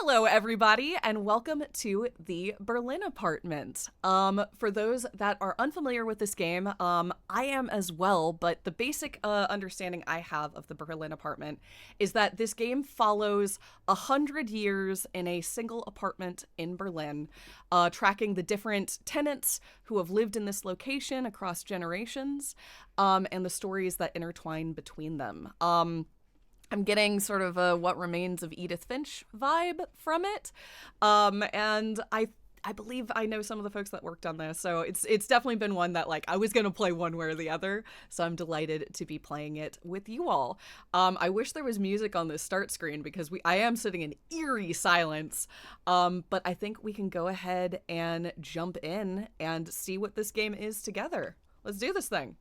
Hello, everybody, and welcome to the Berlin apartment. For those that are unfamiliar with this game, I am as well, but the basic understanding I have of the Berlin apartment is that this game follows 100 years in a single apartment in Berlin, tracking the different tenants who have lived in this location across generations, and the stories that intertwine between them. I'm getting sort of a What Remains of Edith Finch vibe from it. And I believe I know some of the folks that worked on this, so it's definitely been one that like I was gonna play one way or the other. So I'm delighted to be playing it with you all. I wish there was music on this start screen because I am sitting in eerie silence. But I think we can go ahead and jump in and see what this game is together. Let's do this thing.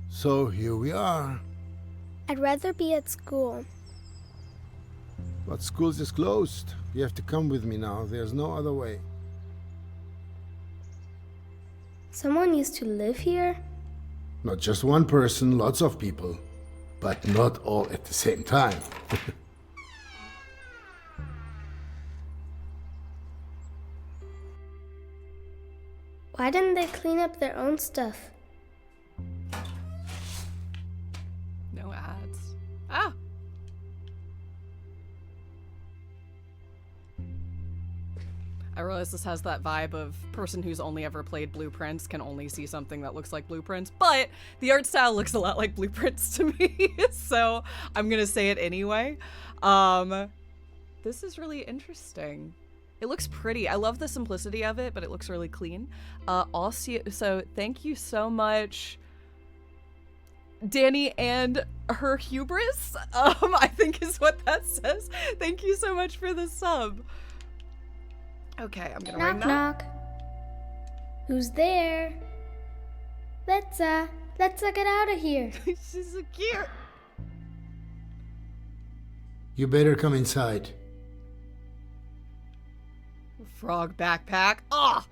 So here we are. I'd rather be at school. But school's is closed. You have to come with me now. There's no other way. Someone used to live here? Not just one person, lots of people. But not all at the same time. Why didn't they clean up their own stuff? No ads. Ah! I realize this has that vibe of person who's only ever played Blueprints can only see something that looks like Blueprints, but the art style looks a lot like Blueprints to me, so I'm gonna say it anyway. This is really interesting. It looks pretty. I love the simplicity of it, but it looks really clean. Also, so thank you so much, Danny and her hubris, I think is what that says. Thank you so much for the sub. Okay, I'm gonna ring Knock, that. knock. Who's there? Let's get out of here. She's so cute. You better come inside. Frog backpack. Ah,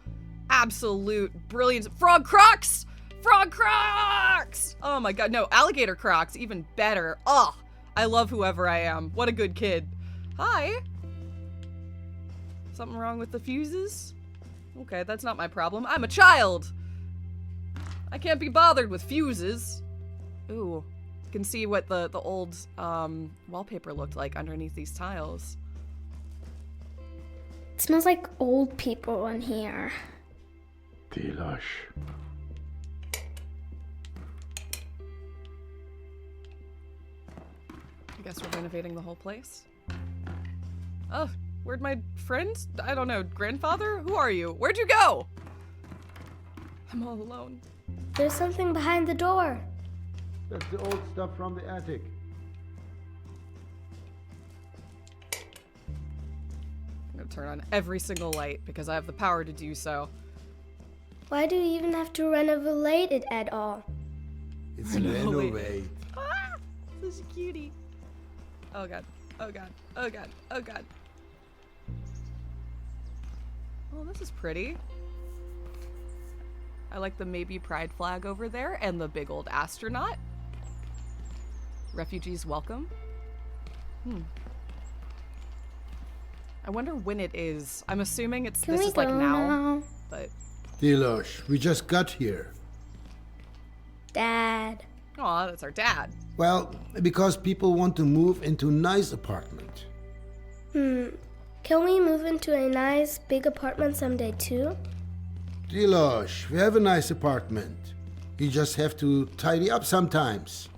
absolute brilliance. Frog Crocs! Frog Crocs! Oh my god, no, alligator Crocs, even better. Oh, I love whoever I am. What a good kid. Hi. Something wrong with the fuses? Okay, that's not my problem. I'm a child. I can't be bothered with fuses. Ooh, you can see what the old wallpaper looked like underneath these tiles. It smells like old people in here. Delush. I guess we're renovating the whole place. Oh, where'd my friend? I don't know, grandfather? Who are you? Where'd you go? I'm all alone. There's something behind the door. That's the old stuff from the attic. I'm gonna turn on every single light because I have the power to do so. Why do you even have to renovate it at all? It's Renovate. renovate. Ah! Such a cutie. Oh god. Oh god. Oh god. Oh god. Oh, this is pretty. I like the maybe pride flag over there and the big old astronaut. Refugees welcome. I wonder when it is. I'm assuming it's Can this we is like go now? but Delush, we just got here. Dad. aw, that's our dad. Well, because people want to move into a nice apartment. Can we move into a nice big apartment someday too? Delush, we have a nice apartment. You just have to tidy up sometimes.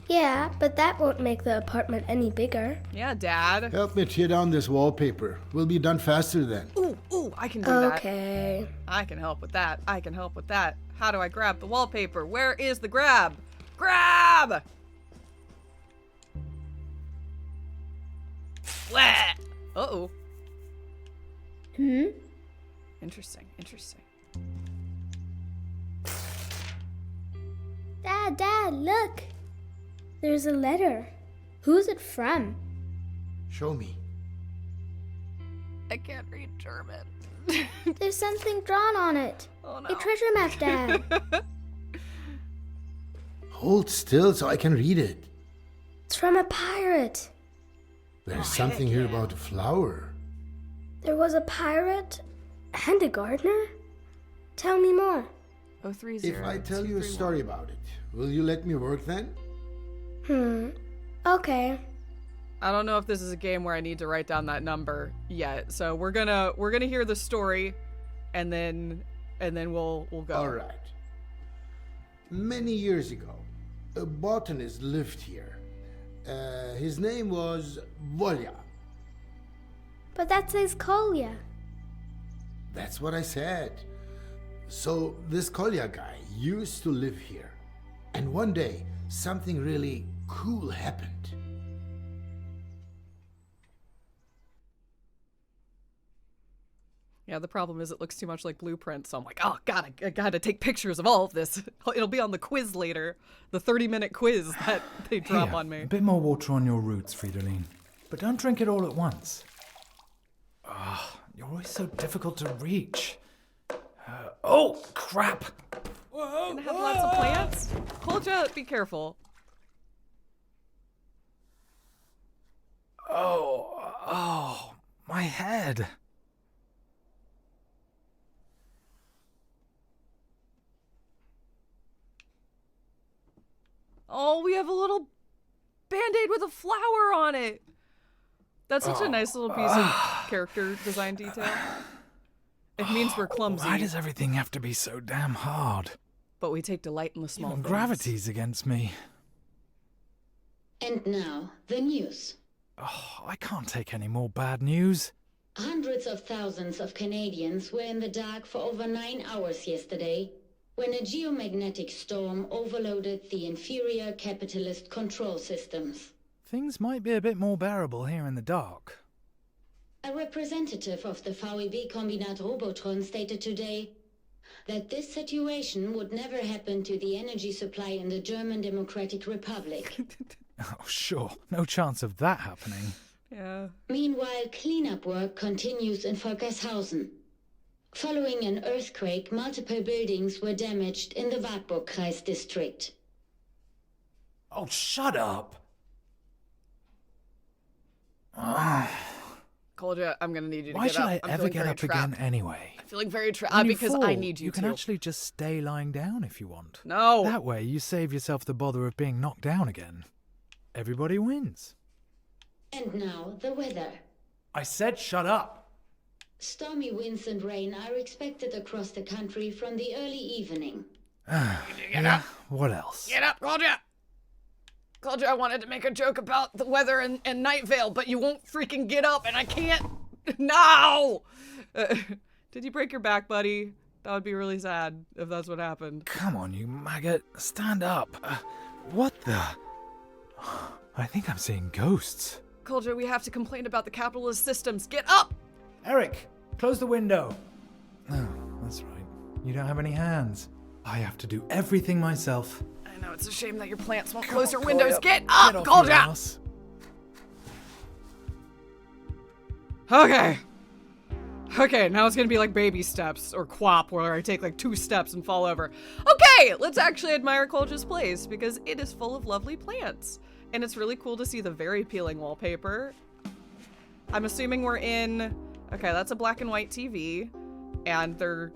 Yeah, but that won't make the apartment any bigger. Yeah, dad. Help me tear down this wallpaper. We'll be done faster then. Ooh, I can do that. Okay. I can help with that. I can help with that. How do I grab the wallpaper? Where is the grab? Grab! Blah! Uh-oh. Interesting. Dad, look. There's a letter. Who's it from? Show me. I can't read German. There's something drawn on it. Oh no. A treasure map, Dad. Hold still so I can read it. It's from a pirate. There's something here about a flower. There was a pirate and a gardener? Tell me more. 030. If I tell you a story about it, will you let me work then? Okay. I don't know if this is a game where I need to write down that number yet. So we're gonna hear the story, and then we'll go. All right. Many years ago, a botanist lived here. His name was Kolia. But that says Kolia. That's what I said. So this Kolia guy used to live here. And one day, something really cool happened. Yeah, the problem is it looks too much like Blueprint, so I'm like, oh god, I gotta take pictures of all of this. It'll be on the quiz later, the 30-minute quiz that they drop Here, on me. A bit more water on your roots, Fridolin. But don't drink it all at once. You're always so difficult to reach. Oh, crap! Gonna have lots of plants. Kolja, be careful. Oh, my head. Oh, we have a little Band-Aid with a flower on it. That's such a nice little piece of character design detail. It means we're clumsy, Why does everything have to be so damn hard? but we take delight in the small Even things. gravity's against me. And now, the news. I can't take any more bad news. Hundreds of thousands of Canadians were in the dark for over 9 hours yesterday when a geomagnetic storm overloaded the inferior capitalist control systems. Things might be a bit more bearable here in the dark. A representative of the VEB Kombinat Robotron stated today that this situation would never happen to the energy supply in the German Democratic Republic. Oh, sure. No chance of that happening. Yeah. Meanwhile, cleanup work continues in Volkershausen. Following an earthquake, multiple buildings were damaged in the Wartburg-Kreis district. Oh, shut up! Kolja, I'm gonna need you to Why get should up. I I'm ever feeling get very up trapped. again anyway? I'm feeling very trapped When you because fall, I need you can to. actually just stay lying down if you want. No. That way, you save yourself the bother of being knocked down again. Everybody wins. And now, the weather. I said shut up! Stormy winds and rain are expected across the country from the early evening. Yeah, what else? Get up, Kolja! Kolja, I wanted to make a joke about the weather and Night Vale, but you won't freaking get up, and I can't. No! Did you break your back, buddy? That would be really sad if that's what happened. Come on, you maggot. Stand up. What the? I think I'm seeing ghosts. Kolja, we have to complain about the capitalist systems. Get up! Eric, close the window. Oh, that's right. You don't have any hands. I have to do everything myself. I know, it's a shame that your plants won't Come close on, your windows. Kolia. Get up, Get off your Kolja! ass. Okay, now it's gonna be like baby steps, or quap, where I take like 2 steps and fall over. Okay, let's actually admire Kolja's place, because it is full of lovely plants. And it's really cool to see the very appealing wallpaper. I'm assuming we're in... Okay, that's a black and white TV. And they're...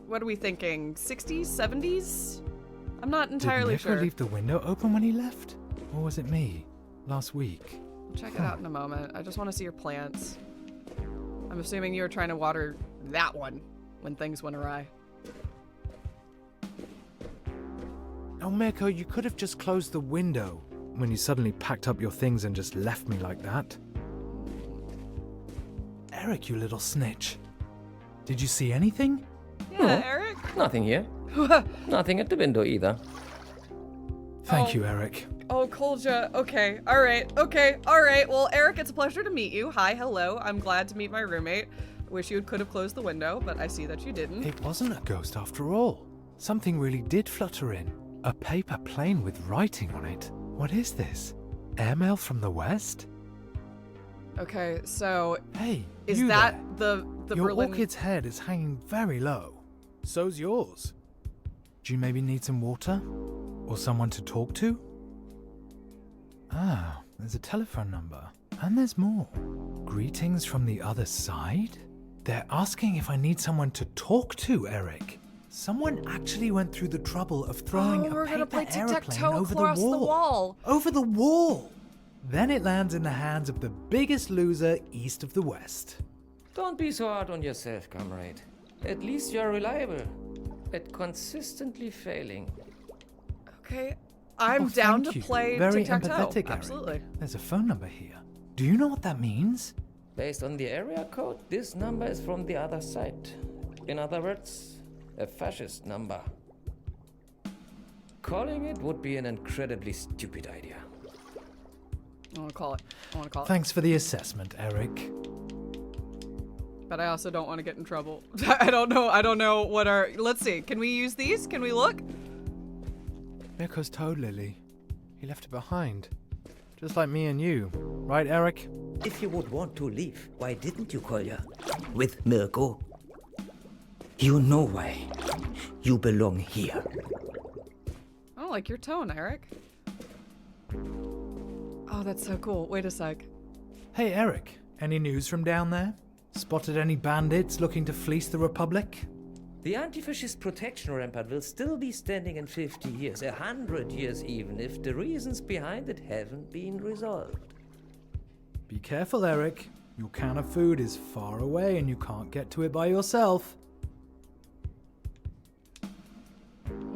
What are we thinking? 60s? 70s? I'm not entirely Did Nico sure. leave the window open when he left? Or was it me? Last week? We'll check it out in a moment. I just want to see your plants. I'm assuming you were trying to water that one when things went awry. Oh, Mirko, you could have just closed the window when you suddenly packed up your things and just left me like that. Eric, you little snitch. Did you see anything? Yeah, Eric? Nothing here. Nothing at the window either. Thank you, Eric. Oh, Kolja. Okay. All right. Okay. All right. Well, Eric, it's a pleasure to meet you. Hi. Hello. I'm glad to meet my roommate. Wish you could have closed the window, but I see that you didn't. It wasn't a ghost after all. Something really did flutter in. A paper plane with writing on it? What is this? Airmail from the West? Okay, so Hey, is you that there. the Your Berlin? orchid's head is hanging very low. So's yours. Do you maybe need some water? Or someone to talk to? Ah, there's a telephone number. And there's more. Greetings from the other side? They're asking if I need someone to talk to, Eric. Someone actually went through the trouble of throwing we're a gonna paper play aeroplane tic-tac-toe over across the the wall. Over the wall! Then it lands in the hands of the biggest loser east of the West. Don't be so hard on yourself, comrade. At least you're reliable. At consistently failing. Okay, I'm Oh, down thank to you. play Very tic-tac-toe. empathetic, Eric. Absolutely. There's a phone number here. Do you know what that means? Based on the area code, this number is from the other side. In other words, a fascist number. Calling it would be an incredibly stupid idea. I want to call it. Thanks for the assessment, Eric. But I also don't want to get in trouble. I don't know what our... Let's see. Can we use these? Can we look? Mirko's toad lily. He left it behind. Just like me and you. Right, Eric? If you would want to leave, why didn't you, Kolia? With Mirko? You know why. You belong here. I don't like your tone, Eric. Oh, that's so cool. Wait a sec. Hey, Eric. Any news from down there? Spotted any bandits looking to fleece the Republic? The anti-fascist protection rampart will still be standing in 50 years, 100 years even, if the reasons behind it haven't been resolved. Be careful, Eric. Your can of food is far away and you can't get to it by yourself.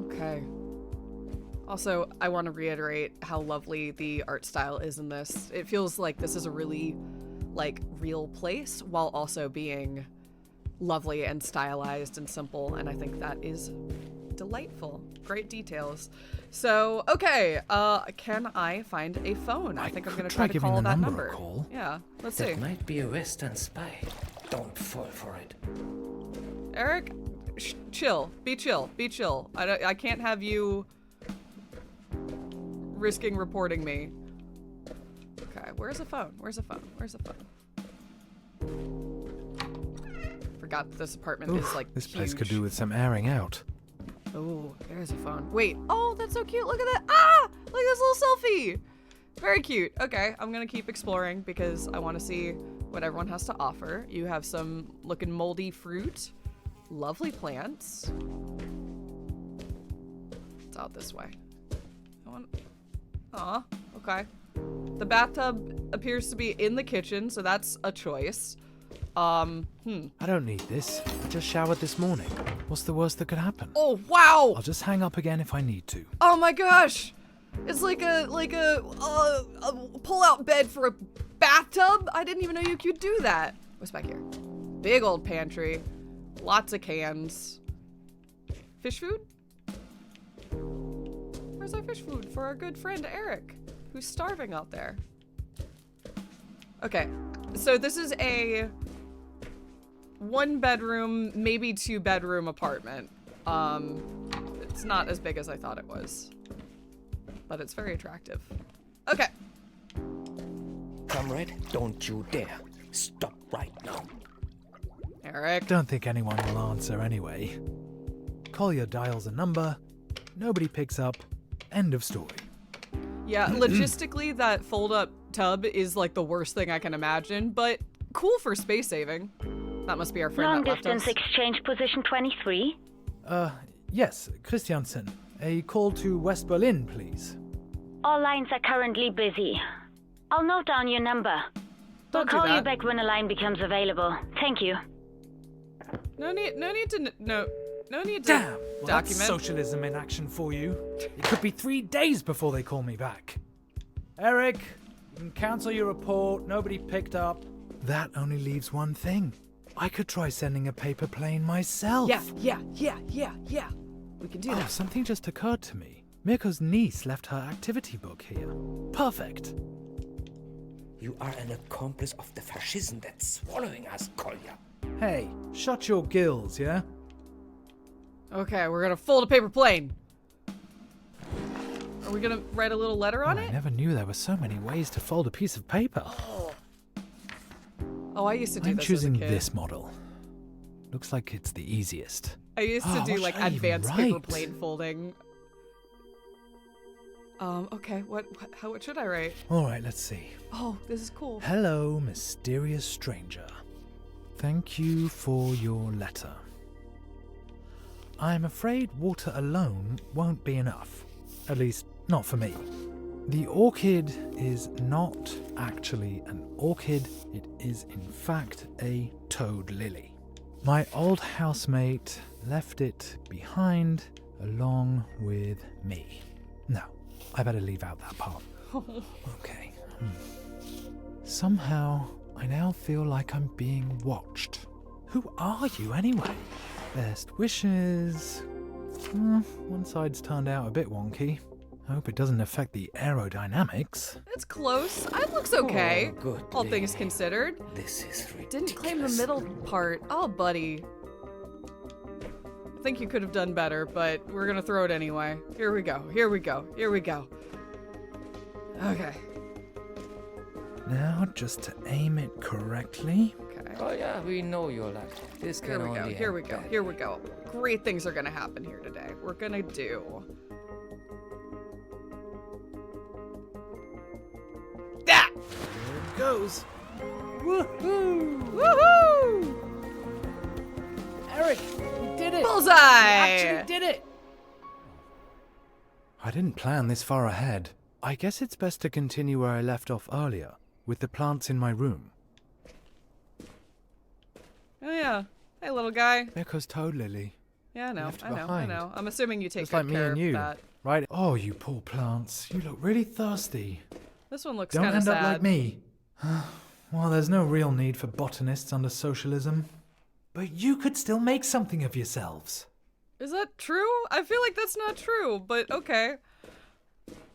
Okay. Also, I want to reiterate how lovely the art style is in this. It feels like this is a really, real place while also being lovely and stylized and simple, and I think that is delightful. Great details. So, okay, can I find a phone? I think I'm going to try to giving call the that number a number. call. Yeah, let's see. That might be a Western spy. Don't fall for it. Eric, chill. Be chill. Be chill. I can't have you risking reporting me. Okay, where's the phone? Where's the phone? Where's the phone? Forgot that this apartment is This place huge. could do with some airing out. Oh, there's a phone. Wait. Oh, that's so cute. Look at that. Ah! Look at this little selfie. Very cute. Okay, I'm gonna keep exploring because I want to see what everyone has to offer. You have some looking moldy fruit. Lovely plants. It's out this way. Aw, okay. The bathtub appears to be in the kitchen, so that's a choice. I don't need this. I just showered this morning. What's the worst that could happen? Oh, wow! I'll just hang up again if I need to. Oh my gosh! It's like a pull-out bed for a bathtub? I didn't even know you could do that. What's back here? Big old pantry. Lots of cans. Fish food? Where's our fish food for our good friend Eric, who's starving out there? Okay, so this is a 1-bedroom, maybe 2-bedroom apartment. It's not as big as I thought it was, but it's very attractive. Okay. Comrade, don't you dare. Stop right now. Eric. Don't think anyone will answer anyway. Kolia dials a number. Nobody picks up. End of story. Yeah, logistically, that fold-up tub is like the worst thing I can imagine, but cool for space saving. That must be our friend Long that left distance us. exchange position 23. Yes, Christiansen. A call to West Berlin, please. All lines are currently busy. I'll note down your number. We'll Don't do call you that. back when a line becomes available. Thank you. No need to Damn! Well, that's document. socialism in action for you. It could be 3 days before they call me back. Eric, you can cancel your report. Nobody picked up. That only leaves one thing. I could try sending a paper plane myself. Yeah. We can do Oh, that. something just occurred to me. Mirko's niece left her activity book here. Perfect. You are an accomplice of the fascism that's swallowing us, Kolia. Hey, shut your gills, yeah? Okay, we're gonna fold a paper plane. Are we gonna write a little letter on I it? never knew there were so many ways to fold a piece of paper. Oh, I used to do I'm this choosing as a kid. this model. Looks like it's the easiest. I used to Oh, do what like should I even advanced paper write? plate folding. Okay, what should I write? All right, let's see. Oh, this is cool. Hello, mysterious stranger. Thank you for your letter. I'm afraid water alone won't be enough. At least, not for me. The orchid is not actually an orchid. It is, in fact, a toad lily. My old housemate left it behind along with me. No, I better leave out that part. Okay. Somehow, I now feel like I'm being watched. Who are you anyway? Best wishes. One side's turned out a bit wonky. Hope it doesn't affect the aerodynamics. It's close. It looks okay. Oh, good all things lady. considered. This is ridiculous. Didn't claim the middle part. Oh, buddy. I think you could have done better, but we're gonna throw it anyway. Here we go. Here we go. Here we go. Okay. Now, just to aim it correctly. Okay. Oh yeah, we know you're like that. This Here can we go. only Here end we go. badly. Here we go. Great things are gonna happen here today. We're gonna do. That! There it goes. Woohoo! Woohoo! Eric, you did it! Bullseye! Actually did it! I didn't plan this far ahead. I guess it's best to continue where I left off earlier, with the plants in my room. Oh yeah. Hey, little guy. Mirko's toad lily. Yeah, I know. Left I know. I behind. know. I'm assuming you take Just good like me care and of you, that. right? Oh, you poor plants. You look really thirsty. This one looks Don't kind of end sad. up like me. Well, there's no real need for botanists under socialism. But you could still make something of yourselves. Is that true? I feel like that's not true, but okay.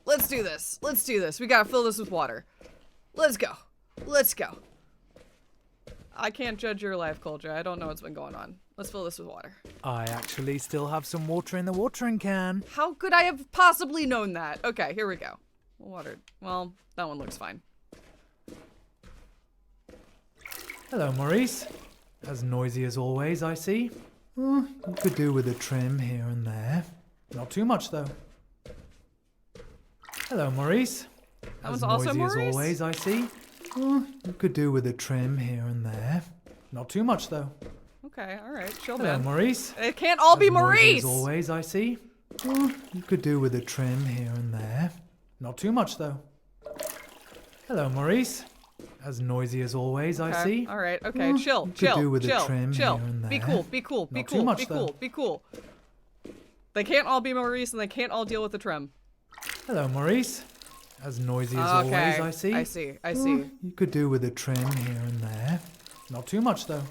Let's do this. Let's do this. We gotta fill this with water. Let's go. Let's go. I can't judge your life, Kolia. I don't know what's been going on. Let's fill this with water. I actually still have some water in the watering can. How could I have possibly known that? Okay, here we go. Water. Well, that one looks fine. Hello, Maurice. As noisy as always, I see. You could do with a trim here and there. Not too much, though. Hello, Maurice. That one's As also noisy Maurice? as always, I see. You could do with a trim here and there. Not too much, though. Okay, alright. Chill, Hello, man. Maurice. It can't all be As noisy Maurice! As always, I see. You could do with a trim here and there. Not too much, though. Hello, Maurice. As noisy as always, I Okay, see. alright, okay. Chill, you could chill, do with a chill, trim chill. here and Be there. cool, be cool, be Not cool, too much, be though. cool, be cool. They can't all be Maurice and they can't all deal with the trim. Hello, Maurice. As noisy as always, I see. I see, I see. You could do with a trim here and there. Not too much, though.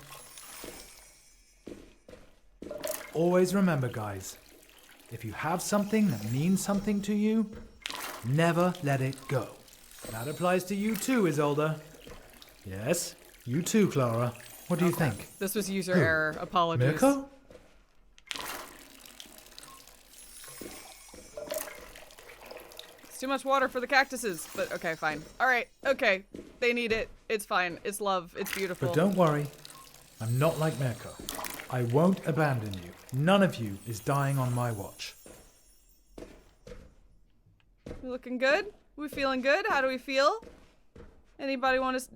Always remember, guys, if you have something that means something to you, never let it go. That applies to you too, Isolde. Yes, you too, Clara. What do you think? This was user error. Apologies. Mirko? It's too much water for the cactuses, but okay, fine. Alright, okay. They need it. It's fine. It's love. It's beautiful. But don't worry, I'm not like Mirko. I won't abandon you. None of you is dying on my watch. We looking good? We feeling good? How do we feel? Anybody want to,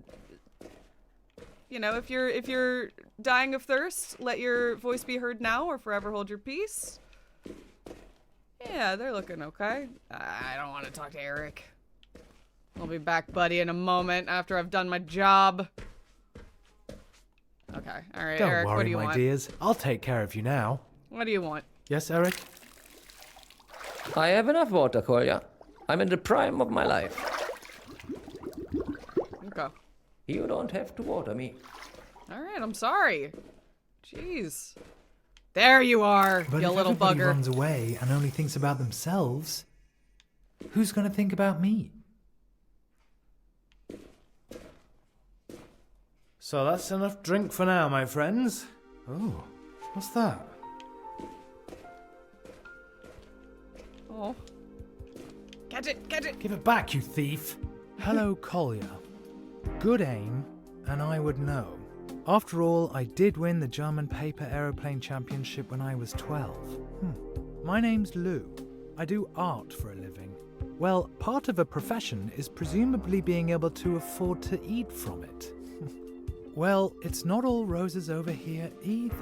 you know, if you're dying of thirst, let your voice be heard now or forever hold your peace. Yeah, they're looking okay. I don't want to talk to Eric. I'll be back, buddy, in a moment after I've done my job. Okay, all right, Don't Eric, worry, what do you my want? dears. I'll take care of you now. What do you want? Yes, Eric? I have enough water, Kolia. I'm in the prime of my life. Okay. You don't have to water me. All right, I'm sorry. Jeez. There you are, But you if little everybody bugger. runs away and only thinks about themselves, who's going to think about me? So that's enough drink for now, my friends. Oh, what's that? Oh. it, catch it. Give it back, you thief. Hello, Kolia. Good aim, and I would know. After all, I did win the German paper aeroplane championship when I was 12. My name's Lou. I do art for a living. Well, part of a profession is presumably being able to afford to eat from it. Well, it's not all roses over here either.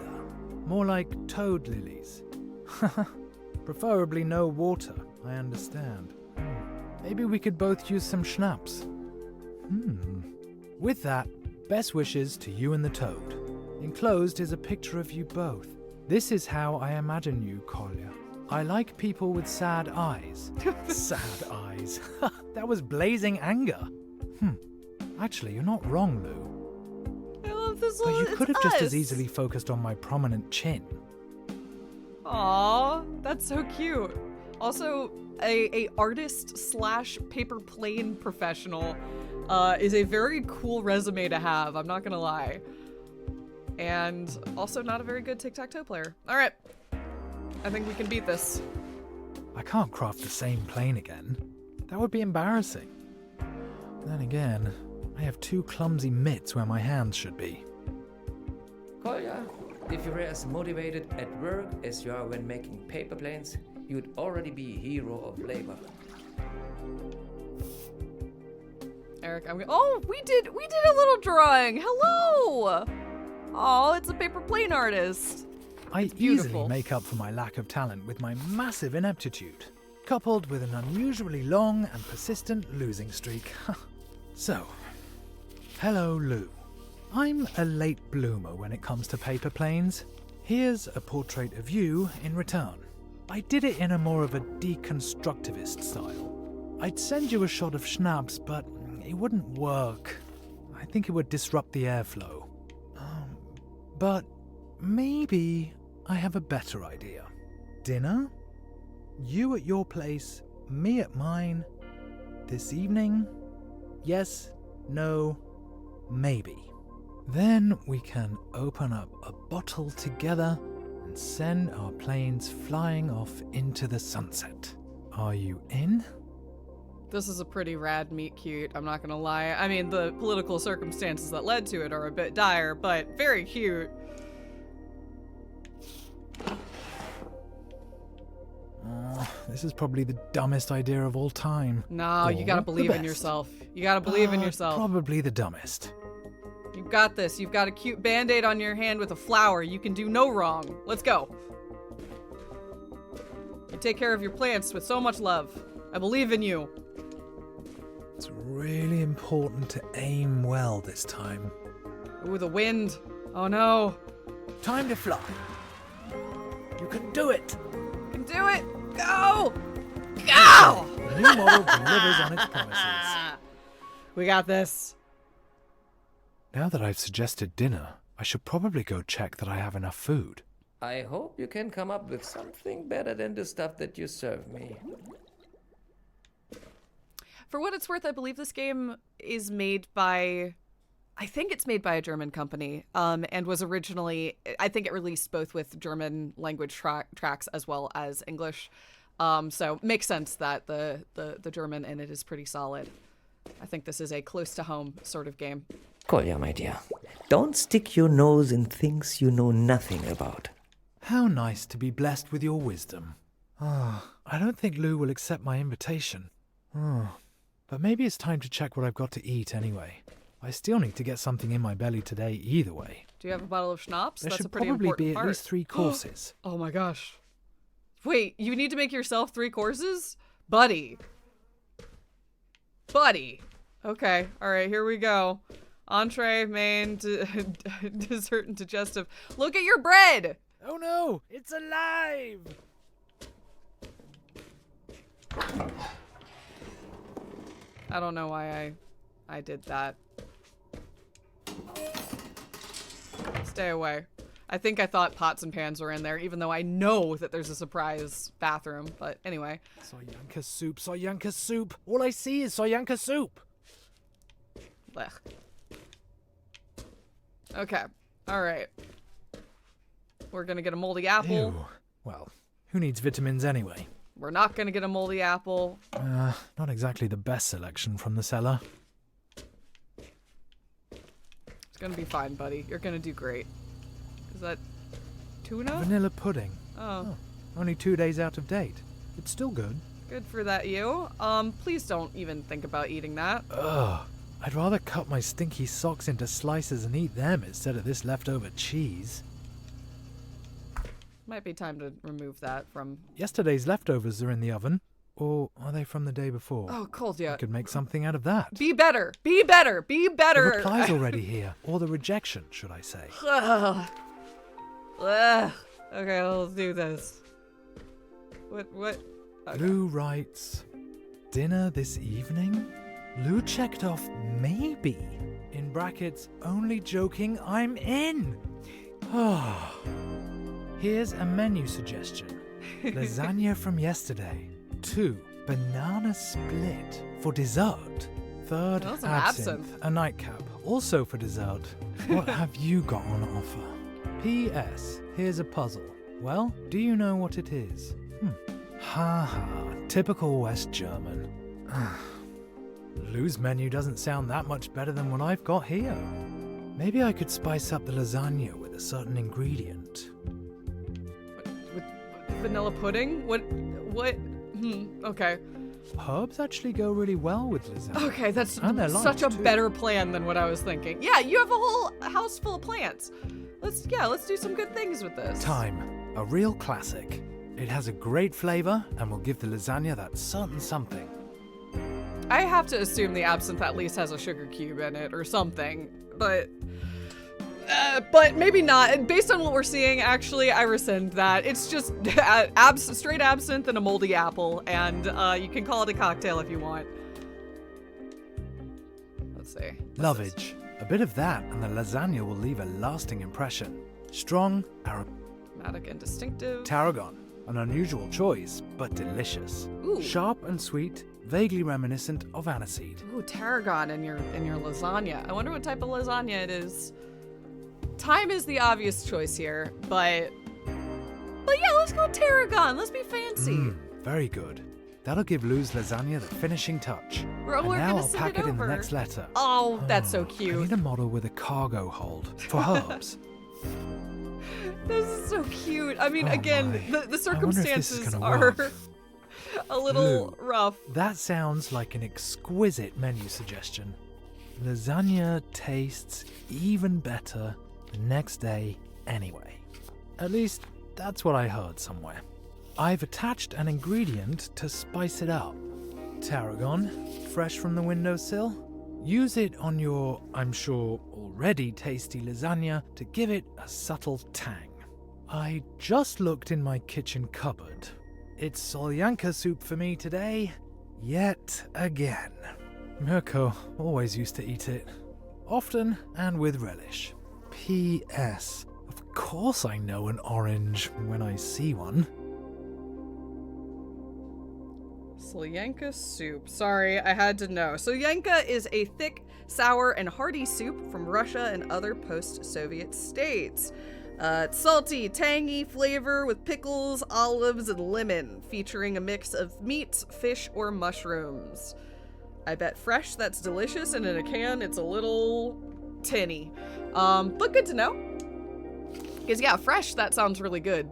More like toad lilies. Preferably no water, I understand. Maybe we could both use some schnapps. With that, best wishes to you and the toad. Enclosed is a picture of you both. This is how I imagine you, Kolia. I like people with sad eyes. Sad eyes. That was blazing anger. Actually, you're not wrong, Lou. I love this But little. you could have just as easily focused on my prominent chin. Aw, that's so cute. Also, a artist slash paper plane professional is a very cool resume to have, I'm not gonna lie. And also not a very good tic-tac-toe player. Alright, I think we can beat this. I can't craft the same plane again. That would be embarrassing. Then again, I have two clumsy mitts where my hands should be. Kolia, if you were as motivated at work as you are when making paper planes, you'd already be a hero of labor. Eric, oh, we did a little drawing. Hello. Oh, it's a paper plane artist. I beautiful. easily make up for my lack of talent with my massive ineptitude, coupled with an unusually long and persistent losing streak. So, hello, Lou. I'm a late bloomer when it comes to paper planes. Here's a portrait of you in return. I did it in a more of a deconstructivist style. I'd send you a shot of schnapps, but it wouldn't work. I think it would disrupt the airflow. But maybe I have a better idea. Dinner? You at your place, me at mine. This evening? Yes, no, maybe. Then we can open up a bottle together and send our planes flying off into the sunset. Are you in? This is a pretty rad meet cute, I'm not gonna lie. I mean, the political circumstances that led to it are a bit dire, but very cute. This is probably the dumbest idea of all time. No, you Or gotta the believe in best. yourself. You gotta believe in yourself. Probably the dumbest. You've got this. You've got a cute band-aid on your hand with a flower. You can do no wrong. Let's go. You take care of your plants with so much love. I believe in you. It's really important to aim well this time. Ooh, the wind. Oh no. Time to fly. You can do it. You can do it. Go! Go! The new model delivers on its promises. We got this. Now that I've suggested dinner, I should probably go check that I have enough food. I hope you can come up with something better than the stuff that you serve me. For what it's worth, I believe this game is made by... I think it's made by a German company, and was originally... I think it released both with German language tracks as well as English. So makes sense that the German in it is pretty solid. I think this is a close-to-home sort of game. Kolia, my dear, don't stick your nose in things you know nothing about. How nice to be blessed with your wisdom. I don't think Lou will accept my invitation. But maybe it's time to check what I've got to eat anyway. I still need to get something in my belly today either way. Do you have a bottle of schnapps? There That's a should pretty probably important be part. at least 3 courses. Oh my gosh. Wait, you need to make yourself 3 courses? Buddy. Okay, alright, here we go. Entree, main, dessert, and digestive. Look at your bread! Oh no, it's alive! I don't know why I did that. Stay away. I think I thought pots and pans were in there, even though I know that there's a surprise bathroom. But anyway. Soyanka soup, Soyanka soup. All I see is Soyanka soup. Blech. Okay. Alright. We're gonna get a moldy apple. Ew. Well, who needs vitamins anyway? We're not gonna get a moldy apple. Not exactly the best selection from the cellar. It's gonna be fine, buddy. You're gonna do great. Is that tuna? Vanilla pudding. Oh. Only 2 days out of date. It's still good. Good for that, you. Please don't even think about eating that. Ugh. I'd rather cut my stinky socks into slices and eat them instead of this leftover cheese. Might be time to remove that from... Yesterday's leftovers are in the oven. Or are they from the day before? Oh, Kolia. I could make something out of that. Be better! Be better! Be better! The reply's already here. Or the rejection, should I say. Ugh. Ugh. Okay, let's do this. What? Okay. Lou writes, dinner this evening? Lou checked off maybe. In brackets, only joking, I'm in. Here's a menu suggestion. Lasagna from yesterday. 2, banana split for dessert. 3rd, That's an absinthe, a nightcap, also for dessert. What have you got on offer? P.S. Here's a puzzle. Well, do you know what it is? Typical West German. Lou's menu doesn't sound that much better than what I've got here. Maybe I could spice up the lasagna with a certain ingredient. With vanilla pudding? What? Okay. Herbs actually go really well with lasagna. Okay, that's And they're such a large, too. better plan than what I was thinking. Yeah, you have a whole house full of plants. Let's do some good things with this. Thyme, a real classic. It has a great flavor and will give the lasagna that certain something. I have to assume the absinthe at least has a sugar cube in it or something, but maybe not. And based on what we're seeing, actually, I rescind that. It's just straight absinthe and a moldy apple, and you can call it a cocktail if you want. Let's see. Lovage. A bit of that and the lasagna will leave a lasting impression. Strong, Aromatic and distinctive. tarragon. An unusual choice, but delicious. Ooh. Sharp and sweet, vaguely reminiscent of aniseed. Ooh, tarragon in your lasagna. I wonder what type of lasagna it is. Thyme is the obvious choice here, but yeah, let's go tarragon. Let's be fancy. Very good. That'll give Lou's lasagna the finishing touch. We're and now gonna I'll send pack it in the over. next letter. Oh, that's so I cute. need a model with a cargo hold for herbs. This is so cute. I mean, Oh again, my. the I wonder if this is circumstances gonna are work. a little Lou, rough. That sounds like an exquisite menu suggestion. Lasagna tastes even better the next day anyway. At least, that's what I heard somewhere. I've attached an ingredient to spice it up. Tarragon, fresh from the windowsill. Use it on your, I'm sure, already tasty lasagna to give it a subtle tang. I just looked in my kitchen cupboard. It's solyanka soup for me today, yet again. Mirko always used to eat it, often and with relish. P.S. Of course I know an orange when I see one. Solyanka soup. Sorry, I had to know. Solyanka is a thick, sour, and hearty soup from Russia and other post-Soviet states. It's salty, tangy flavor with pickles, olives, and lemon, featuring a mix of meats, fish, or mushrooms. I bet fresh, that's delicious, and in a can, it's a little tinny. But good to know. Because, yeah, fresh, that sounds really good.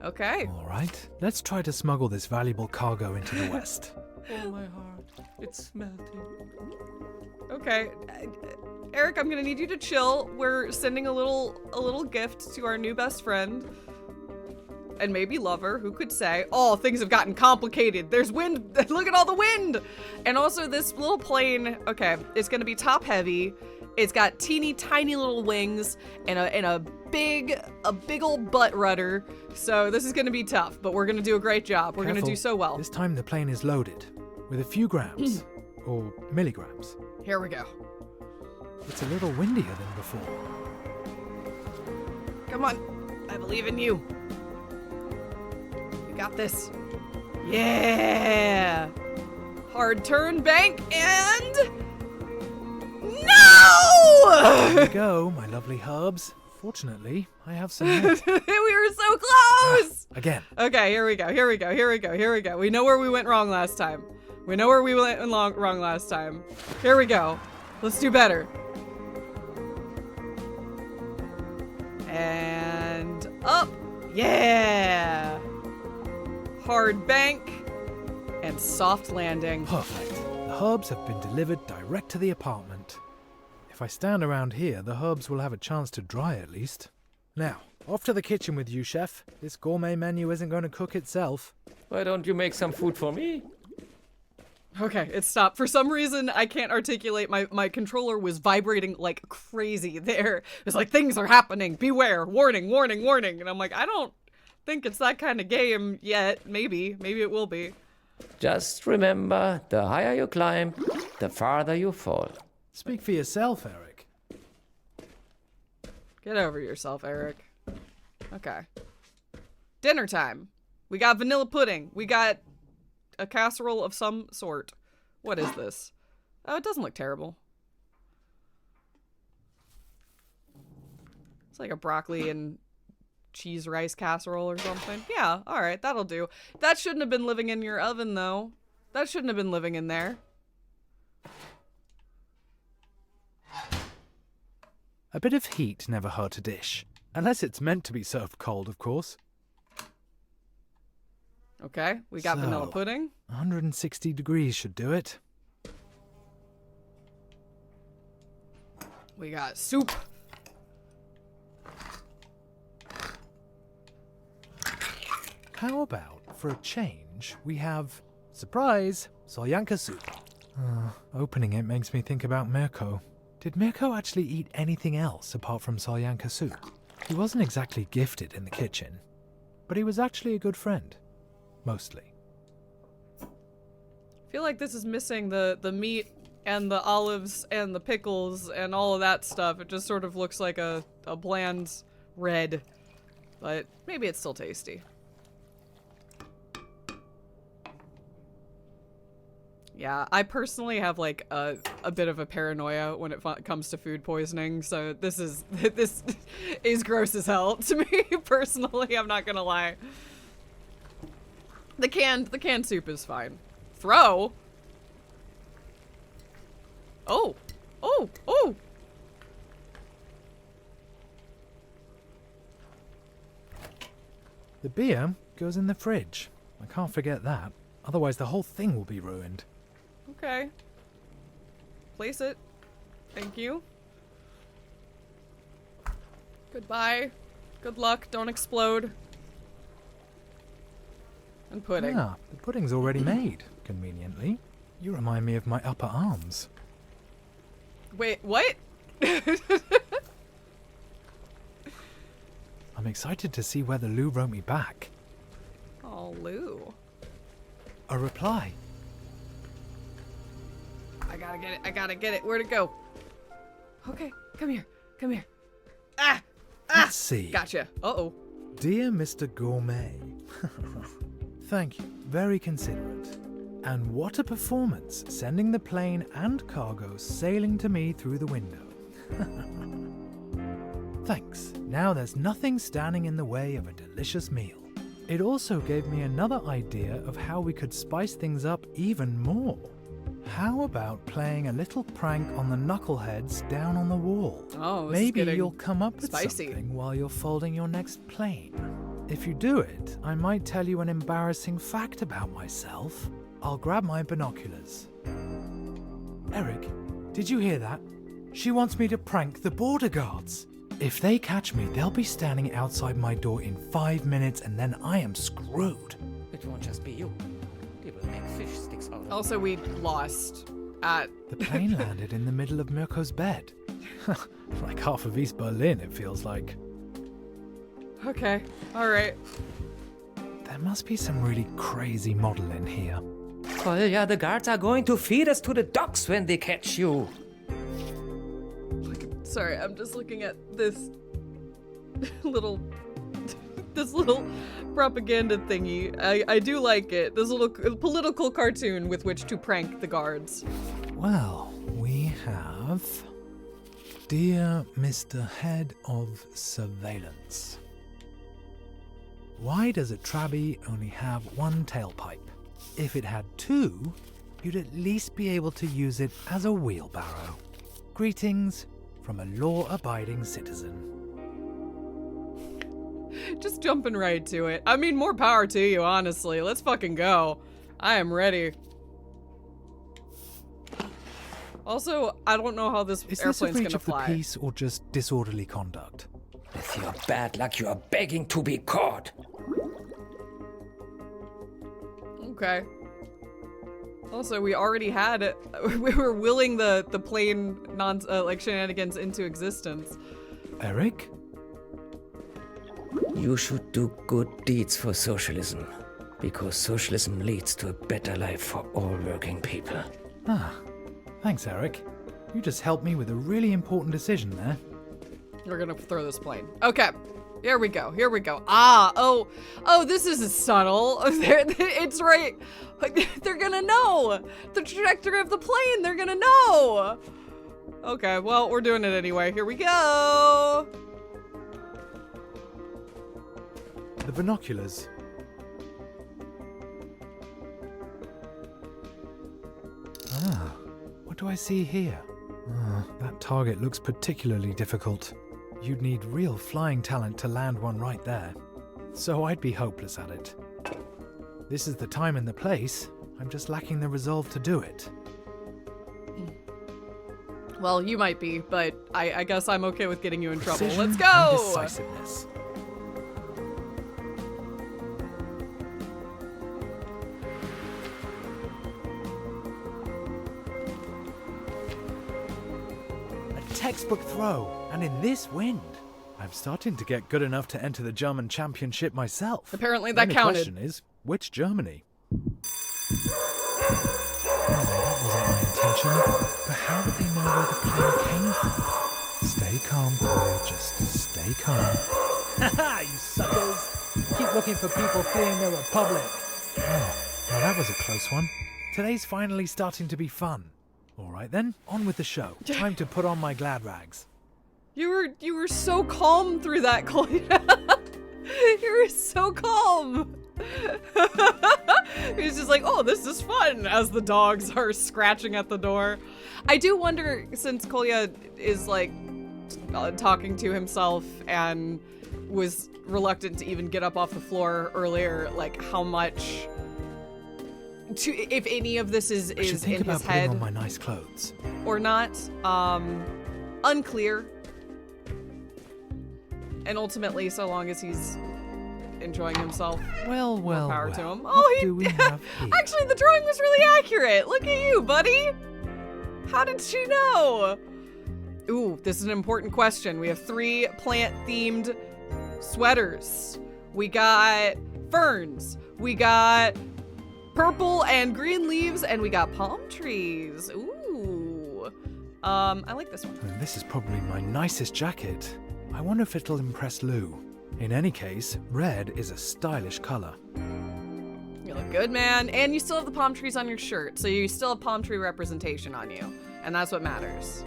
Okay. All right, let's try to smuggle this valuable cargo into the West. Oh, my heart. It's melting. Okay. Eric, I'm gonna need you to chill. We're sending a little gift to our new best friend. And maybe lover, who could say? Oh, things have gotten complicated. There's wind. Look at all the wind. And also this little plane, okay, it's gonna be top heavy. It's got teeny tiny little wings and a big old butt rudder. So this is gonna be tough, but we're gonna do a great job. We're gonna do so well. This time the plane is loaded with a few grams or milligrams. Here we go. It's a little windier than before. Come on, I believe in you. You got this. Yeah! Hard turn, bank, and... No! Here we go, my lovely herbs. Fortunately, I have some. We were so close! Again. Okay, here we go. We know where we went wrong last time. Wrong last time. Here we go. Let's do better. And up. Yeah! Hard bank and soft landing. Perfect. The herbs have been delivered direct to the apartment. If I stand around here, the herbs will have a chance to dry at least. Now, off to the kitchen with you, chef. This gourmet menu isn't going to cook itself. Why don't you make some food for me? Okay, it stopped. For some reason, I can't articulate. My controller was vibrating like crazy there. It's like, things are happening. Beware. Warning, warning, warning. And I'm like, I don't think it's that kind of game yet. Maybe it will be. Just remember, the higher you climb, the farther you fall. Speak for yourself, Eric. Get over yourself, Eric. Okay. Dinner time. We got vanilla pudding. We got a casserole of some sort. What is this? Oh, it doesn't look terrible. It's like a broccoli and cheese rice casserole or something. Yeah, alright, that'll do. That shouldn't have been living in your oven, though. That shouldn't have been living in there. A bit of heat never hurt a dish. Unless it's meant to be served cold, of course. Okay, we got vanilla pudding. 160 degrees should do it. We got soup. How about, for a change, we have, surprise, solyanka soup. Opening it makes me think about Mirko. Did Mirko actually eat anything else apart from solyanka soup? He wasn't exactly gifted in the kitchen, but he was actually a good friend. Mostly. I feel like this is missing the meat and the olives and the pickles and all of that stuff. It just sort of looks like a bland red, but maybe it's still tasty. Yeah, I personally have like a bit of a paranoia when it comes to food poisoning, so this is gross as hell to me personally. I'm not gonna lie. The canned soup is fine. Throw. Oh, oh, oh. The beer goes in the fridge. I can't forget that. Otherwise the whole thing will be ruined. Okay. Place it. Thank you. Goodbye. Good luck. Don't explode. And pudding. Ah, the pudding's already made, conveniently. You remind me of my upper arms. Wait, what? I'm excited to see whether Lou wrote me back. Oh, Lou. A reply. I gotta get it. Where'd it go? Okay, come here. Come here. Ah! Ah! Let's see. Gotcha. Uh-oh. Dear Mr. Gourmet. Thank you. Very considerate. And what a performance, sending the plane and cargo sailing to me through the window. Thanks. Now there's nothing standing in the way of a delicious meal. It also gave me another idea of how we could spice things up even more. How about playing a little prank on the knuckleheads down on the wall? Oh, Maybe you'll come up with spicy. something while you're folding your next plane. If you do it, I might tell you an embarrassing fact about myself. I'll grab my binoculars. Eric, did you hear that? She wants me to prank the border guards. If they catch me, they'll be standing outside my door in 5 minutes and then I am screwed. It won't just be you. They will make fish sticks out of Also, we lost at... The plane landed in the middle of Mirko's bed. Like half of East Berlin, it feels like. Okay, alright. There must be some really crazy model in here. Kolia, the guards are going to feed us to the dogs when they catch you. Sorry, I'm just looking at this little propaganda thingy. I do like it. This little political cartoon with which to prank the guards. Well, we have Dear Mr. Head of Surveillance, why does a Trabby only have one tailpipe? If it had two, you'd at least be able to use it as a wheelbarrow. Greetings from a law-abiding citizen. Just jumping right to it. I mean, more power to you, honestly. Let's fucking go. I am ready. Also, I don't know how this Is this a airplane's breach gonna of fly. the peace or just disorderly conduct? With your bad luck, you are begging to be caught. Okay. Also, we already had we were willing the plane like shenanigans into existence. Eric? You should do good deeds for socialism, because socialism leads to a better life for all working people. Ah, thanks, Eric. You just helped me with a really important decision there. We're gonna throw this plane. Okay. Here we go. Here we go. Ah, oh, this isn't subtle. It's right. They're gonna know. The trajectory of the plane, they're gonna know. Okay, well, we're doing it anyway. Here we go. The binoculars. Ah, what do I see here? Ah, that target looks particularly difficult. You'd need real flying talent to land one right there. So I'd be hopeless at it. This is the time and the place. I'm just lacking the resolve to do it. Well, you might be, but I guess I'm okay with getting you in trouble. Precision Let's and go! decisiveness. A textbook throw, and in this wind. I'm starting to get good enough to enter the German championship myself. Apparently The that only counted. question is, which Germany? That wasn't my intention, but how would they know where the plane came from? Stay calm, Kolia, just stay calm. Haha, you suckers! Keep looking for people fleeing the Republic. Oh, well that was a close one. Today's finally starting to be fun. Alright then, on with the show. Time to put on my glad rags. You were so calm through that, Kolia. You were so calm. He's just like, oh, this is fun, as the dogs are scratching at the door. I do wonder, since Kolia is like talking to himself and was reluctant to even get up off the floor earlier, like how much, if any of this is I should think in about his putting head on my nice clothes. or not. Unclear. And ultimately, so long as he's enjoying himself, Well, more power to him. what Oh, do we have here? actually, the drawing was really accurate. Look at you, buddy. How did she know? Ooh, this is an important question. We have 3 plant-themed sweaters. We got ferns. We got purple and green leaves, and we got palm trees. Ooh. I like this one. And this is probably my nicest jacket. I wonder if it'll impress Lou. In any case, red is a stylish color. You look good, man. And you still have the palm trees on your shirt, so you still have palm tree representation on you. And that's what matters.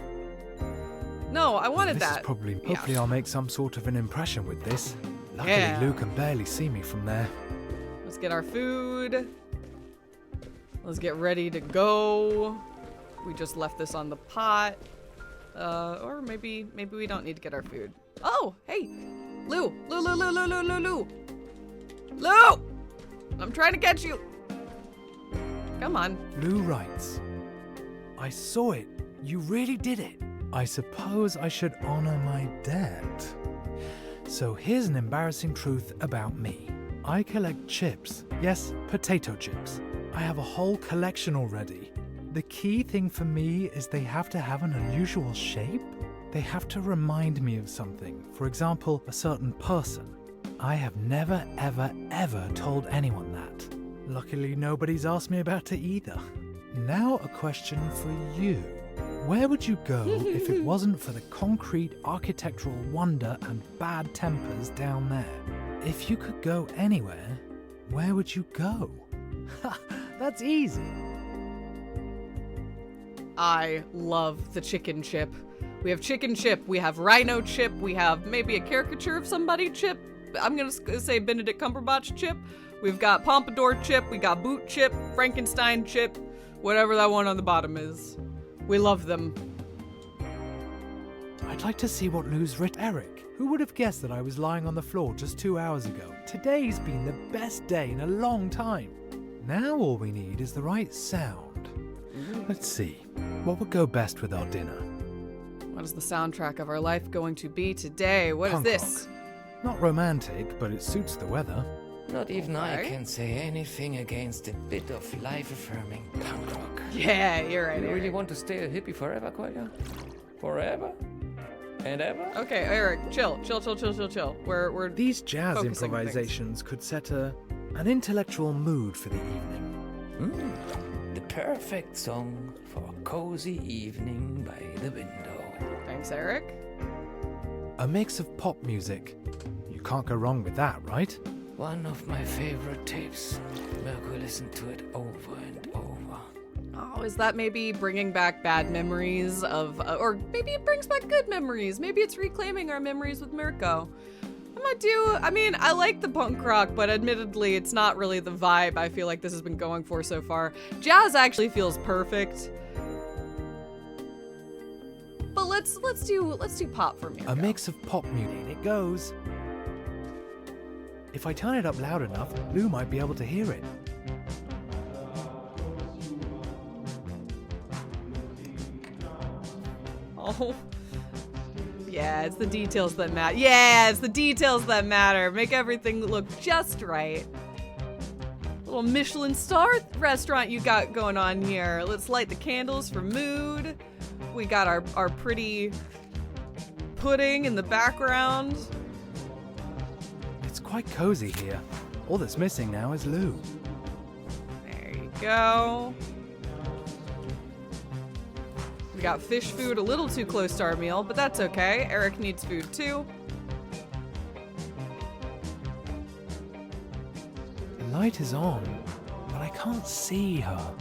No, I wanted This that. is probably. Yeah. Hopefully, I'll make some sort of an impression with this. Luckily, Yeah. Lou can barely see me from there. Let's get our food. Let's get ready to go. We just left this on the pot. Or maybe we don't need to get our food. Oh, hey, Lou. Lou. I'm trying to catch you. Come on. Lou writes, I saw it. You really did it. I suppose I should honor my debt. So here's an embarrassing truth about me. I collect chips. Yes, potato chips. I have a whole collection already. The key thing for me is they have to have an unusual shape. They have to remind me of something. For example, a certain person. I have never, ever told anyone that. Luckily, nobody's asked me about it either. Now a question for you. Where would you go if it wasn't for the concrete architectural wonder and bad tempers down there? If you could go anywhere, where would you go? Ha, that's easy. I love the chicken chip. We have chicken chip. We have rhino chip. We have maybe a caricature of somebody chip. I'm going to say Benedict Cumberbatch chip. We've got Pompadour chip. We got boot chip, Frankenstein chip, whatever that one on the bottom is. We love them. I'd like to see what Lou's writ. Eric, who would have guessed that I was lying on the floor just 2 hours ago? Today's been the best day in a long time. Now all we need is the right sound. Let's see, what would go best with our dinner? What is the soundtrack of our life going to be today? What is Punk this? rock. Not romantic, but it suits the weather. Not even I Okay. can say anything against a bit of life-affirming punk rock. Yeah, you're right. You really Eric. want to stay a hippie forever, Kolia? Forever? And ever? Okay, Eric, chill. We're These jazz focusing on things. improvisations could set an intellectual mood for the evening. The perfect song for a cozy evening by the window. Thanks, Eric. A mix of pop music. You can't go wrong with that, right? One of my favorite tapes. Mirko listened to it over and over. Oh, is that maybe bringing back bad memories of, or maybe it brings back good memories. Maybe it's reclaiming our memories with Mirko. I like the punk rock, but admittedly, it's not really the vibe I feel like this has been going for so far. Jazz actually feels perfect. But let's do pop for Mirko. A mix of pop music. It goes. If I turn it up loud enough, Lou might be able to hear it. Oh. Yeah, it's the details that matter. Yeah, it's the details that matter. Make everything look just right. Little Michelin star restaurant you got going on here. Let's light the candles for mood. We got our pretty pudding in the background. It's quite cozy here. All that's missing now is Lou. There you go. We got fish food a little too close to our meal, but that's okay. Eric needs food too. The light is on, but I can't see her.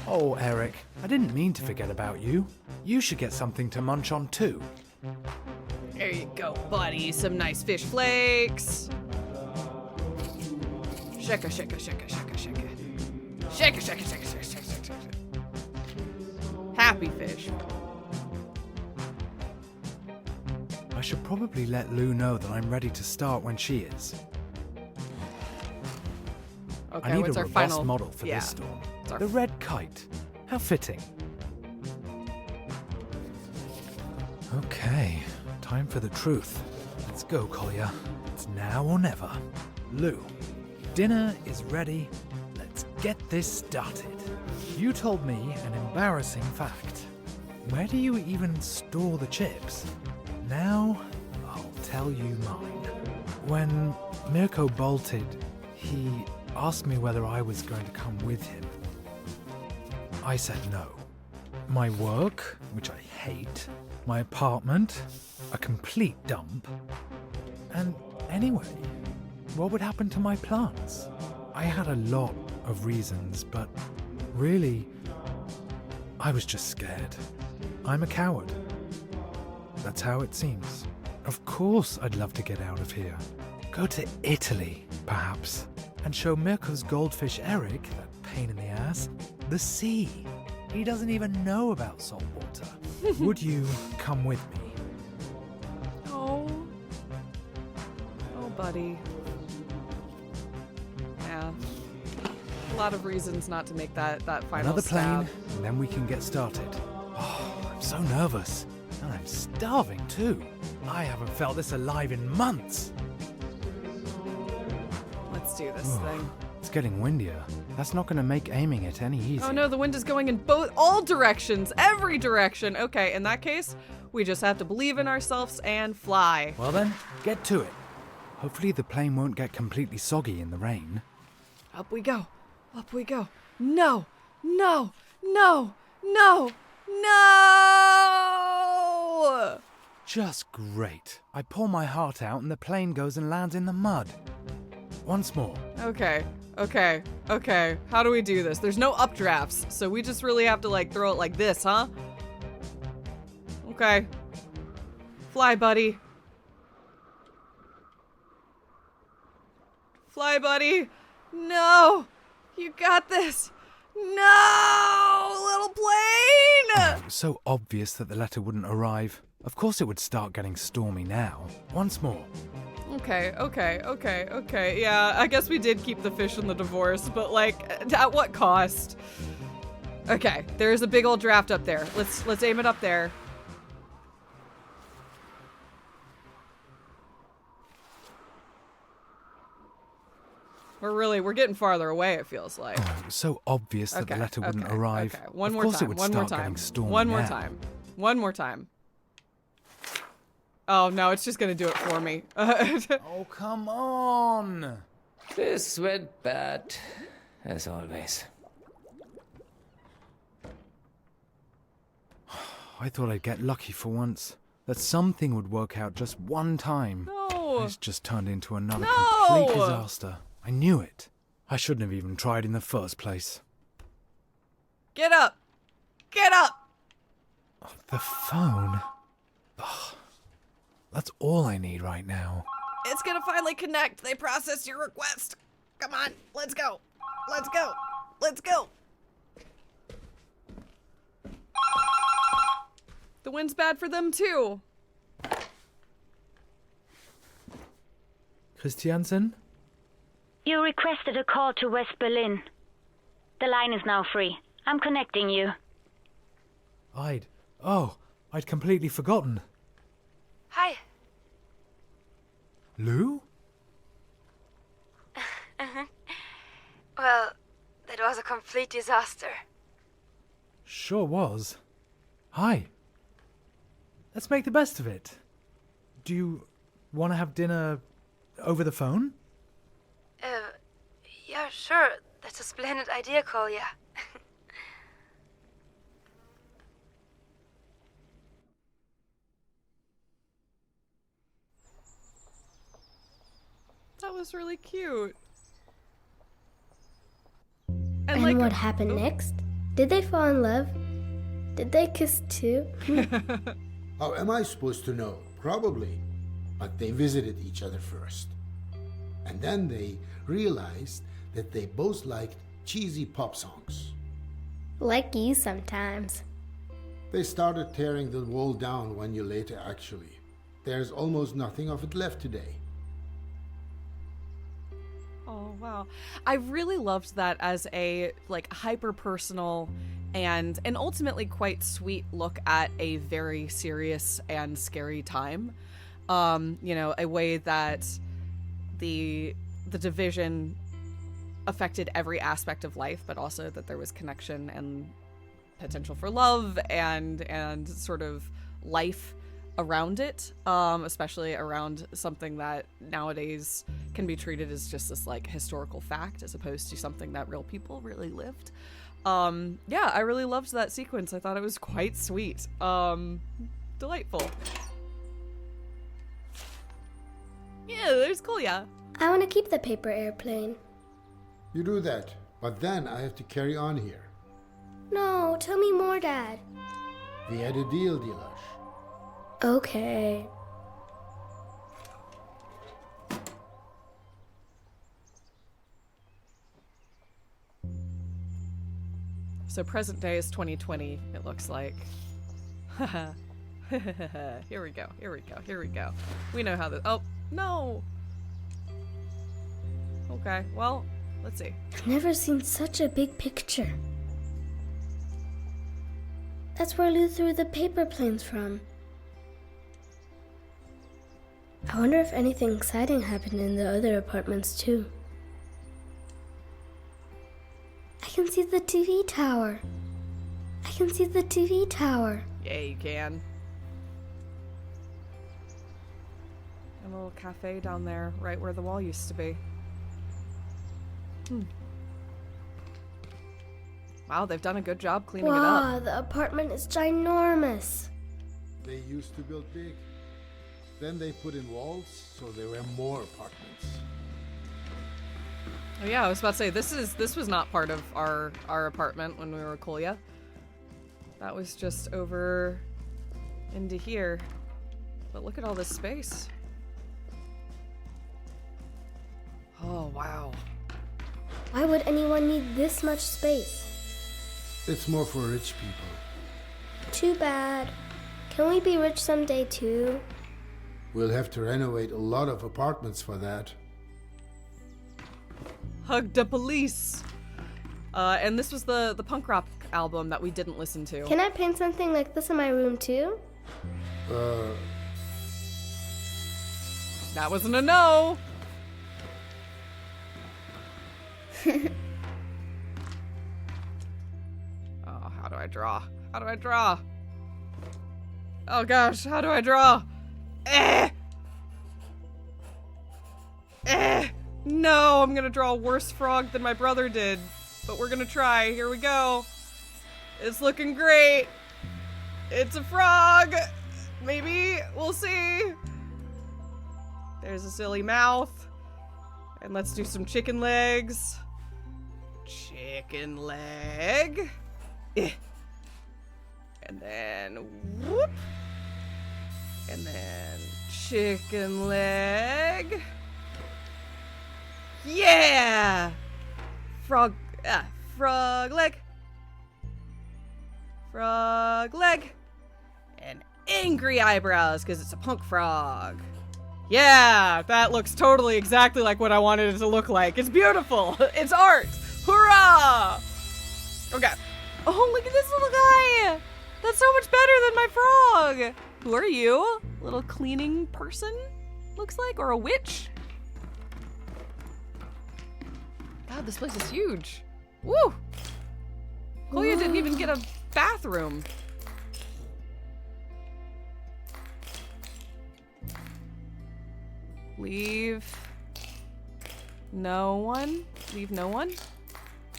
Oh, Eric, I didn't mean to forget about you. You should get something to munch on too. There you go, buddy. Some nice fish flakes. Shaka, shaka, shaka, shaka, shaka. Shaka, shaka, shaka, shaka, shaka, shaka. Happy fish. I should probably let Lou know that I'm ready to start when she is. Okay, I need what's a our robust final model for yeah. this storm. It's our The red kite. How fitting. Okay, time for the truth. Let's go, Kolia. It's now or never. Lou, dinner is ready. Let's get this started. You told me an embarrassing fact. Where do you even store the chips? Now, I'll tell you mine. When Mirko bolted, he asked me whether I was going to come with him. I said no. My work, which I hate, my apartment, a complete dump. And anyway, what would happen to my plants? I had a lot of reasons, but really, I was just scared. I'm a coward. That's how it seems. Of course I'd love to get out of here. Go to Italy, perhaps, and show Mirko's goldfish Eric, that pain in the ass, the sea. He doesn't even know about salt water. Would you come with me? Oh, buddy. Yeah. A lot of reasons not to make that final Another stab. plane, and then we can get started. Oh, I'm so nervous. And I'm starving too. I haven't felt this alive in months. Let's do this thing. It's getting windier. That's not going to make aiming it any easier. Oh no, the wind is going in all directions, every direction. Okay, in that case, we just have to believe in ourselves and fly. Well then, get to it. Hopefully the plane won't get completely soggy in the rain. Up we go. Up we go. No, no, no, no, no! Just great. I pour my heart out and the plane goes and lands in the mud. Once more. Okay, Okay. Okay. How do we do this? There's no updrafts, so we just really have to like throw it like this, huh? Okay. Fly, buddy. Fly, buddy. No! You got this! No! Little plane! It was so obvious that the letter wouldn't arrive. Of course it would start getting stormy now. Once more. Okay. Yeah, I guess we did keep the fish in the divorce, but like, at what cost? Okay, there's a big old draft up there. Let's aim it up there. We're getting farther away, it feels like. Oh, it was so obvious that the letter wouldn't arrive. Okay. One of more course time. it would One more start time. getting stormy One more now. time. One more time. Oh no, it's just gonna do it for me. Oh, come on! This went bad, as always. I thought I'd get lucky for once. That something would work out just one time. No. It's just turned into another No! complete disaster. I knew it. I shouldn't have even tried in the first place. Get up! Get up! The phone? Ugh. That's all I need right now. It's gonna finally connect. They processed your request. Come on, let's go. Let's go. Let's go. The wind's bad for them too. Christiansen? You requested a call to West Berlin. The line is now free. I'm connecting you. I'd completely forgotten. Hi. Lou? Well, that was a complete disaster. Sure was. Hi. Let's make the best of it. Do you want to have dinner over the phone? Yeah, sure. That's a splendid idea, Kolia. That was really cute. And like, what happened next? Did they fall in love? Did they kiss too? How am I supposed to know? Probably. But they visited each other first. And then they realized that they both liked cheesy pop songs. Like you sometimes. They started tearing the wall down 1 year later, actually. There's almost nothing of it left today. Oh wow. I really loved that as a like hyper personal and ultimately quite sweet look at a very serious and scary time. You know, a way that the division affected every aspect of life, but also that there was connection and potential for love and sort of life around it, especially around something that nowadays can be treated as just this like historical fact as opposed to something that real people really lived. Yeah, I really loved that sequence. I thought it was quite sweet. Delightful. Yeah, there's Kolia. I want to keep the paper airplane. You do that, but then I have to carry on here. No, tell me more, Dad. We had a deal, Dilash. Okay. So present day is 2020, it looks like. Here we go, here we go, here we go. We know how this— oh, no! Okay, well, let's see. I've never seen such a big picture. That's where Lou threw the paper planes from. I wonder if anything exciting happened in the other apartments too. I can see the TV tower. I can see the TV tower. Yeah, you can. A little cafe down there, right where the wall used to be. Wow, they've done a good job cleaning it up. Wow, the apartment is ginormous. They used to build big. Then they put in walls, so there were more apartments. Oh yeah, I was about to say this was not part of our apartment when we were at Kolia. That was just over into here. But look at all this space. Oh wow. Why would anyone need this much space? It's more for rich people. Too bad. Can we be rich someday too? We'll have to renovate a lot of apartments for that. Hug the police. And this was the punk rock album that we didn't listen to. Can I paint something like this in my room too? That wasn't a no. Oh, how do I draw? How do I draw? Oh gosh, how do I draw? No, I'm gonna draw a worse frog than my brother did. But we're gonna try. Here we go. It's looking great. It's a frog. Maybe. We'll see. There's a silly mouth. And let's do some chicken legs. Chicken leg. And then whoop. And then chicken leg. Yeah! Frog leg. Frog leg. And angry eyebrows, because it's a punk frog. Yeah, that looks totally exactly like what I wanted it to look like. It's beautiful. It's art. Hurrah! Okay. Oh, look at this little guy. That's so much better than my frog. Who are you? Little cleaning person, looks like, or a witch? God, this place is huge. Woo! Kolia didn't even get a bathroom. Leave no one. Leave no one.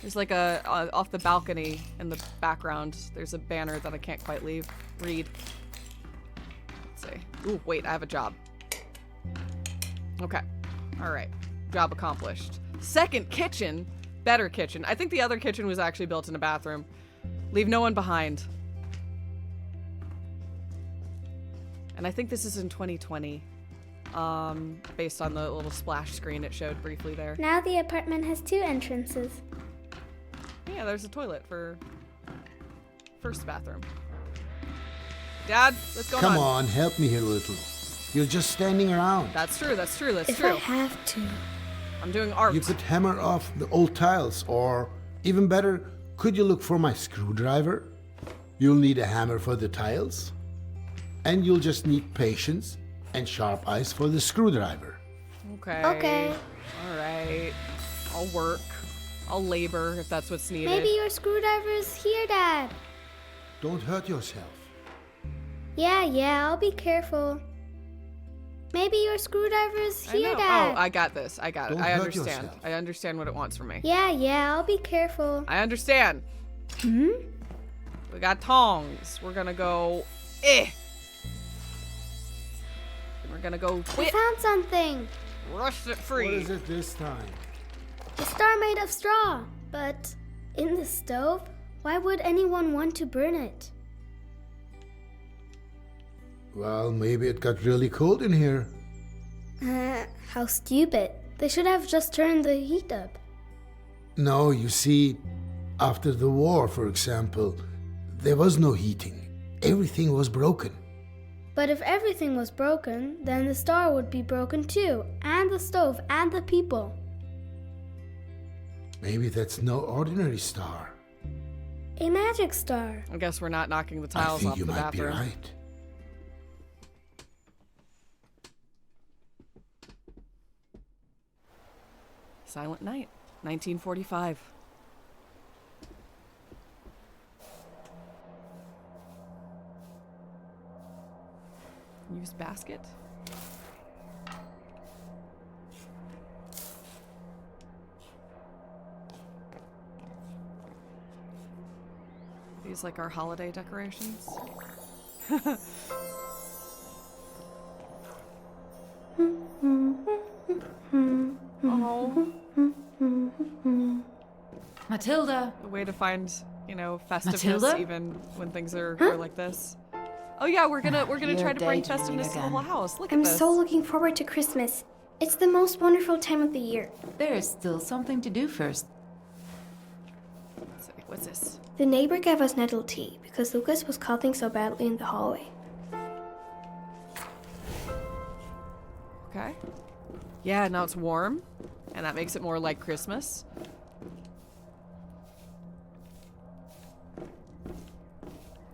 There's like a off the balcony in the background. There's a banner that I can't quite read. Let's see. Ooh, wait, I have a job. Okay. All right. Job accomplished. Second kitchen. Better kitchen. I think the other kitchen was actually built in a bathroom. Leave no one behind. And I think this is in 2020. Based on the little splash screen it showed briefly there. Now the apartment has 2 entrances. Yeah, there's a toilet for first bathroom. Dad, let's go on. Come on, help me here a little. You're just standing around. That's true, that's true, that's If true. I have to. I'm doing art. You could hammer off the old tiles, or even better, could you look for my screwdriver? You'll need a hammer for the tiles, and you'll just need patience and sharp eyes for the screwdriver. Okay. Okay. All right. I'll work. I'll labor if that's what's needed. Maybe your screwdriver is here, Dad. Don't hurt yourself. Yeah, I'll be careful. Maybe your screwdriver is I here, know. Dad. Oh, I got this. I got it. Don't I hurt understand. yourself. I understand what it wants from me. Yeah, I'll be careful. I understand. Hmm? We got tongs. We're gonna go We're gonna go I found something. rush it free. What is it this time? A star made of straw. But in the stove? Why would anyone want to burn it? Well, maybe it got really cold in here. How stupid. They should have just turned the heat up. No, you see, after the war, for example, there was no heating. Everything was broken. But if everything was broken, then the star would be broken too, and the stove, and the people. Maybe that's no ordinary star. A magic star. I guess we're not knocking the I tiles think off you the might be bathroom. right. Silent Night, 1945. Used basket. These like our holiday decorations. Oh. Matilda! a way to find, festiveness Matilda? even when things are like this. Oh yeah, we're gonna try to bring festiveness to the whole house. Look at I'm this. so looking forward to Christmas. It's the most wonderful time of the year. There is still something to do first. Sorry, what's this? The neighbor gave us nettle tea because Lucas was coughing so badly in the hallway. Okay. Yeah, now it's warm, and that makes it more like Christmas.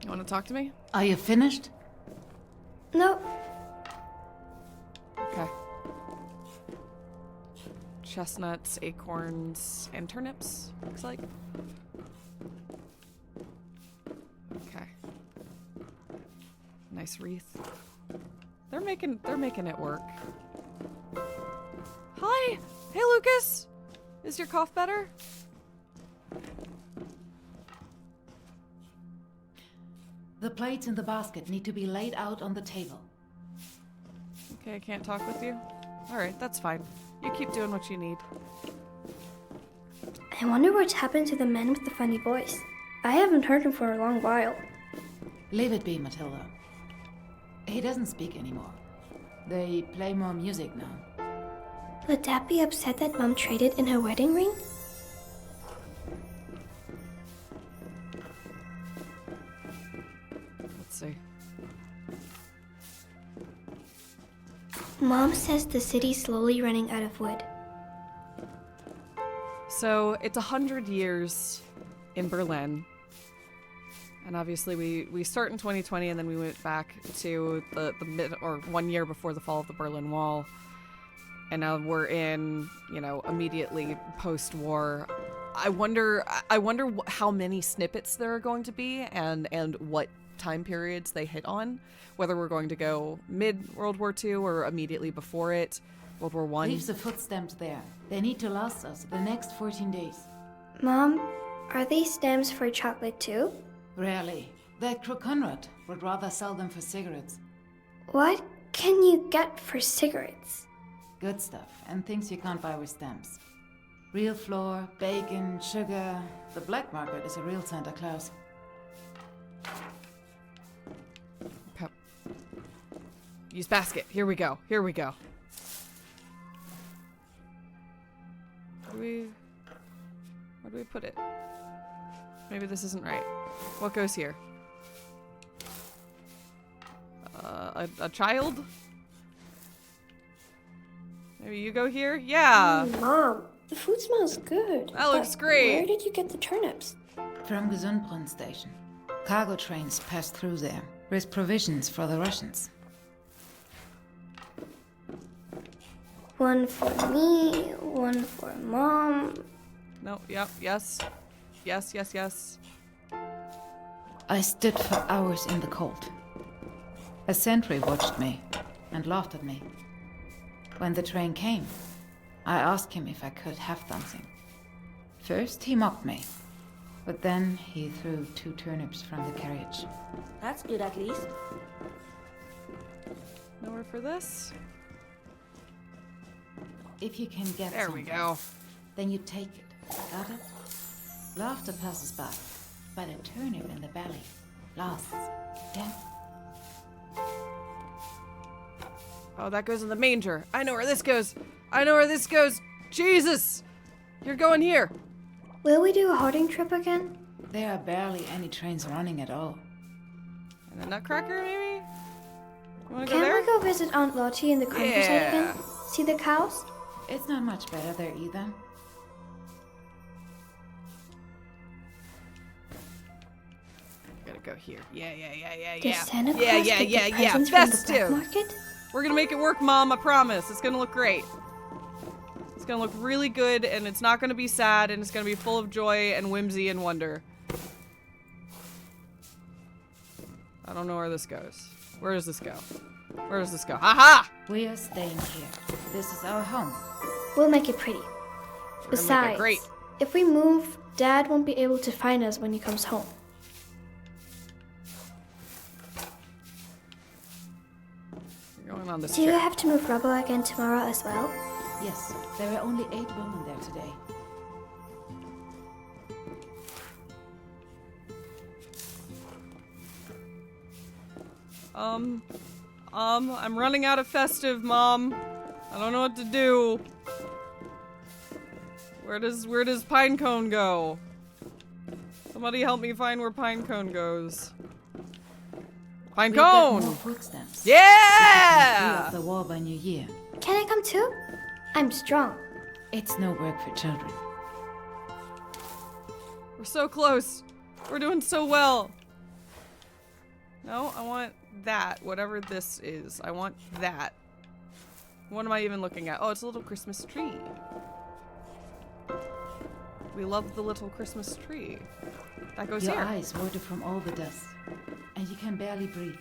You want to talk to me? Are you finished? No, Okay. Chestnuts, acorns, and turnips, looks like. Okay. Nice wreath. They're making it work. Hi! Hey, Lucas! Is your cough better? The plates in the basket need to be laid out on the table. Okay, I can't talk with you. Alright, that's fine. You keep doing what you need. I wonder what's happened to the man with the funny voice. I haven't heard him for a long while. Leave it be, Matilda. He doesn't speak anymore. They play more music now. Would Dad be upset that Mom traded in her wedding ring? Let's see. Mom says the city's slowly running out of wood. So, it's 100 years in Berlin. And obviously we start in 2020 and then we went back to the mid or 1 year before the fall of the Berlin Wall. And now we're in, immediately post-war. I wonder how many snippets there are going to be and what time periods they hit on. Whether we're going to go mid-World War II or immediately before it, World War I. Leave the foot stamps there. They need to last us the next 14 days. Mom, are these stamps for chocolate too? Rarely. That crook Conrad would rather sell them for cigarettes. What can you get for cigarettes? Good stuff, and things you can't buy with stamps. Real flour, bacon, sugar. The black market is a real Santa Claus. Okay. Use basket. Here we go. Where do we put it? Maybe this isn't right. What goes here? A child? Maybe you go here? Yeah! Mom, the food smells good. That looks but great. Where did you get the turnips? From Gesundbrunnen station. Cargo trains pass through there with provisions for the Russians. One for me, one for Mom. No, yep, yes. Yes. I stood for hours in the cold. A sentry watched me and laughed at me. When the train came, I asked him if I could have something. First, he mocked me, but then he threw 2 turnips from the carriage. That's good, at least. Nowhere for this? If you can get There we something, go. then you take it. Got it? Laughter passes by, but a turnip in the belly lasts. Yeah? Oh, that goes in the manger. I know where this goes. Jesus! You're going here. Will we do a hoarding trip again? There are barely any trains running at all. And a nutcracker, maybe? You wanna go Can there? we go visit Aunt Lottie in the countryside again? See the cows? It's not much better there either. Gotta go here. Yeah. Does Santa Claus Yeah. get the presents from the black market? We're gonna make it work, Mom, I promise. It's gonna look great. It's gonna look really good, and it's not gonna be sad, and it's gonna be full of joy and whimsy and wonder. I don't know where this goes. Where does this go? Aha! We are staying here. This is our home. We'll make it pretty. We're gonna make Besides, it great. if we move, Dad won't be able to find us when he comes home. We're going on this Do you trip. have to move rubble again tomorrow as well? Yes, there were only 8 women there today. I'm running out of festive, Mom. I don't know what to do. Where does Pinecone go? Somebody help me find where Pinecone goes. We've got more Pinecone! footsteps. Yeah! Up the wall by New Year. Can I come too? I'm strong. It's no work for children. We're so close. We're doing so well. No, I want that. Whatever this is. I want that. What am I even looking at? Oh, it's a little Christmas tree. We love the little Christmas tree. That goes Your here. eyes water from all the dust, and you can barely breathe.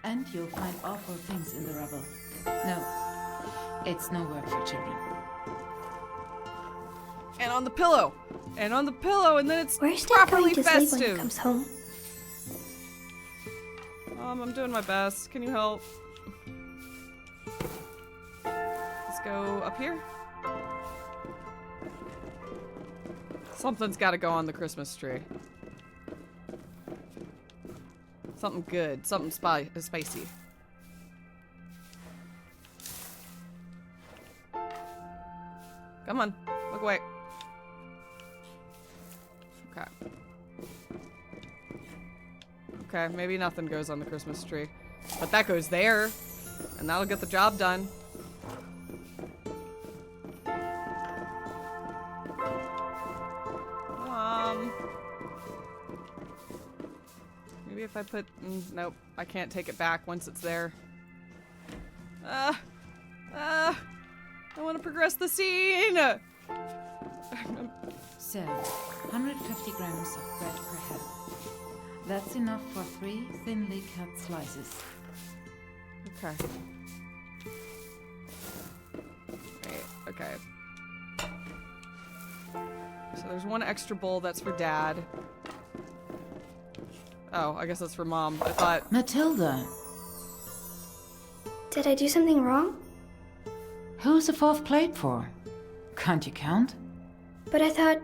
And you'll find awful things in the rubble. No, it's no work for children. And on the pillow. And on the pillow, and then it's Where's Dad properly going to sleep when festive. he comes home? I'm doing my best. Can you help? Let's go up here. Something's got to go on the Christmas tree. Something good. Something spicy. Come on. Look away. Okay. Okay, maybe nothing goes on the Christmas tree. But that goes there. And that'll get the job done. Maybe if I put... nope, I can't take it back once it's there. I want to progress the scene! So, 150 grams of bread per head. That's enough for 3 thinly cut slices. Okay. Wait, okay. So there's one extra bowl that's for Dad. Oh, I guess that's for Mom. I thought... Matilda! Did I do something wrong? Who's the 4th plate for? Can't you count? But I thought...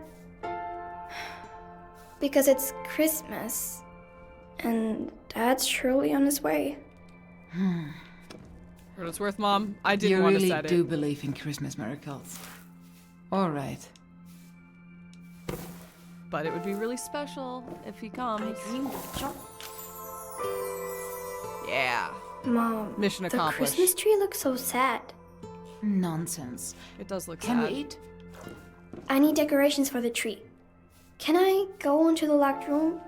Because it's Christmas. And Dad's surely on his way. For what it's worth, Mom, I didn't want to set it. You really do believe in Christmas miracles. All right. But it would be really special if he comes. Yeah. Mom, Mission accomplished. The Christmas tree looks so sad. Nonsense. It does look Can sad. we eat? I need decorations for the tree. Can I go into the locked room?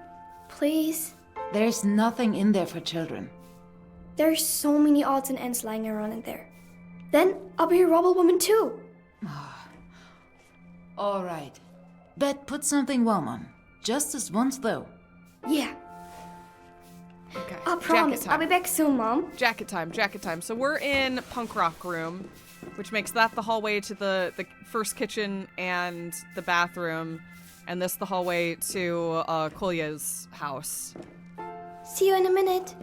Please? There's nothing in there for children. There's so many odds and ends lying around in there. Then I'll be a rubble woman too. All right. But put something warm on. Just this once, though. Yeah. Okay. I promise. I'll be back soon, Mom. Jacket time, jacket time. So we're in punk rock room, which makes that the hallway to the first kitchen and the bathroom, and this the hallway to Kolia's house. See you in a minute.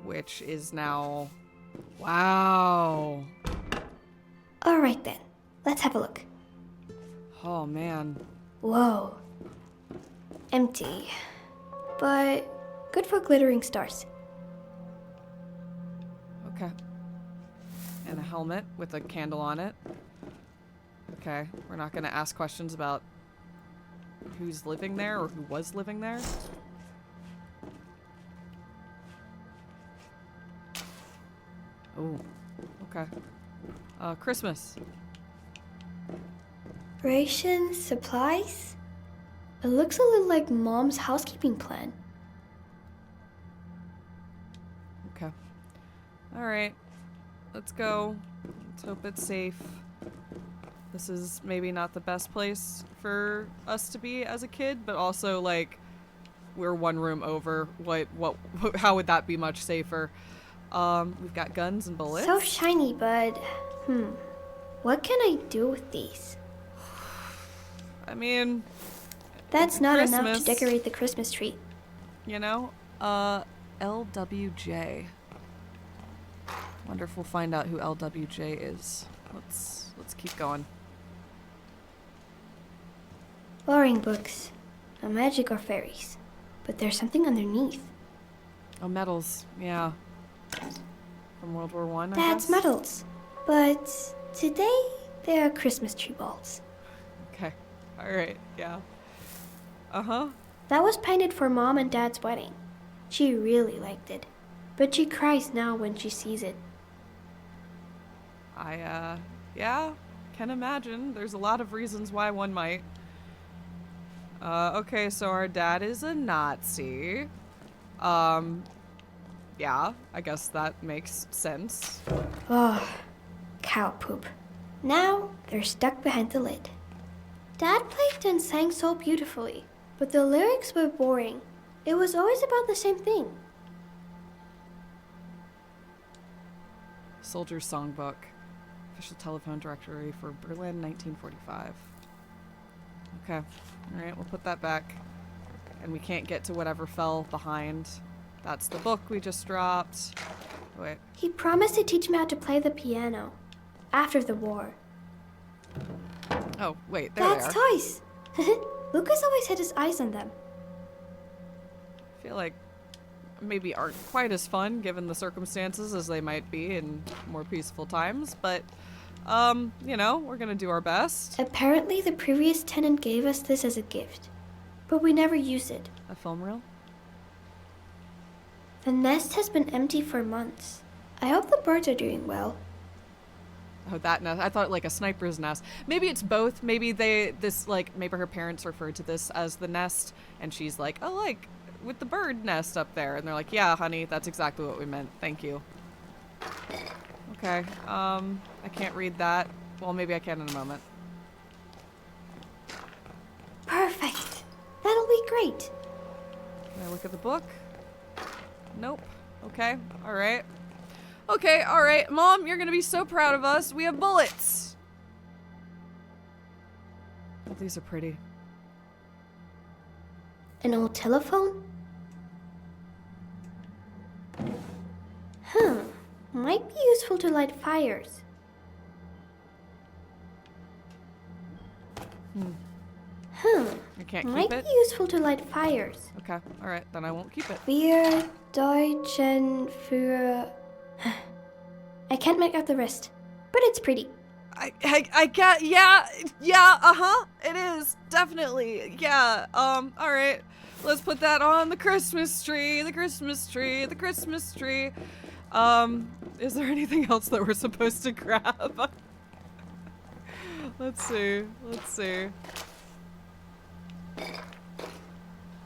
Which is now... Wow. All right then. Let's have a look. Oh, man. Whoa. Empty. But good for glittering stars. Okay. And a helmet with a candle on it. Okay, we're not going to ask questions about who's living there or who was living there. Oh, okay. Christmas. Rations, supplies? It looks a little like Mom's housekeeping plan. Okay. Alright. Let's go. Let's hope it's safe. This is maybe not the best place for us to be as a kid, but also, like, we're one room over. How would that be much safer? We've got guns and bullets. So shiny, but, what can I do with these? I mean... That's not enough Christmas. to decorate the Christmas tree. You know? LWJ. Wonder if we'll find out who LWJ is. Let's keep going. Boring books. No magic or fairies. But there's something underneath. Oh, medals. Yeah. From World War One. Dad's medals. But today, they are Christmas tree balls. Okay. All right. Yeah. Uh-huh. That was painted for Mom and Dad's wedding. She really liked it. But she cries now when she sees it. Yeah, can imagine. There's a lot of reasons why one might. Okay, so our dad is a Nazi. Yeah, I guess that makes sense. Oh, cow poop. Now, they're stuck behind the lid. Dad played and sang so beautifully, but the lyrics were boring. It was always about the same thing. Soldier's Songbook. Official telephone directory for Berlin, 1945. Okay. Alright, we'll put that back. And we can't get to whatever fell behind. That's the book we just dropped. Wait. He promised to teach me how to play the piano. After the war. Oh, wait, there That's they are. toys! Lucas always had his eyes on them. I feel like maybe aren't quite as fun given the circumstances as they might be in more peaceful times, but you know, we're gonna do our best. Apparently the previous tenant gave us this as a gift, but we never used it. A film reel? The nest has been empty for months. I hope the birds are doing well. Oh, that nest. I thought like a sniper's nest. Maybe it's both. Maybe maybe her parents referred to this as the nest, and she's like, oh, like, with the bird nest up there. And they're like, yeah, honey, that's exactly what we meant. Thank you. Okay, I can't read that. Well, maybe I can in a moment. Perfect. That'll be great. Can I look at the book? Nope. Okay, alright. Okay, alright. Mom, you're gonna be so proud of us. We have bullets! Oh, these are pretty. An old telephone? Huh. Might be useful to light fires. Huh. I can't keep Might it? be useful to light fires. Okay, alright. Then I won't keep it. Wir Deutschen für... I can't make out the rest, but it's pretty. I can't, yeah, uh-huh, it is, definitely, yeah, alright, let's put that on the Christmas tree, the Christmas tree, the Christmas tree. Is there anything else that we're supposed to grab? Let's see.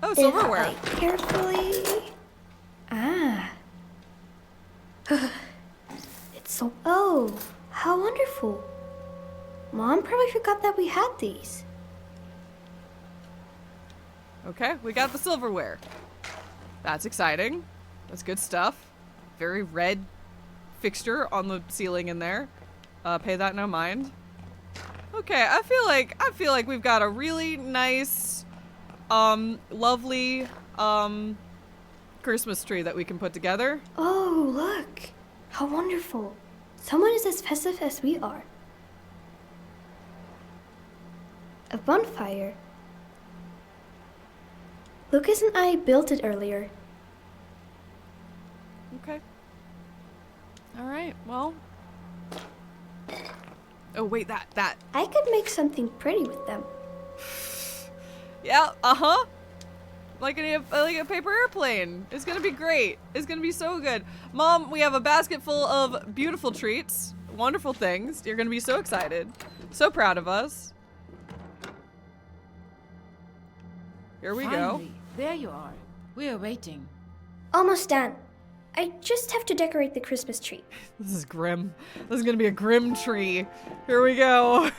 Oh, silverware. If I carefully... Ah. It's so... Oh, how wonderful. Mom probably forgot that we had these. Okay, we got the silverware. That's exciting. That's good stuff. Very red fixture on the ceiling in there. Pay that no mind. Okay, I feel like we've got a really nice, lovely, Christmas tree that we can put together. Oh, look. How wonderful. Someone is as festive as we are. A bonfire. Lucas and I built it earlier. Okay. Alright, well. Oh, wait, that. I could make something pretty with them. Yeah, uh-huh. Like a paper airplane. It's gonna be great. It's gonna be so good. Mom, we have a basket full of beautiful treats. Wonderful things. You're gonna be so excited. So proud of us. Here we Finally, go. there you are. We are waiting. Almost done. I just have to decorate the Christmas tree. This is grim. This is gonna be a grim tree. Here we go.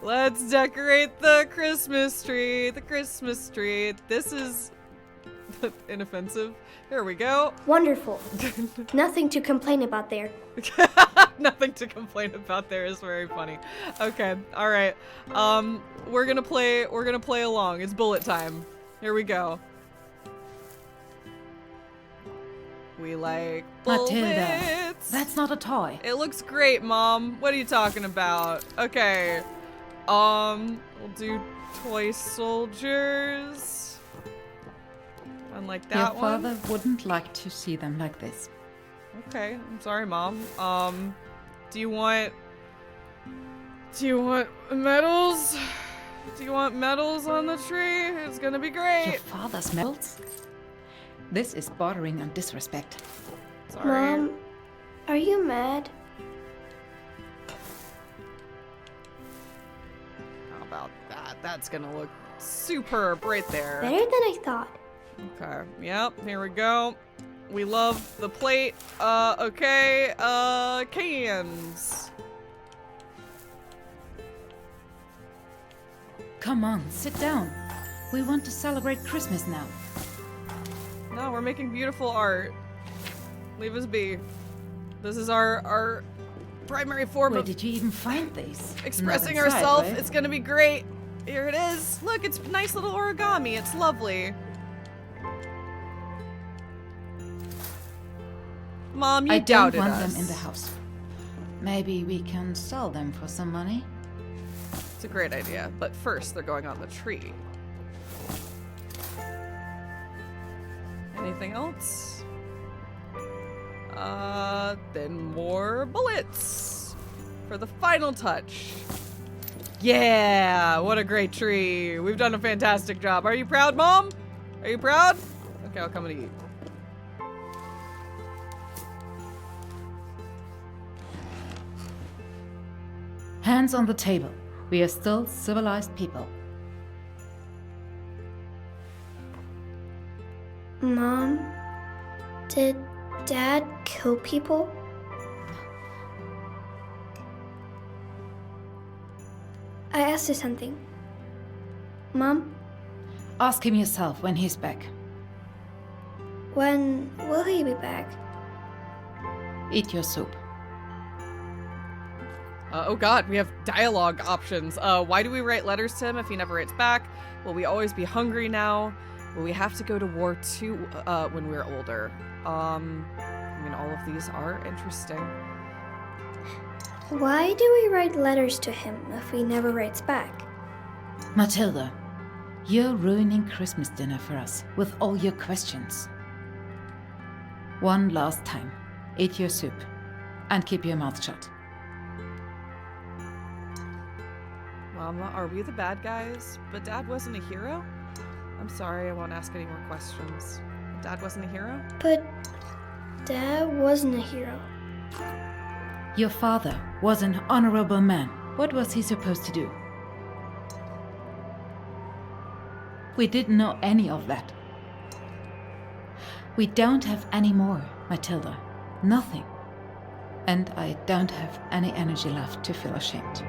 Let's decorate the Christmas tree. The Christmas tree. This is inoffensive. Here we go. Wonderful. Nothing to complain about there. Nothing to complain about there is very funny. Okay, all right. We're gonna play along. It's bullet time. Here we go. We like bullets. Matilda, that's not a toy. It looks great, Mom. What are you talking about? Okay. We'll do Toy soldiers. Unlike that Your one. father wouldn't like to see them like this. Okay, I'm sorry, Mom. Do you want medals? Do you want medals on the tree? It's gonna be great. Your father's medals? This is bordering on disrespect. Sorry. Mom, are you mad? How about that? That's gonna look superb right there. Better than I thought. Okay. Yep. Here we go. We love the plate. Okay. Cans. Come on, sit down. We want to celebrate Christmas now. No, we're making beautiful art. Leave us be. This is our primary form Where of did you even find these? expressing Not inside, ourselves. right? It's gonna be great. Here it is. Look, it's nice little origami. It's lovely. Mom, you I don't doubted want us. them in the house. Maybe we can sell them for some money. It's a great idea, but first they're going on the tree. Anything else? Then more bullets for the final touch. Yeah, what a great tree. We've done a fantastic job. Are you proud, Mom? Are you proud? Okay, I'll come and eat. Hands on the table. We are still civilized people. Mom, did Dad kill people? I asked you something. Mom, Ask him yourself when he's back. when will he be back? Eat your soup. Oh god, we have dialogue options. Why do we write letters to him if he never writes back? Will we always be hungry now? Will we have to go to war too when we're older? I mean, all of these are interesting. Why do we write letters to him if he never writes back? Matilda, you're ruining Christmas dinner for us with all your questions. One last time. Eat your soup. And keep your mouth shut. Mama, are we the bad guys? But Dad wasn't a hero? I'm sorry, I won't ask any more questions. Dad wasn't a hero? But Dad wasn't a hero. Your father was an honorable man. What was he supposed to do? We didn't know any of that. We don't have any more, Matilda. Nothing. And I don't have any energy left to feel ashamed.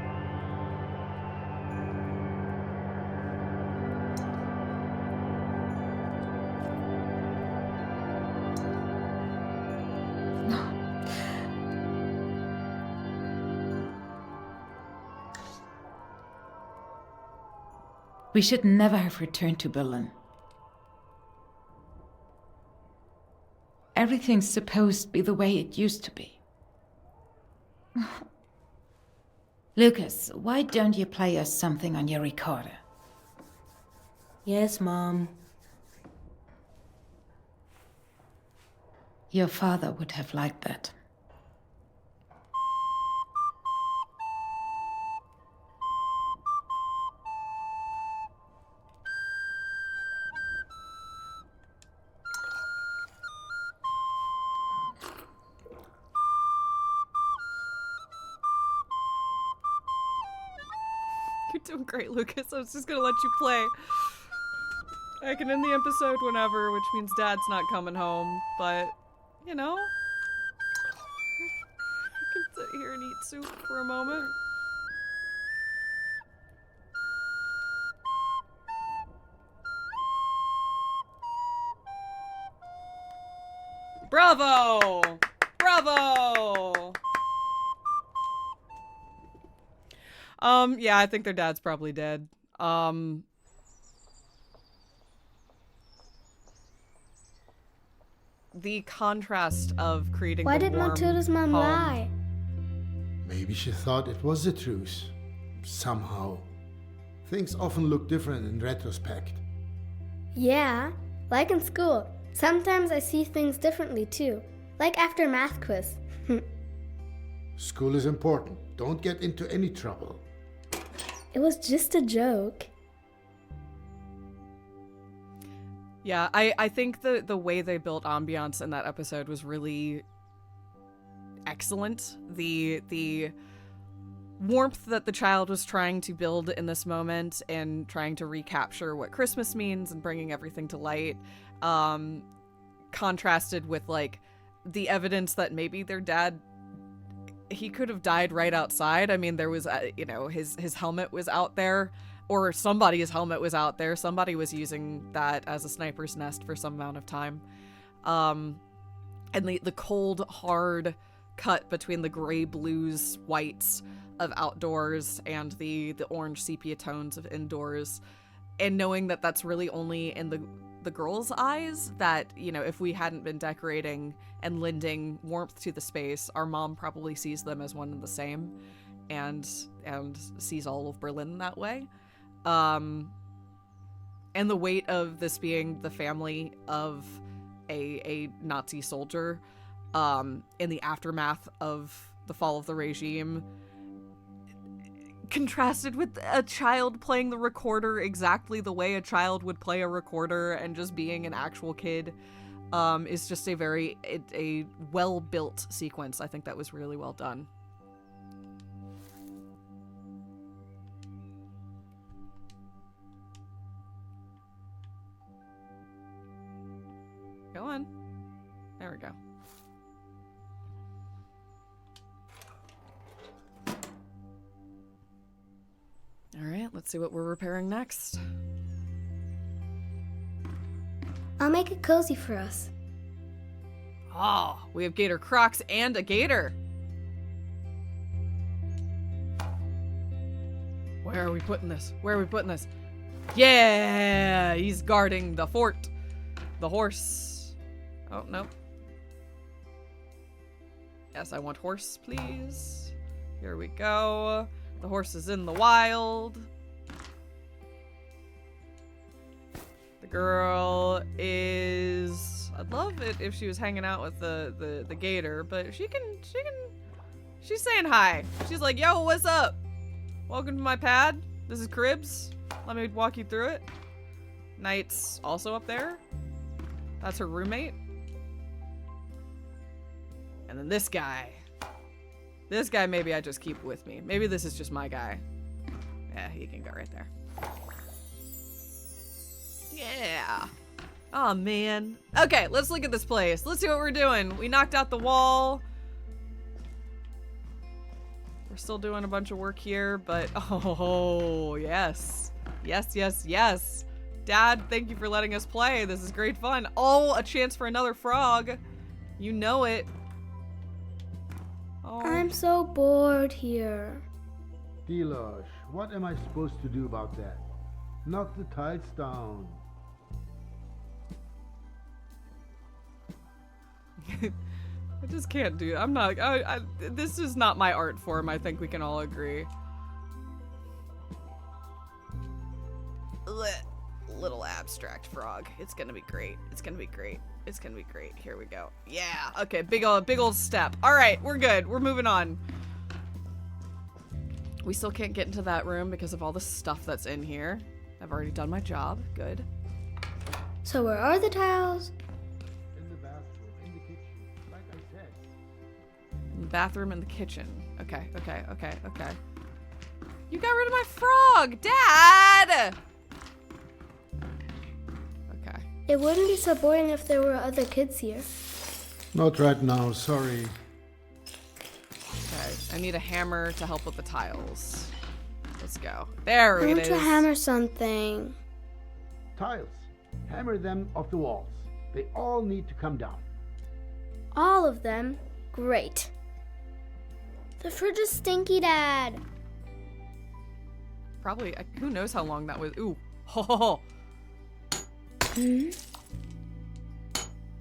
We should never have returned to Berlin. Everything's supposed to be the way it used to be. Lucas, why don't you play us something on your recorder? Yes, Mom. Your father would have liked that. You're doing great, Lucas. I was just gonna let you play. I can end the episode whenever, which means Dad's not coming home, but, you know, I can sit here and eat soup for a moment. Bravo! Bravo! Yeah, I think their dad's probably dead. The contrast of creating Why the did warm Matilda's mom home. lie? Maybe she thought it was the truth. Somehow. Things often look different in retrospect. Yeah, like in school. Sometimes I see things differently too. Like after math quiz. School is important. Don't get into any trouble. It was just a joke. Yeah, I think the way they built ambiance in that episode was really excellent. The warmth that the child was trying to build in this moment and trying to recapture what Christmas means and bringing everything to light, contrasted with like the evidence that maybe their dad, he could have died right outside. I mean, there was his helmet was out there, or somebody's helmet was out there. Somebody was using that as a sniper's nest for some amount of time. And the cold, hard cut between the gray, blues, whites of outdoors and the orange sepia tones of indoors, and knowing that that's really only in the girl's eyes, that, you know, if we hadn't been decorating and lending warmth to the space, our mom probably sees them as one and the same, and sees all of Berlin that way. And the weight of this being the family of a Nazi soldier, in the aftermath of the fall of the regime, contrasted with a child playing the recorder exactly the way a child would play a recorder and just being an actual kid, is just a well-built sequence. I think that was really well done. Go on. There we go. All right, let's see what we're repairing next. I'll make it cozy for us. Oh, we have gator Crocs and a gator. Where are we putting this? Where are we putting this? Yeah, he's guarding the fort. The horse. Oh, no. Yes, I want horse, please. Here we go. The horse is in the wild. The girl is... I'd love it if she was hanging out with the gator, but she's saying hi. She's like, yo, what's up? Welcome to my pad. This is Cribs. Let me walk you through it. Knight's also up there. That's her roommate. And then this guy. This guy, maybe I just keep with me. Maybe this is just my guy. Yeah, he can go right there. Yeah. Oh, man. Okay, let's look at this place. Let's see what we're doing. We knocked out the wall. We're still doing a bunch of work here, but... Oh, yes. Yes, yes, yes. Dad, thank you for letting us play. This is great fun. Oh, a chance for another frog. You know it. Oh. I'm so bored here. Delosh, what am I supposed to do about that? Knock the tiles down. I just can't do it. I'm not... this is not my art form. I think we can all agree. Little abstract frog. It's gonna be great. It's gonna be great. It's gonna be great. Here we go. Yeah. Okay. Big old step. All right. We're good. We're moving on. We still can't get into that room because of all the stuff that's in here. I've already done my job. Good. So where are the tiles? In the bathroom, in the kitchen, like I said. In the bathroom and the kitchen. Okay. Okay. Okay. Okay. You got rid of my frog, Dad! Okay. It wouldn't be so boring if there were other kids here. Not right now, sorry. Okay, I need a hammer to help with the tiles. Let's go. There it is. I want to hammer something. Tiles. Hammer them off the walls. They all need to come down. All of them? Great. The fridge is stinky, Dad. Probably, who knows how long that was. Ooh. Ho ho ho. Hmm?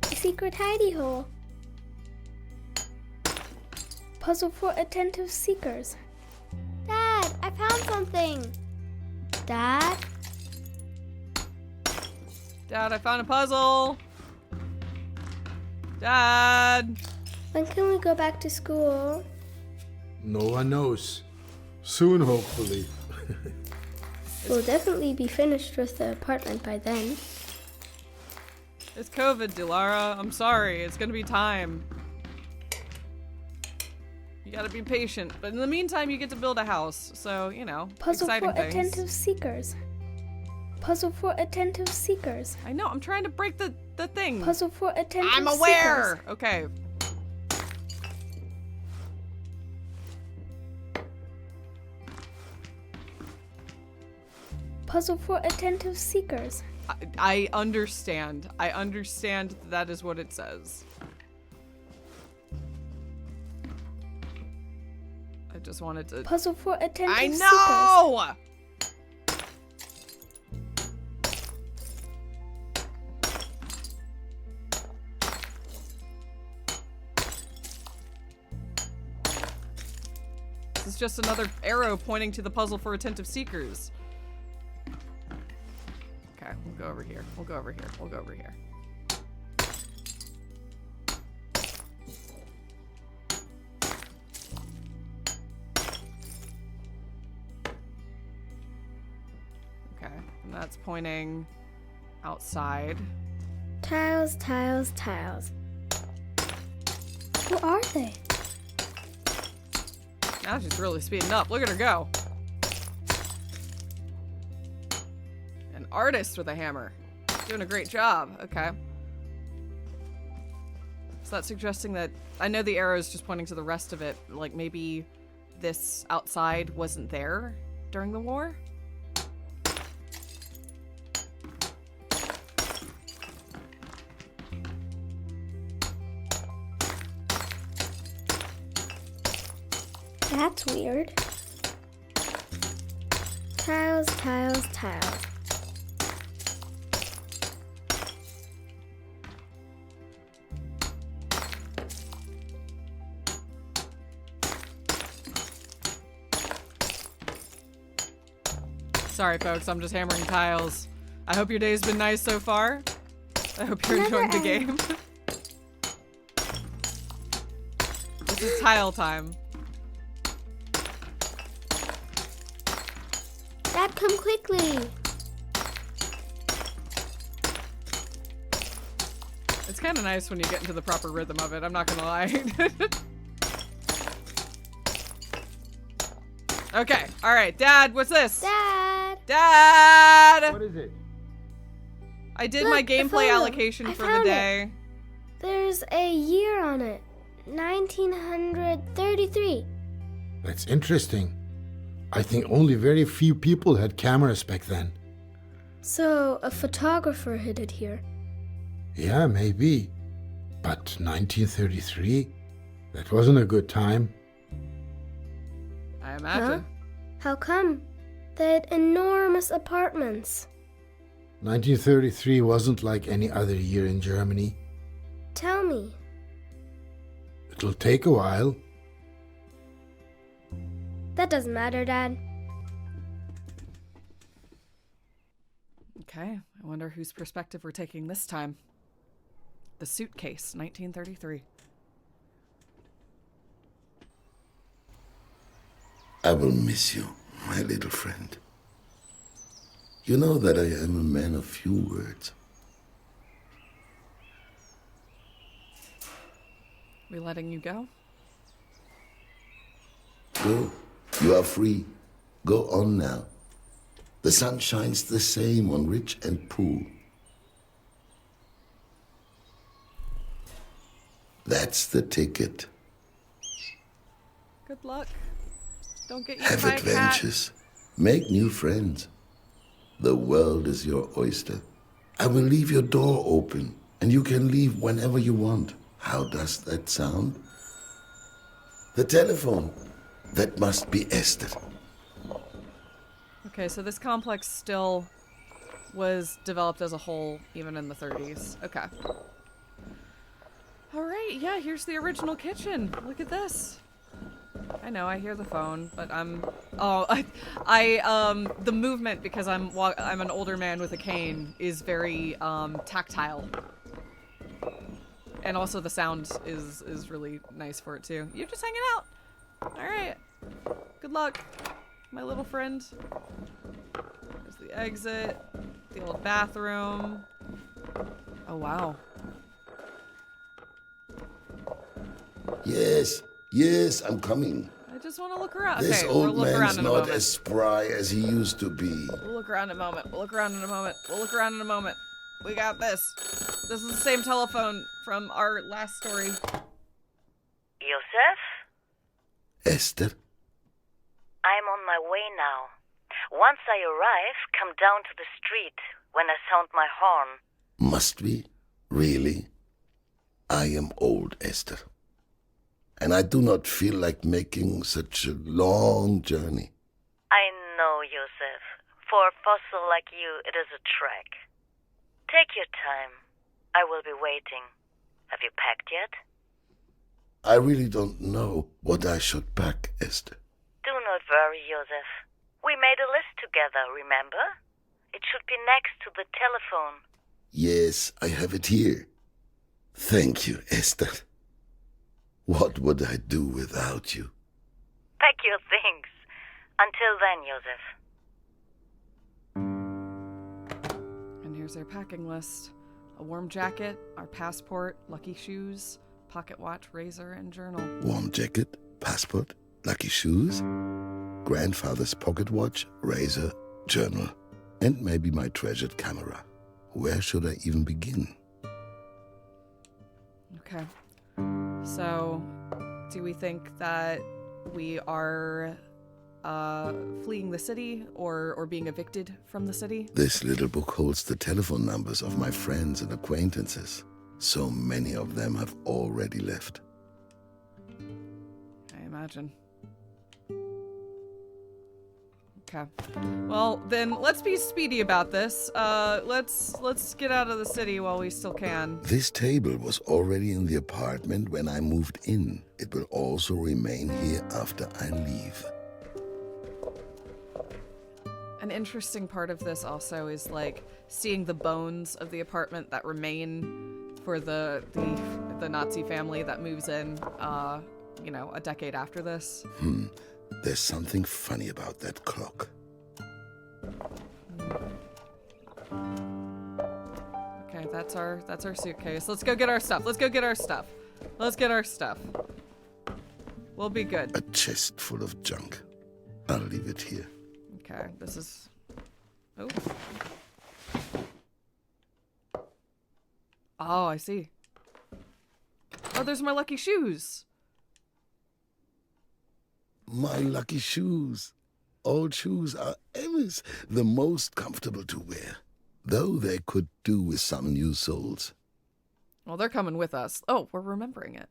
A secret hidey hole. Puzzle for attentive seekers. Dad, I found something. Dad? Dad, I found a puzzle. Dad. When can we go back to school? No one knows. Soon, hopefully. We'll definitely be finished with the apartment by then. It's COVID, Dilara. I'm sorry. It's gonna be time. You gotta be patient. But in the meantime, you get to build a house. So, you know, Puzzle exciting for things. attentive seekers. Puzzle for attentive seekers. I know. I'm trying to break the thing. Puzzle for attentive I'm aware. seekers. Okay. Puzzle for attentive seekers. I understand. I understand that is what it says. I just wanted to... Puzzle for attentive I seekers. know! This is just another arrow pointing to the puzzle for attentive seekers. Okay, we'll go over here. We'll go over here. We'll go over here. Okay, and that's pointing outside. Tiles, tiles, tiles. Who are they? Now she's really speeding up. Look at her go. An artist with a hammer. Doing a great job. Okay. Is that suggesting that... I know the arrow is just pointing to the rest of it. Like, maybe this outside wasn't there during the war? That's weird. Tiles, tiles, tiles. Sorry, folks. I'm just hammering tiles. I hope your day's been nice so far. I hope you're enjoying the game. This is tile time. Dad, come quickly. It's kind of nice when you get into the proper rhythm of it, I'm not gonna lie. Okay, alright, Dad, what's this? Dad! Dad! What is it? I did Look, my I gameplay found it. allocation I for the found it. day. There's a year on it. 1933. That's interesting. I think only very few people had cameras back then. So, a photographer hid it here. Yeah, maybe. But 1933? That wasn't a good time. I imagine. How come? They had enormous apartments. 1933 wasn't like any other year in Germany. Tell me. It'll take a while. That doesn't matter, Dad. Okay, I wonder whose perspective we're taking this time. The Suitcase, 1933. I will miss you, my little friend. You know that I am a man of few words. We letting you go? Go. You are free. Go on now. The sun shines the same on rich and poor. That's the ticket. Good luck. Don't get Have eaten by a cat. adventures. Make new friends. The world is your oyster. I will leave your door open, and you can leave whenever you want. How does that sound? The telephone. That must be Esther. Okay, so this complex still was developed as a whole, even in the 30s. Okay. Alright, yeah, here's the original kitchen. Look at this. I know, I hear the phone, but I'm... Oh, the movement, because I'm an older man with a cane, is very, tactile. And also the sound is really nice for it, too. You're just hanging out. Alright. Good luck, my little friend. There's the exit. The old bathroom. Oh, wow. Yes, I'm coming. I just want to look around. This Okay, old we'll look man's around in a not moment. as spry as he used to be. We'll look around in a moment. We'll look around in a moment. We'll look around in a moment. We got this. This is the same telephone from our last story. Joseph? Esther? I'm on my way now. Once I arrive, come down to the street when I sound my horn. Must we? Really? I am old, Esther. And I do not feel like making such a long journey. I know, Joseph. For a fossil like you, it is a trek. Take your time. I will be waiting. Have you packed yet? I really don't know what I should pack, Esther. Do not worry, Joseph. We made a list together, remember? It should be next to the telephone. Yes, I have it here. Thank you, Esther. What would I do without you? Pack your things. Until then, Joseph. And here's our packing list. A warm jacket, our passport, lucky shoes, pocket watch, razor, and journal. Warm jacket, passport, lucky shoes, grandfather's pocket watch, razor, journal, and maybe my treasured camera. Where should I even begin? Okay. So, do we think that we are fleeing the city or being evicted from the city? This little book holds the telephone numbers of my friends and acquaintances. So many of them have already left. I imagine. Okay. Well, then let's be speedy about this. Let's get out of the city while we still can. This table was already in the apartment when I moved in. It will also remain here after I leave. An interesting part of this also is like seeing the bones of the apartment that remain for the Nazi family that moves in, you know, a decade after this. There's something funny about that clock. Okay, that's our suitcase. Let's go get our stuff. Let's go get our stuff. Let's get our stuff. We'll be good. A chest full of junk. I'll leave it here. Okay, this is... Oh. Oh, I see. Oh, there's my lucky shoes. My lucky shoes. Old shoes are always the most comfortable to wear, though they could do with some new soles. Well, they're coming with us. Oh, we're remembering it.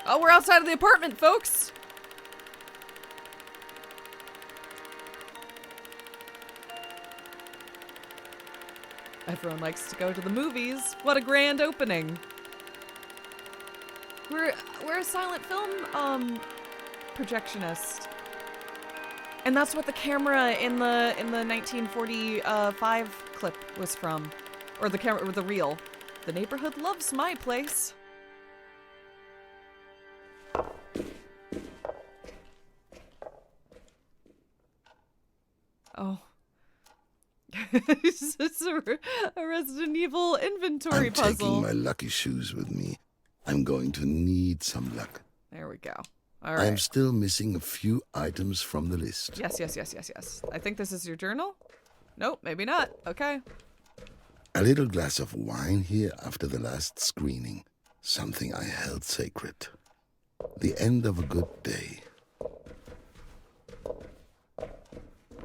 Oh, we're outside of the apartment, folks. Everyone likes to go to the movies. What a grand opening. We're a silent film projectionist. And that's what the camera in the 1945 clip was from. Or the camera or the reel. The neighborhood loves my place. Oh. It's a Resident Evil inventory puzzle. I'm taking my lucky shoes with me. I'm going to need some luck. There we go. All right. I'm still missing a few items from the list. Yes. I think this is your journal? Nope, maybe not. Okay. A little glass of wine here after the last screening. Something I held sacred. The end of a good day.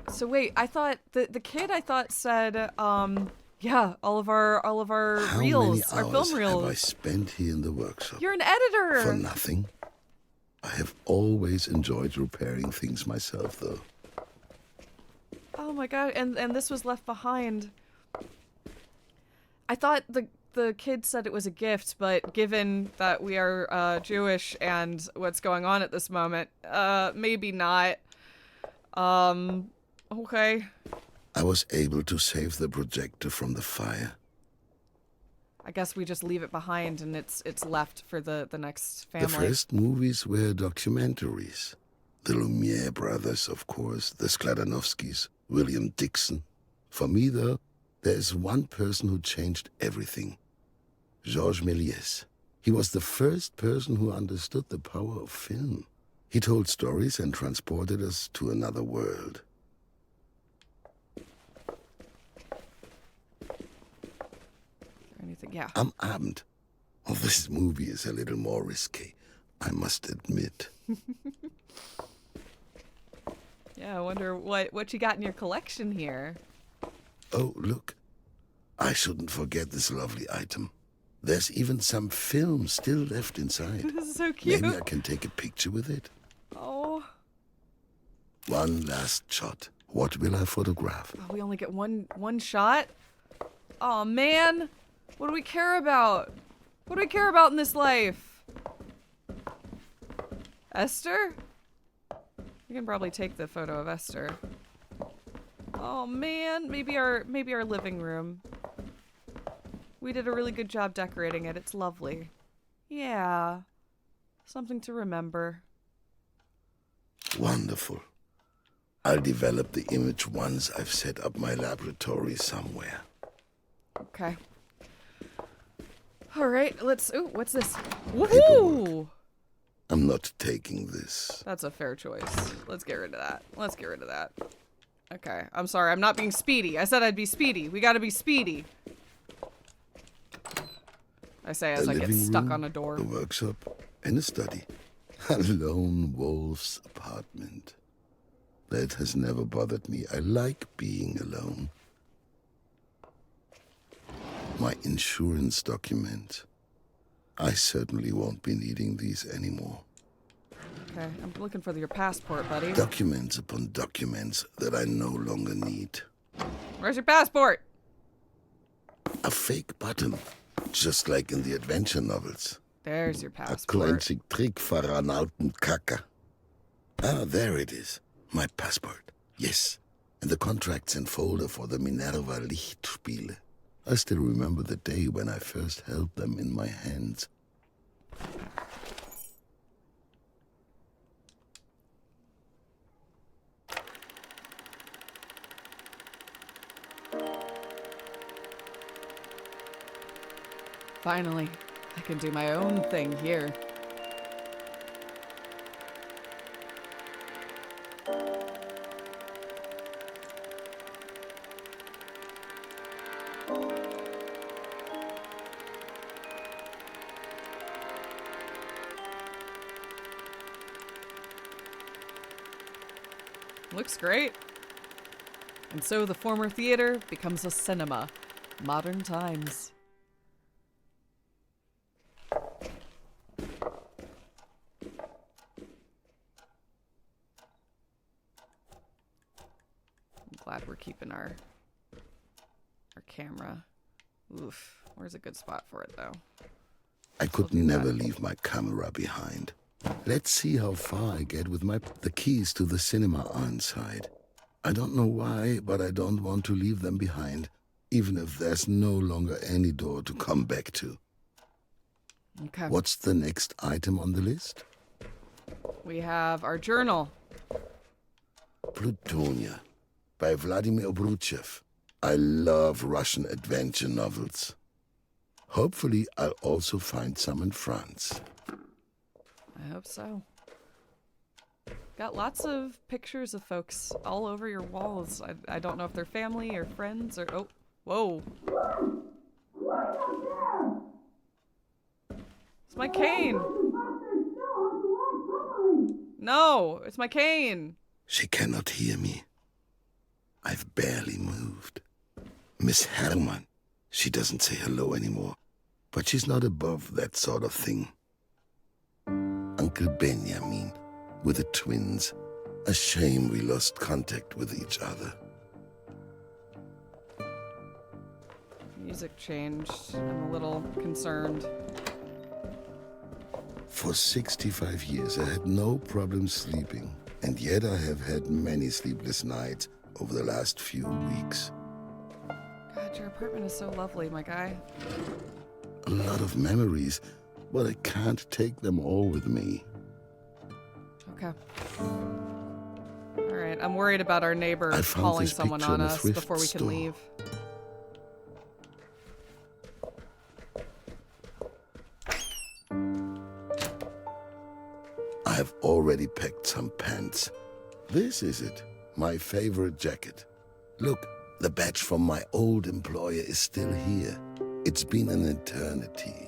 So wait, I thought the kid said yeah, all of our reels, our film reels. How many hours have I spent here in the workshop? You're an editor. For nothing. I have always enjoyed repairing things myself, though. Oh my god, and this was left behind. I thought the kid said it was a gift, but given that we are Jewish and what's going on at this moment, maybe not. Okay. I was able to save the projector from the fire. I guess we just leave it behind and it's left for the next family. The first movies were documentaries. The Lumiere brothers, of course, the Skladanovskys, William Dixon. For me, though, there is one person who changed everything. Georges Méliès. He was the first person who understood the power of film. He told stories and transported us to another world. Anything? Yeah. Am Abend. Oh, this movie is a little more risky, I must admit. Yeah, I wonder what you got in your collection here. Oh, look. I shouldn't forget this lovely item. There's even some film still left inside. This is so cute. Maybe I can take a picture with it. Oh. One last shot. What will I photograph? Oh, we only get one shot? Oh, man. What do we care about? What do we care about in this life? Esther? We can probably take the photo of Esther. Oh man, maybe our living room. We did a really good job decorating it. It's lovely. Yeah. Something to remember. Wonderful. I'll develop the image once I've set up my laboratory somewhere. Okay. All right, let's... Ooh, what's this? Woohoo! I'm not taking this. That's a fair choice. Let's get rid of that. Let's get rid of that. Okay, I'm sorry. I'm not being speedy. I said I'd be speedy. We gotta be speedy. I say as I get stuck on a door. A workshop, and a study. A lone wolf's apartment. That has never bothered me. I like being alone. My insurance document. I certainly won't be needing these anymore. Okay, I'm looking for your passport, buddy. Documents upon documents that I no longer need. Where's your passport? A fake button, just like in the adventure novels. There's your A passport. kleinzig Trick für einen alten Kacker. Ah, there it is. My passport. Yes. And the contracts and folder for the Minerva Lichtspiele. I still remember the day when I first held them in my hands. Finally, I can do my own thing here. Looks great. And so the former theater becomes a cinema. Modern times. I'm glad we're keeping our camera. Oof. Where's a good spot for it, though? I could never leave my camera behind. Let's see how far I get with the keys to the cinema are inside. I don't know why, but I don't want to leave them behind, even if there's no longer any door to come back to. Okay. What's the next item on the list? We have our journal. Plutonia, by Vladimir Obruchev. I love Russian adventure novels. Hopefully, I'll also find some in France. I hope so. Got lots of pictures of folks all over your walls. I don't know if they're family or friends or... Oh, whoa. It's my cane. No, it's my cane. She cannot hear me. I've barely moved. Miss Hermann. She doesn't say hello anymore, but she's not above that sort of thing. Uncle Benjamin, with the twins. A shame we lost contact with each other. Music changed. I'm a little concerned. For 65 years, I had no problem sleeping, and yet I have had many sleepless nights over the last few weeks. God, your apartment is so lovely, my guy. A lot of memories, but I can't take them all with me. Okay. Alright, I'm worried about our neighbor calling someone on us before we can leave. I have already packed some pants. This is it, my favorite jacket. Look, the badge from my old employer is still here. It's been an eternity.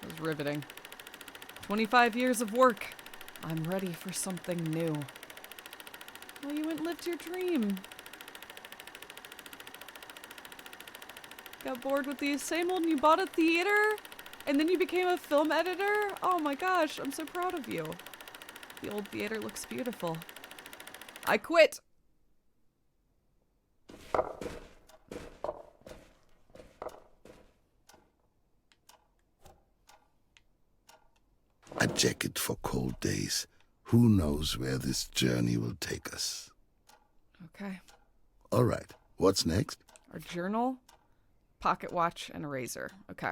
It was riveting. 25 years of work. I'm ready for something new. Well, you went and lived your dream. Got bored with the same old and you bought a theater? And then you became a film editor? Oh my gosh, I'm so proud of you. The old theater looks beautiful. I quit! A jacket for cold days. Who knows where this journey will take us? Okay. All right, what's next? Our journal, pocket watch, and a razor. Okay.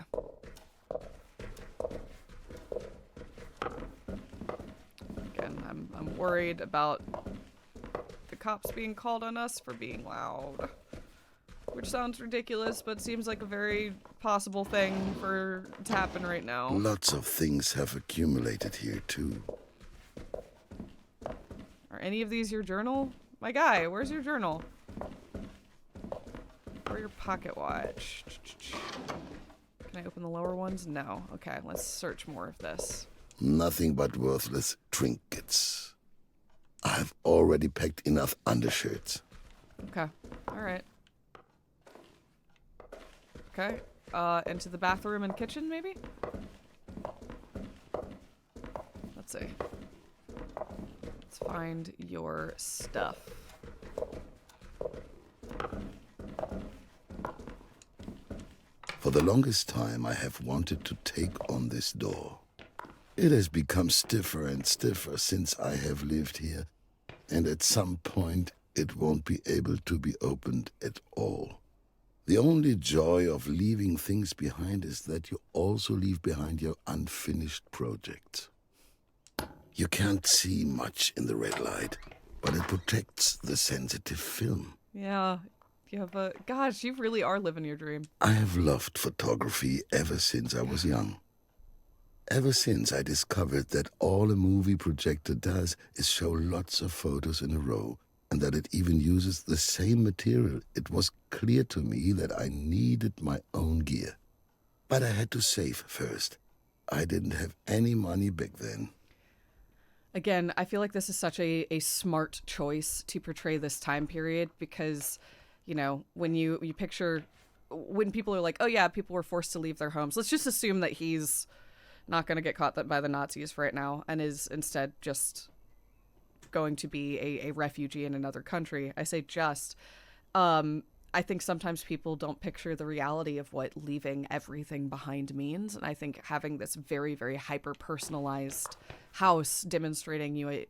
Again, I'm worried about the cops being called on us for being loud. Which sounds ridiculous, but seems like a very possible thing to happen right now. Lots of things have accumulated here, too. Are any of these your journal? My guy, where's your journal? Or your pocket watch? Can I open the lower ones? No. Okay, let's search more of this. Nothing but worthless trinkets. I've already packed enough undershirts. Okay, alright. Okay, into the bathroom and kitchen, maybe? Let's see. Let's find your stuff. For the longest time, I have wanted to take on this door. It has become stiffer and stiffer since I have lived here, and at some point, it won't be able to be opened at all. The only joy of leaving things behind is that you also leave behind your unfinished projects. You can't see much in the red light, but it protects the sensitive film. Yeah, you have a... Gosh, you really are living your dream. I have loved photography ever since I was young. Ever since I discovered that all a movie projector does is show lots of photos in a row, and that it even uses the same material, it was clear to me that I needed my own gear. But I had to save first. I didn't have any money back then. Again, I feel like this is such a smart choice to portray this time period because, you know, when you picture, when people are like, oh yeah, people were forced to leave their homes, let's just assume that he's not going to get caught by the Nazis right now and is instead just going to be a refugee in another country. I say just. I think sometimes people don't picture the reality of what leaving everything behind means, and I think having this very, very hyper-personalized house demonstrating you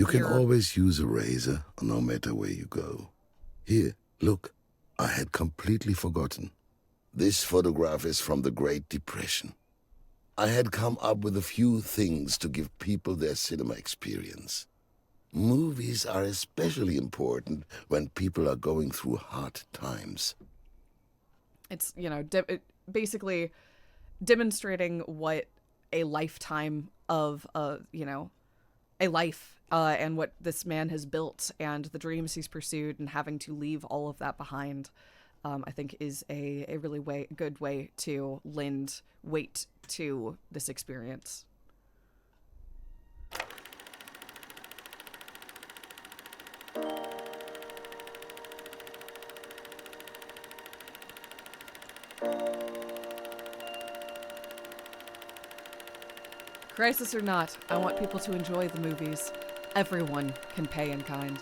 can always use a razor, no matter where you go. Here, look, I had completely forgotten. This photograph is from the Great Depression. I had come up with a few things to give people their cinema experience. Movies are especially important when people are going through hard times. It's, basically demonstrating what a lifetime of, a life and what this man has built and the dreams he's pursued and having to leave all of that behind, I think is a really good way to lend weight to this experience. Crisis or not, I want people to enjoy the movies. Everyone can pay in kind.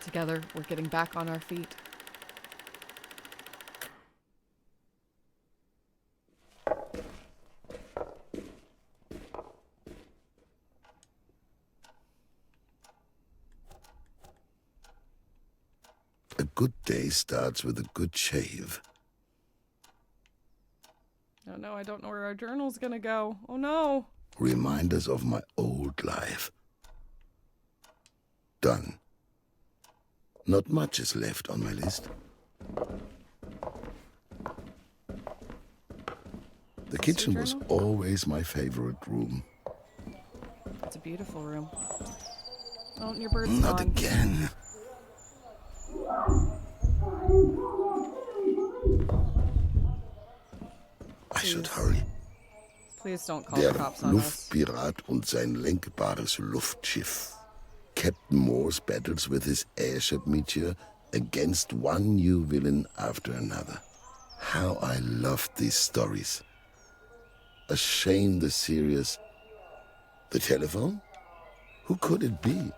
Together, we're getting back on our feet. A good day starts with a good shave. Oh no, I don't know where our journal's gonna go. Oh no! Reminders of my old life. Done. Not much is left on my list. The kitchen was always my favorite room. It's a beautiful room. Oh, and your bird's Not gone. again. I should hurry. Please don't call Der the cops on us. Luftpirat und sein lenkbares Luftschiff. Captain Morse battles with his airship Meteor against one new villain after another. How I loved these stories. A shame the serious... The telephone? Who could it be?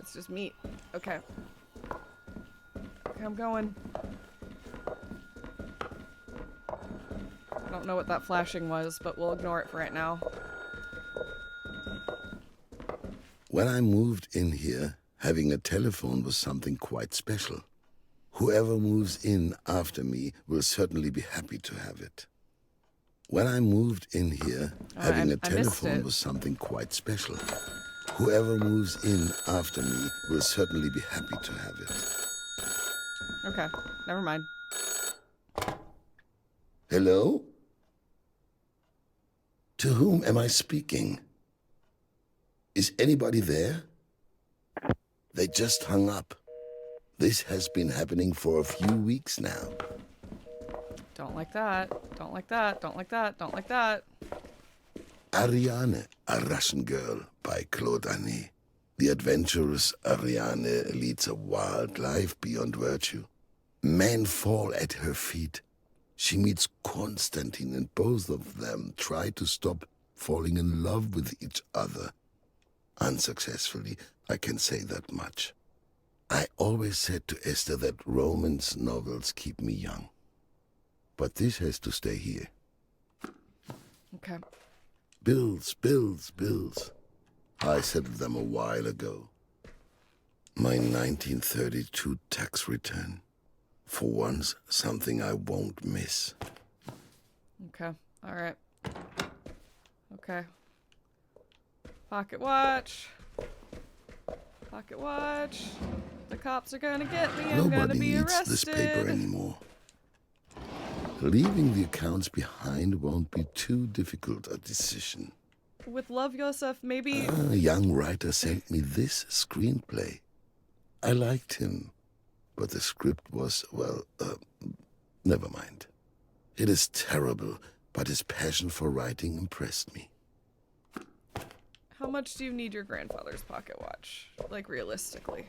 It's just meat. Okay. Okay, I'm going. I don't know what that flashing was, but we'll ignore it for right now. When I moved in here, having a telephone was something quite special. Whoever moves in after me will certainly be happy to have it. When I moved in here, having a telephone was something quite special. Whoever moves in after me will certainly be happy to have it. Okay, never mind. Hello? To whom am I speaking? Is anybody there? They just hung up. This has been happening for a few weeks now. Don't like that. Don't like that. Don't like that. Don't like that. Ariane, a Russian girl by Claude Annet. The adventurous Ariane leads a wild life beyond virtue. Men fall at her feet. She meets Constantine and both of them try to stop falling in love with each other. Unsuccessfully, I can say that much. I always said to Esther that romance novels keep me young. But this has to stay here. Okay. Bills, bills, bills. I settled them a while ago. My 1932 tax return. For once, something I won't miss. Okay. All right. Okay. Pocket watch. Pocket watch. The cops are gonna get me. I'm gonna Nobody be needs arrested. this paper anymore. Leaving the accounts behind won't be too difficult a decision. With love, Yosef, maybe... A young writer sent me this screenplay. I liked him, but the script was, well, never mind. It is terrible, but his passion for writing impressed me. How much do you need your grandfather's pocket watch? Like, realistically.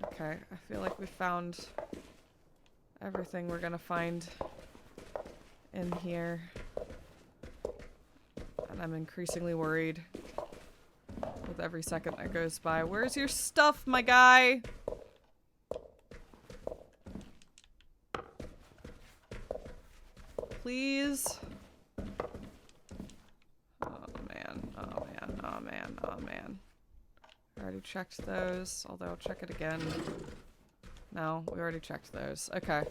Okay, I feel like we found everything we're gonna find in here. And I'm increasingly worried with every second that goes by. Where's your stuff, my guy? Please? Oh man, oh man, oh man, oh man. I already checked those, although I'll check it again. No, we already checked those. Okay.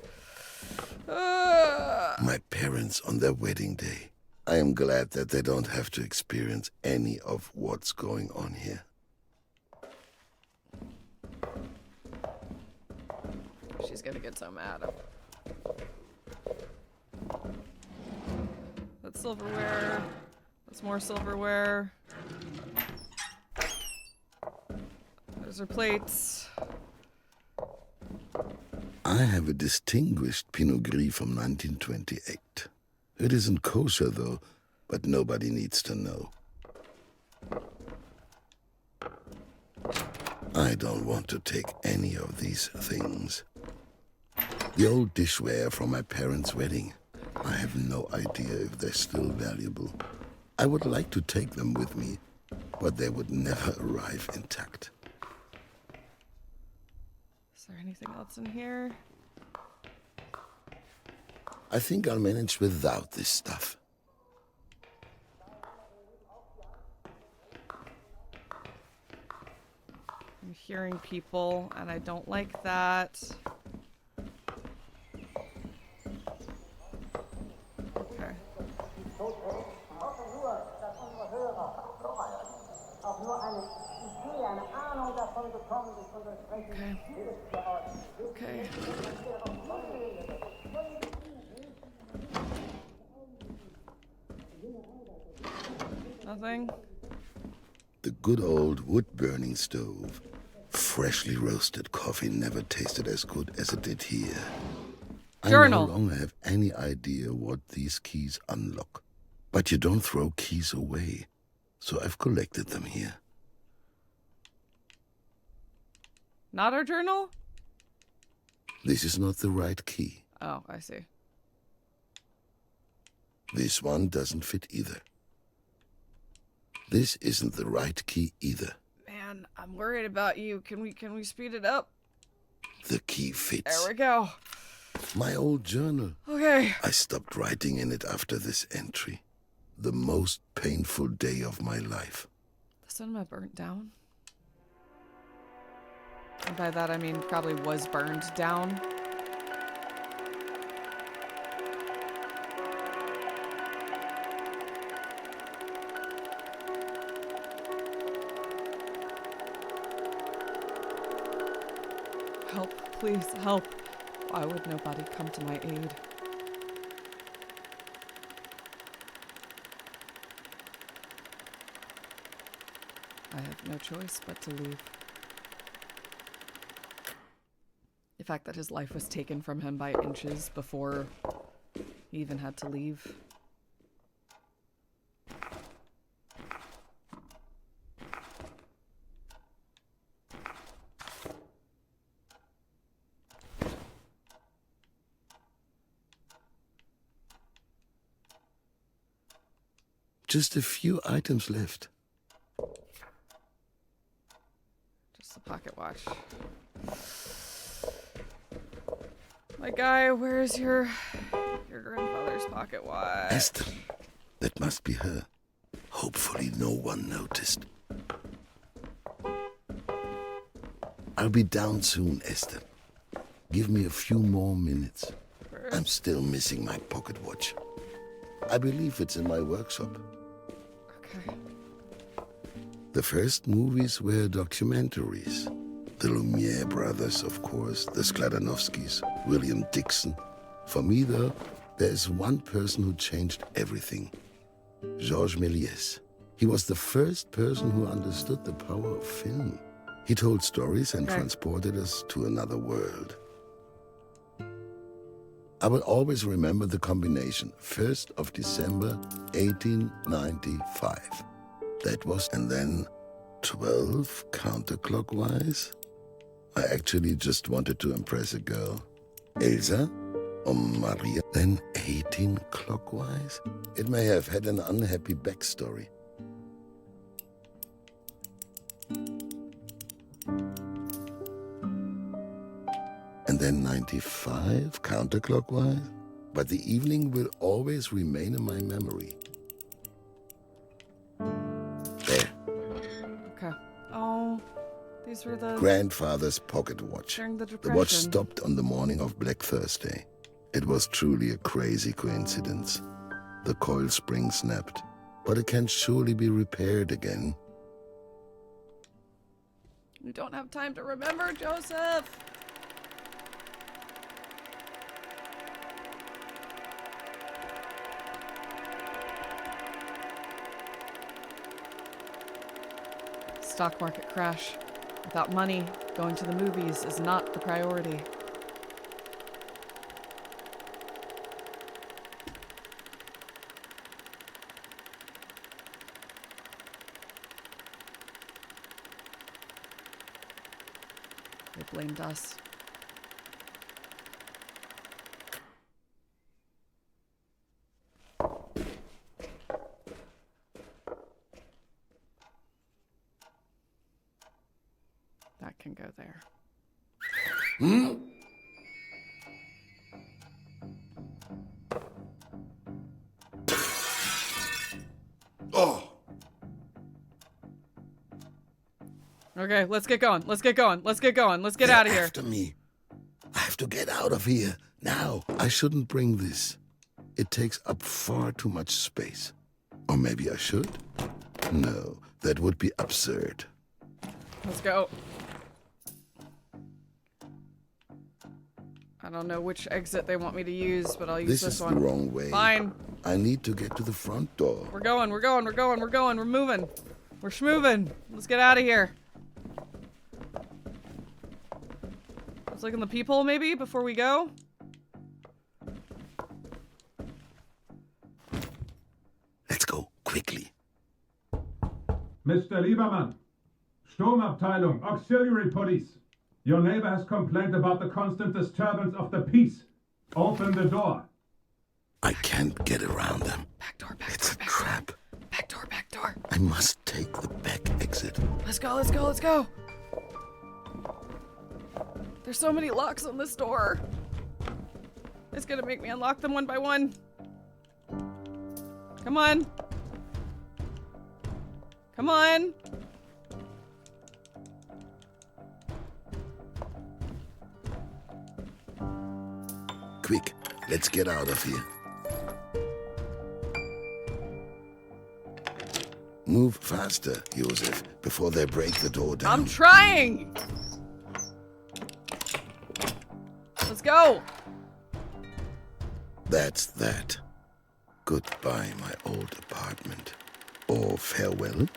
My parents on their wedding day. I am glad that they don't have to experience any of what's going on here. She's gonna get so mad. That's silverware. That's more silverware. Those are plates. I have a distinguished Pinot Gris from 1928. It isn't kosher, though, but nobody needs to know. I don't want to take any of these things. The old dishware from my parents' wedding. I have no idea if they're still valuable. I would like to take them with me, but they would never arrive intact. Is there anything else in here? I think I'll manage without this stuff. I'm hearing people, and I don't like that. Okay. Okay. Nothing. The good old wood-burning stove. Freshly roasted coffee never tasted as good as it did here. Journal. I no longer have any idea what these keys unlock. But you don't throw keys away, so I've collected them here. Not our journal? This is not the right key. Oh, I see. This one doesn't fit either. This isn't the right key either. Man, I'm worried about you. Can we speed it up? The key fits. There we go. My old journal. Okay. I stopped writing in it after this entry. The most painful day of my life. The cinema burnt down. And by that I mean probably was burned down. Help, please, help. Why would nobody come to my aid? I have no choice but to leave. The fact that his life was taken from him by inches before he even had to leave. Just a few items left. Just the pocket watch. My guy, where's your grandfather's pocket watch? Esther. That must be her. Hopefully no one noticed. I'll be down soon, Esther. Give me a few more minutes. I'm still missing my pocket watch. I believe it's in my workshop. Okay. The first movies were documentaries. The Lumiere brothers, of course, the Skladanovskys, William Dixon. For me, though, there's one person who changed everything. Georges Méliès. He was the first person who understood the power of film. He told stories and transported us to another world. I will always remember the combination, 1st of December, 1895. That was, and then 12 counterclockwise. I actually just wanted to impress a girl. Elsa or Maria, then 18 clockwise. It may have had an unhappy backstory. And then 95 counterclockwise. But the evening will always remain in my memory. There. Okay. Oh, these were the... Grandfather's pocket watch. During the The watch Depression. stopped on the morning of Black Thursday. It was truly a crazy coincidence. The coil spring snapped, but it can surely be repaired again. You don't have time to remember, Joseph! Stock market crash. Without money, going to the movies is not the priority. They blamed us. That can go there. Hmm? Oh! Okay, let's get going. Let's get going. Let's get going. Let's get They're out of here. After me. I have to get out of here now. I shouldn't bring this. It takes up far too much space. Or maybe I should? No, that would be absurd. Let's go. I don't know which exit they want me to use, but I'll use This this is one. the wrong way. Fine. I need to get to the front door. We're going, we're going, we're going, we're going, we're moving. We're schmoving. Let's get out of here. Let's look in the peephole maybe before we go. Let's go, quickly. Mr. Lieberman, Sturmabteilung, Auxiliary Police. Your neighbor has complained about the constant disturbance of the peace. Open the door. I can't get around them. Back door, It's a trap. back door, back door. I must take the back exit. Let's go, let's go, let's go. There's so many locks on this door. It's gonna make me unlock them one by one. Come on. Come on. Quick, let's get out of here. Move faster, Josef, before they break the door down. I'm trying. Let's go. That's that. Goodbye, my old apartment. Or farewell.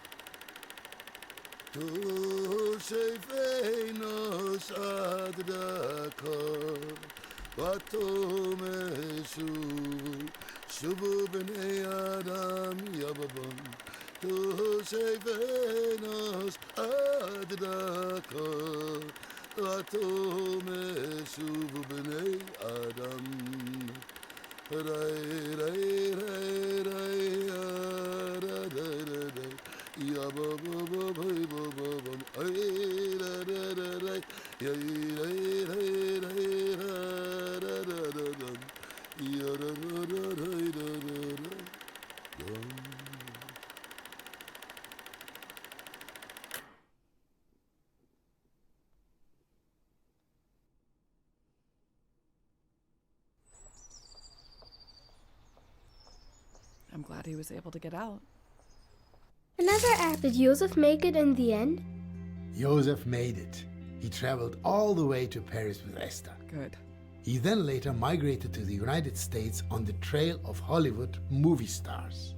I'm glad he was able to get out. Another act. Did Josef make it in the end? Josef made it. He traveled all the way to Paris with Esther. Good. He then later migrated to the United States on the trail of Hollywood movie stars.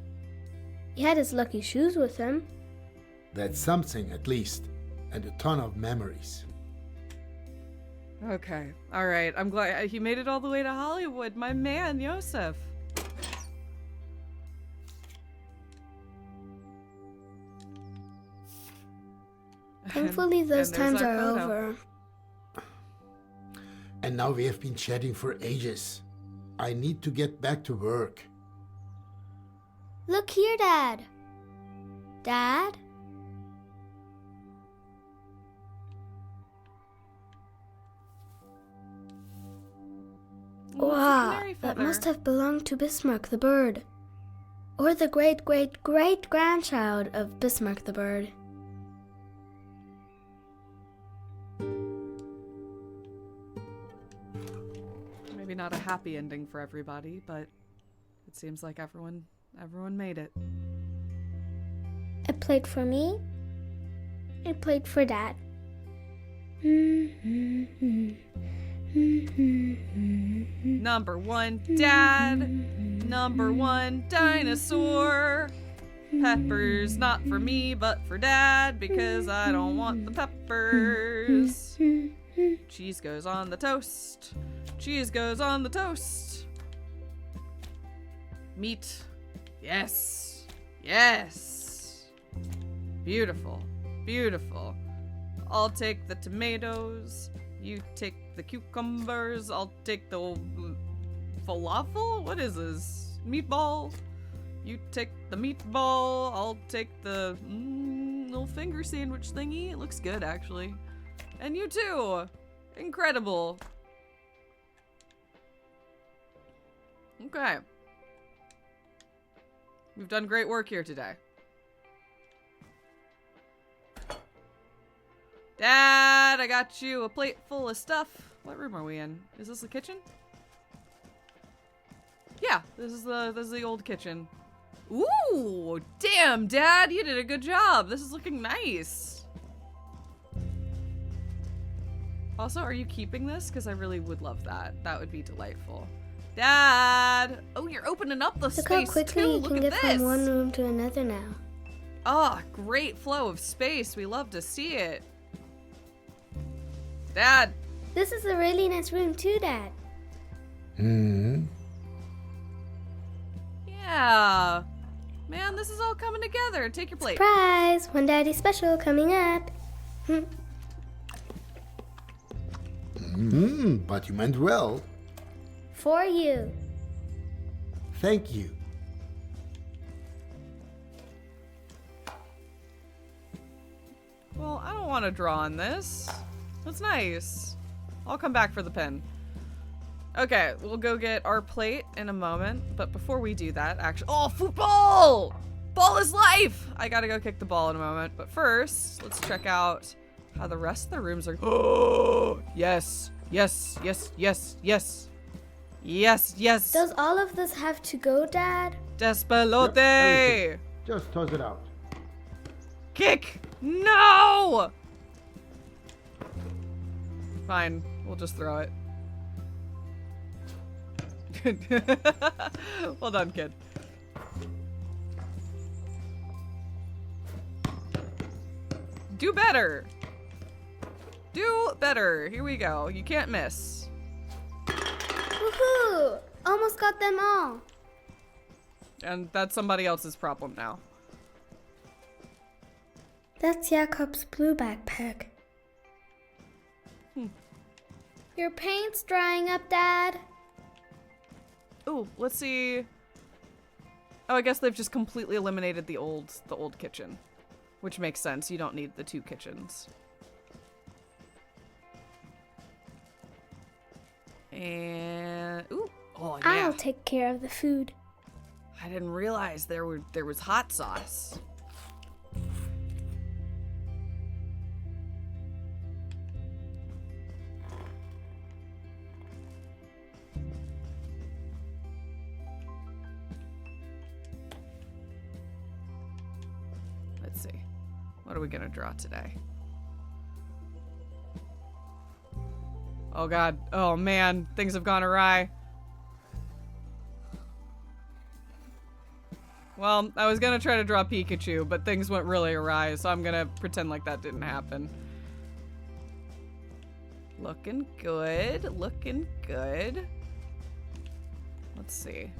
He had his lucky shoes with him. That's something, at least, and a ton of memories. Okay. All right. I'm glad he made it all the way to Hollywood. My man, Josef. Thankfully, those And there's times our are photo. over. And now we have been chatting for ages. I need to get back to work. Look here, Dad. Dad? Ooh, it's a Wow, canary that feather. must have belonged to Bismarck the bird. Or the great-great-great-grandchild of Bismarck the bird. Maybe not a happy ending for everybody, but it seems like everyone made it. It played for me. It played for Dad. Number one, Dad. Number one, dinosaur. Peppers, not for me, but for Dad, because I don't want the peppers. Cheese goes on the toast. Cheese goes on the toast. Meat. Yes. Yes. Beautiful. Beautiful. I'll take the tomatoes. You take the cucumbers. I'll take the falafel? What is this? Meatball? You take the meatball. I'll take the little finger sandwich thingy. It looks good, actually. And you too. Incredible. Okay. We've done great work here today. Dad, I got you a plate full of stuff. What room are we in? Is this the kitchen? Yeah, this is the old kitchen. Ooh, damn, Dad, you did a good job. This is looking nice. Also, are you keeping this? Because I really would love that. That would be delightful. Dad! Oh, you're opening up the space too. Look how quickly you can get from one room to another now. Oh, great flow of space. We love to see it. Dad! This is a really nice room too, Dad. Yeah. Man, this is all coming together. Take your plate. Surprise! One Daddy special coming up. But you meant well. For you. Thank you. Well, I don't want to draw on this. That's nice. I'll come back for the pen. Okay, we'll go get our plate in a moment. But before we do that, actually... Oh, football! Ball is life! I gotta go kick the ball in a moment. But first, let's check out how the rest of the rooms are... Oh! Yes! Yes! Yes! Yes! Yes! Yes! Yes! Does all of this have to go, Dad? Despelote! Yep, just toss it out. Kick! No! Fine, we'll just throw it. Well done, kid. Do better! Do better! Here we go. You can't miss. Woohoo! Almost got them all. And that's somebody else's problem now. That's Jakob's blue backpack. Your paint's drying up, Dad. Ooh, let's see. Oh, I guess they've just completely eliminated the old kitchen, which makes sense. You don't need the two kitchens. And ooh, oh yeah. I'll take care of the food. I didn't realize there was hot sauce. Let's see. What are we gonna draw today? Oh god. Oh man. Things have gone awry. Well, I was gonna try to draw Pikachu, but things went really awry, so I'm gonna pretend like that didn't happen. Looking good. Looking good. Let's see.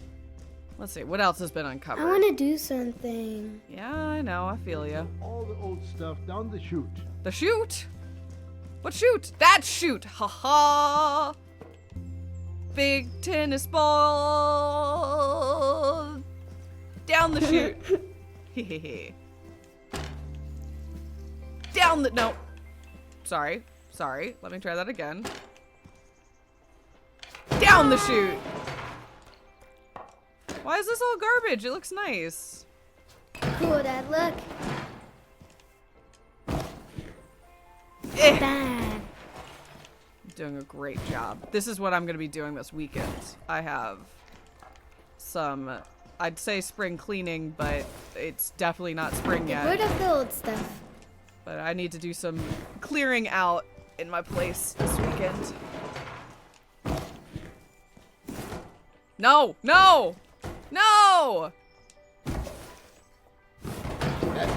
Let's see. What else has been uncovered? I want to do something. Yeah, I know. I feel you. All the old stuff down the chute. The chute? What chute? That chute! Ha-ha! Big tennis ball! Down the chute! Hehehe. Down the... No. Sorry. Sorry. Let me try that again. Down the chute! Why is this all garbage? It looks nice. Cool, Dad. Look. Bad. Doing a great job. This is what I'm going to be doing this weekend. I have some, I'd say spring cleaning, but it's definitely not spring yet. Get rid of the old stuff. But I need to do some clearing out in my place this weekend. No! No! No!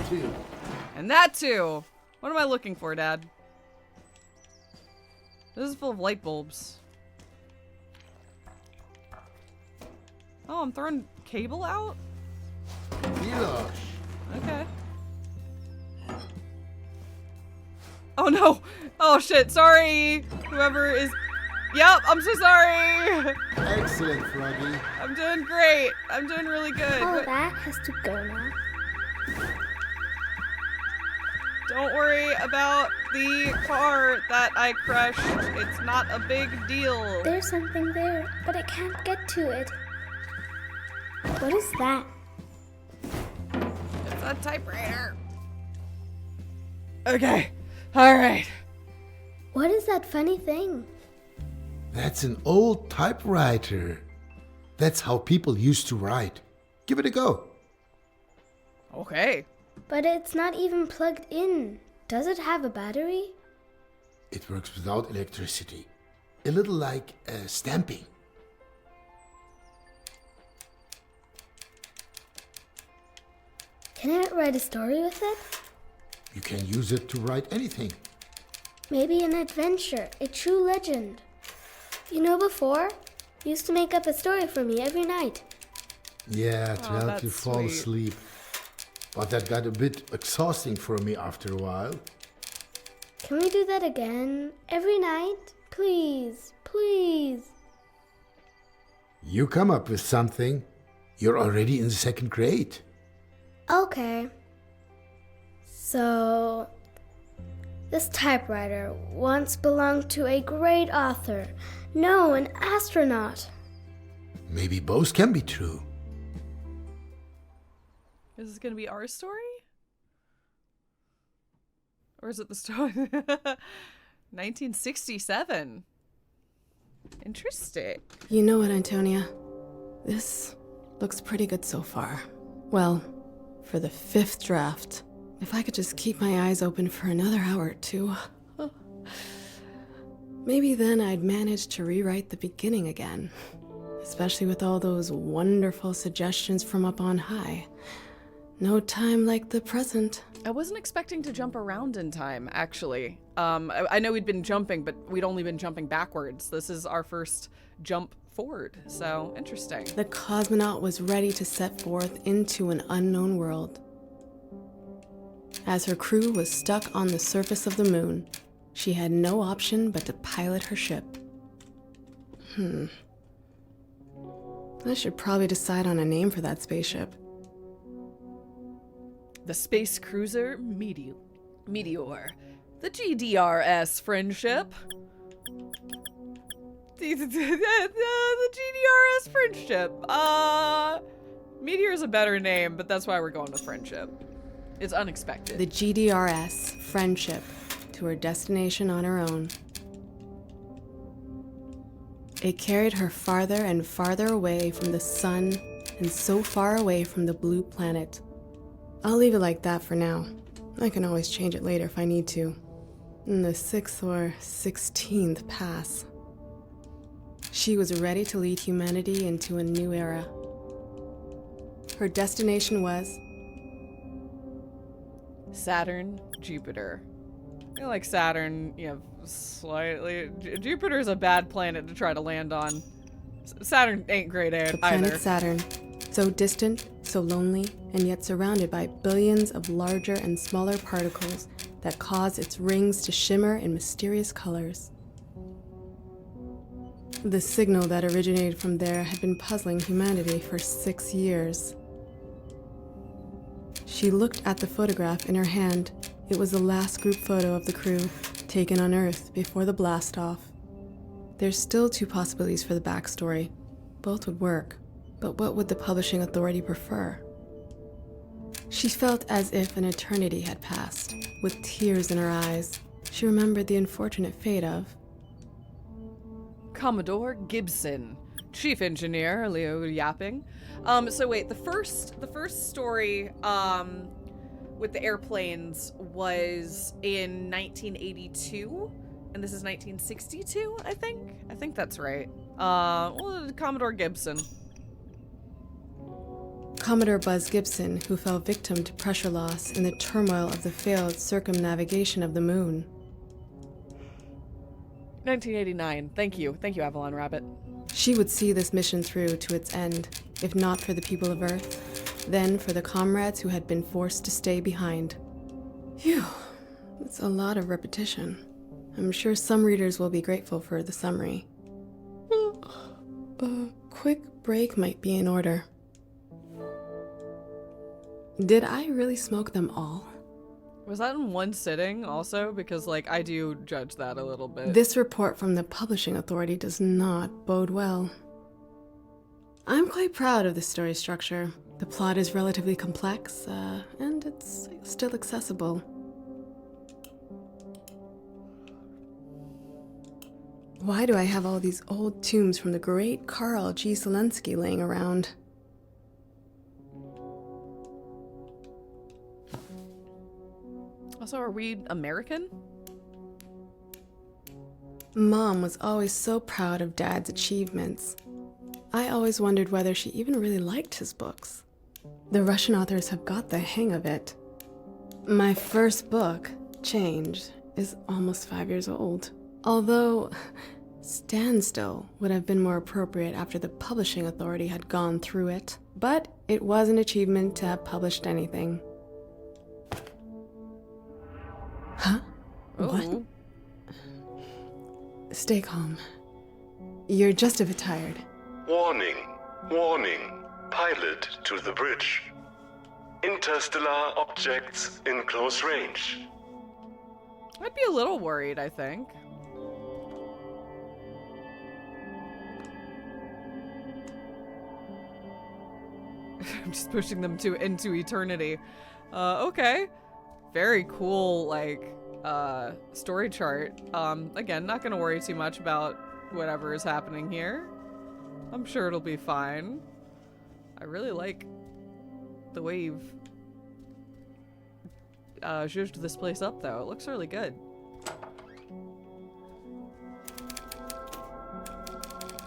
too. And that too. What am I looking for, Dad? This is full of light bulbs. Oh, I'm throwing cable out? Milosh. Okay. Oh no! Oh shit, sorry! Whoever is... Yep, I'm so sorry! Excellent, Froggy. I'm doing great. I'm doing really good. All that has to go now. Don't worry about the car that I crushed. It's not a big deal. There's something there, but I can't get to it. What is that? It's a typewriter. Okay. Alright. What is that funny thing? That's an old typewriter. That's how people used to write. Give it a go. Okay. But it's not even plugged in. Does it have a battery? It works without electricity. A little like stamping. Can I write a story with it? You can use it to write anything. Maybe an adventure, a true legend. You know, before, you used to make up a story for me every night. Yeah, to help you that's fall sweet. asleep. But that got a bit exhausting for me after a while. Can we do that again? Every night? Please, please. You come up with something. You're already in the 2nd grade. Okay. So, this typewriter once belonged to a great author. No, an astronaut. Maybe both can be true. Is this gonna be our story? Or is it the story? 1967. Interesting. You know what, Antonia? This looks pretty good so far. Well, for the 5th draft. If I could just keep my eyes open for another hour or two. Maybe then I'd manage to rewrite the beginning again. Especially with all those wonderful suggestions from up on high. No time like the present. I wasn't expecting to jump around in time, actually. I know we'd been jumping, but we'd only been jumping backwards. This is our first jump forward, so interesting. The cosmonaut was ready to set forth into an unknown world. As her crew was stuck on the surface of the moon, she had no option but to pilot her ship. I should probably decide on a name for that spaceship. The space cruiser Meteor. The GDRS friendship. The GDRS friendship. Meteor is a better name, but that's why we're going with friendship. It's unexpected. The GDRS friendship to her destination on her own. It carried her farther and farther away from the sun and so far away from the blue planet. I'll leave it like that for now. I can always change it later if I need to. In the 6th or 16th pass. She was ready to lead humanity into a new era. Her destination was Saturn, Jupiter. I feel like Saturn, slightly... Jupiter's a bad planet to try to land on. Saturn ain't great either. the planet Saturn. So distant, so lonely, and yet surrounded by billions of larger and smaller particles that cause its rings to shimmer in mysterious colors. The signal that originated from there had been puzzling humanity for 6 years. She looked at the photograph in her hand. It was the last group photo of the crew, taken on Earth before the blast-off. There's still 2 possibilities for the backstory. Both would work, but what would the publishing authority prefer? She felt as if an eternity had passed. With tears in her eyes, she remembered the unfortunate fate of Commodore Gibson, Chief Engineer Leo Yapping. So wait, the first story with the airplanes was in 1982, and this is 1962, I think. I think that's right. Well, Commodore Gibson. Commodore Buzz Gibson, who fell victim to pressure loss in the turmoil of the failed circumnavigation of the moon. 1989. Thank you, Avalon Rabbit. She would see this mission through to its end, if not for the people of Earth, then for the comrades who had been forced to stay behind. Phew, it's a lot of repetition. I'm sure some readers will be grateful for the summary. A quick break might be in order. Did I really smoke them all? Was that in one sitting also? Because, like, I do judge that a little bit. This report from the publishing authority does not bode well. I'm quite proud of the story structure. The plot is relatively complex, and it's still accessible. Why do I have all these old tombs from the great Carl G. Zelensky laying around? Also, are we American? Mom was always so proud of Dad's achievements. I always wondered whether she even really liked his books. The Russian authors have got the hang of it. My first book, Change, is almost 5 years old. Although, Standstill would have been more appropriate after the publishing authority had gone through it. But it was an achievement to have published anything. Huh? Ooh. What? Stay calm. You're just a bit tired. Warning, warning. Pilot to the bridge. Interstellar objects in close range. I'd be a little worried, I think. I'm just pushing them into eternity. Okay. Very cool, like, story chart. Again, not gonna worry too much about whatever is happening here. I'm sure it'll be fine. I really like the way you've zhuzhed this place up, though. It looks really good.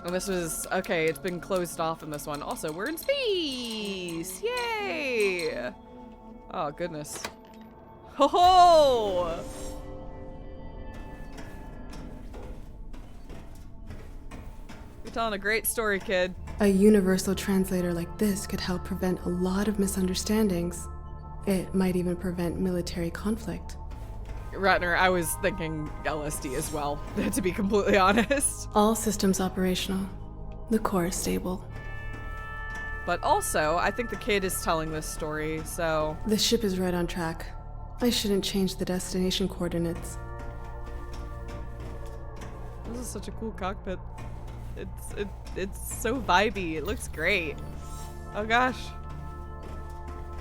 And this was, okay, it's been closed off in this one. Also, we're in space! Yay! Oh, goodness. Ho ho! You're telling a great story, kid. A universal translator like this could help prevent a lot of misunderstandings. It might even prevent military conflict. Ratner, I was thinking LSD as well, to be completely honest. All systems operational. The core is stable. But also, I think the kid is telling this story, so... The ship is right on track. I shouldn't change the destination coordinates. This is such a cool cockpit. It's so vibey. It looks great. Oh gosh.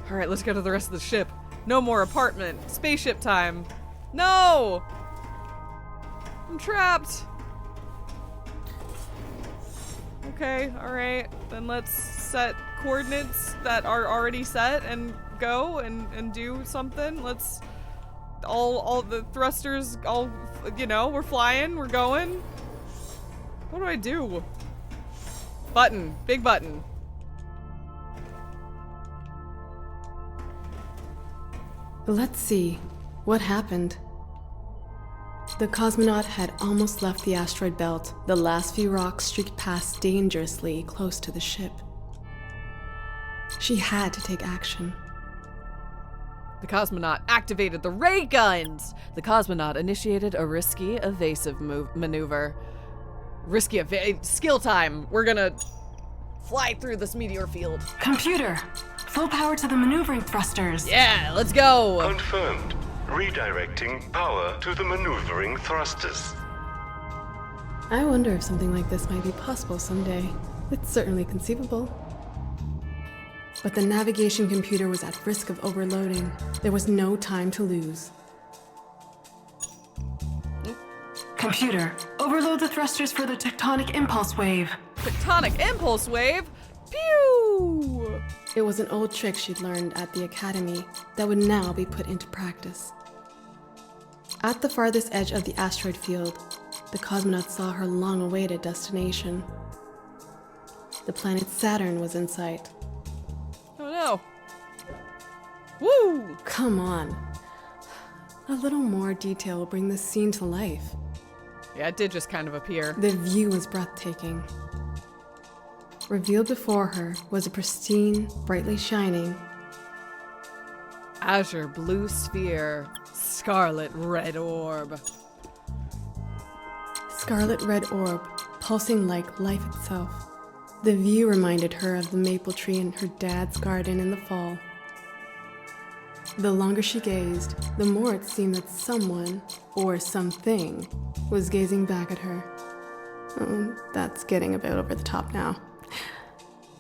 Alright, let's go to the rest of the ship. No more apartment. Spaceship time. No! I'm trapped. Okay, alright. Then let's set coordinates that are already set and go and do something. Let's all the thrusters, all, you know, we're flying, we're going. What do I do? Button, big button. Let's see. What happened? The cosmonaut had almost left the asteroid belt. The last few rocks streaked past dangerously close to the ship. She had to take action. The cosmonaut activated the ray guns! The cosmonaut initiated a risky, evasive maneuver. Risky skill time. We're gonna fly through this meteor field. Computer, full power to the maneuvering thrusters. Yeah, let's go! Confirmed. Redirecting power to the maneuvering thrusters. I wonder if something like this might be possible someday. It's certainly conceivable. But the navigation computer was at risk of overloading. There was no time to lose. Computer, overload the thrusters for the tectonic impulse wave. Tectonic impulse wave? Pew! It was an old trick she'd learned at the academy that would now be put into practice. At the farthest edge of the asteroid field, the cosmonaut saw her long-awaited destination. The planet Saturn was in sight. Oh, Woo! Come on. A little more detail will bring this scene to life. Yeah, it did just kind of appear. The view was breathtaking. Revealed before her was a pristine, brightly shining azure blue sphere, scarlet red orb. Scarlet red orb, pulsing like life itself. The view reminded her of the maple tree in her dad's garden in the fall. The longer she gazed, the more it seemed that someone, or something, was gazing back at her. Oh, that's getting a bit over the top now.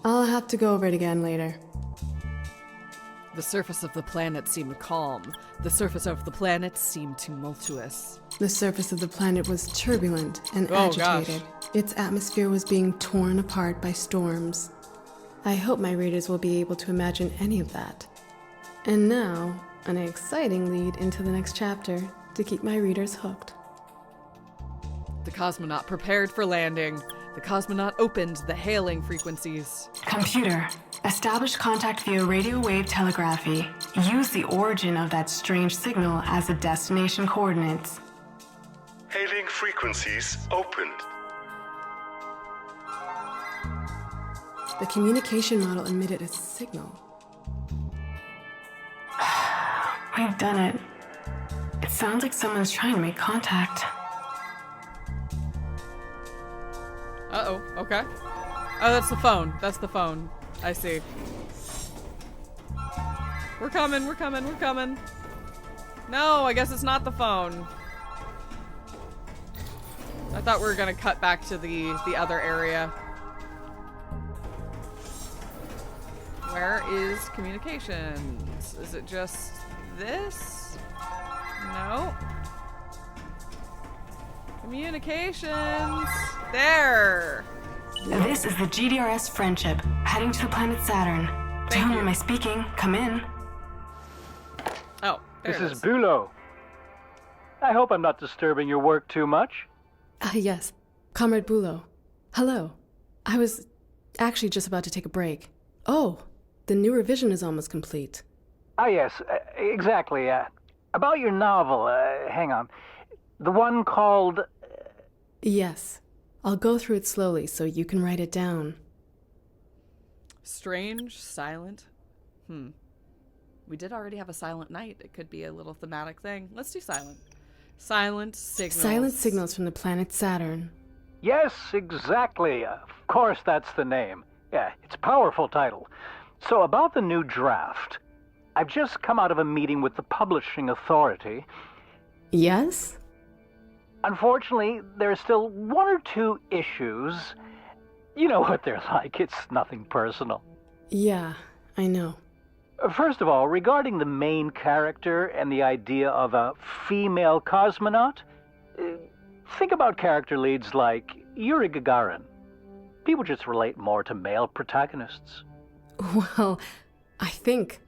I'll have to go over it again later. The surface of the planet seemed calm. The surface of the planet seemed tumultuous. The surface of the planet was turbulent and agitated. Gosh. Its atmosphere was being torn apart by storms. I hope my readers will be able to imagine any of that. And now, an exciting lead into the next chapter to keep my readers hooked. The cosmonaut prepared for landing. The cosmonaut opened the hailing frequencies. Computer, establish contact via radio wave telegraphy. Use the origin of that strange signal as the destination coordinates. Hailing frequencies opened. The communication model emitted a signal. We've done it. It sounds like someone's trying to make contact. Uh-oh, okay. Oh, that's the phone. That's the phone. I see. We're coming, we're coming, we're coming. No, I guess it's not the phone. I thought we were gonna cut back to the other area. Where is communications? Is it just this? No. Communications. There. This is the GDRS Friendship, heading to the planet Saturn. To whom am I speaking? Come in. Oh, this is Bulow. I hope I'm not disturbing your work too much. Yes. Comrade Bulow. Hello. I was actually just about to take a break. Oh, the new revision is almost complete. Ah, yes, exactly. About your novel, hang on. The one called... Yes. I'll go through it slowly so you can write it down. Strange, silent. We did already have a silent night. It could be a little thematic thing. Let's do silent. Silent signals. Silent signals from the planet Saturn. Yes, exactly. Of course, that's the name. Yeah, it's a powerful title. So about the new draft. I've just come out of a meeting with the publishing authority. Yes? Unfortunately, there are still one or two issues. You know what they're like. It's nothing personal. Yeah, I know. First of all, regarding the main character and the idea of a female cosmonaut, think about character leads like Yuri Gagarin. People just relate more to male protagonists. Well, I think...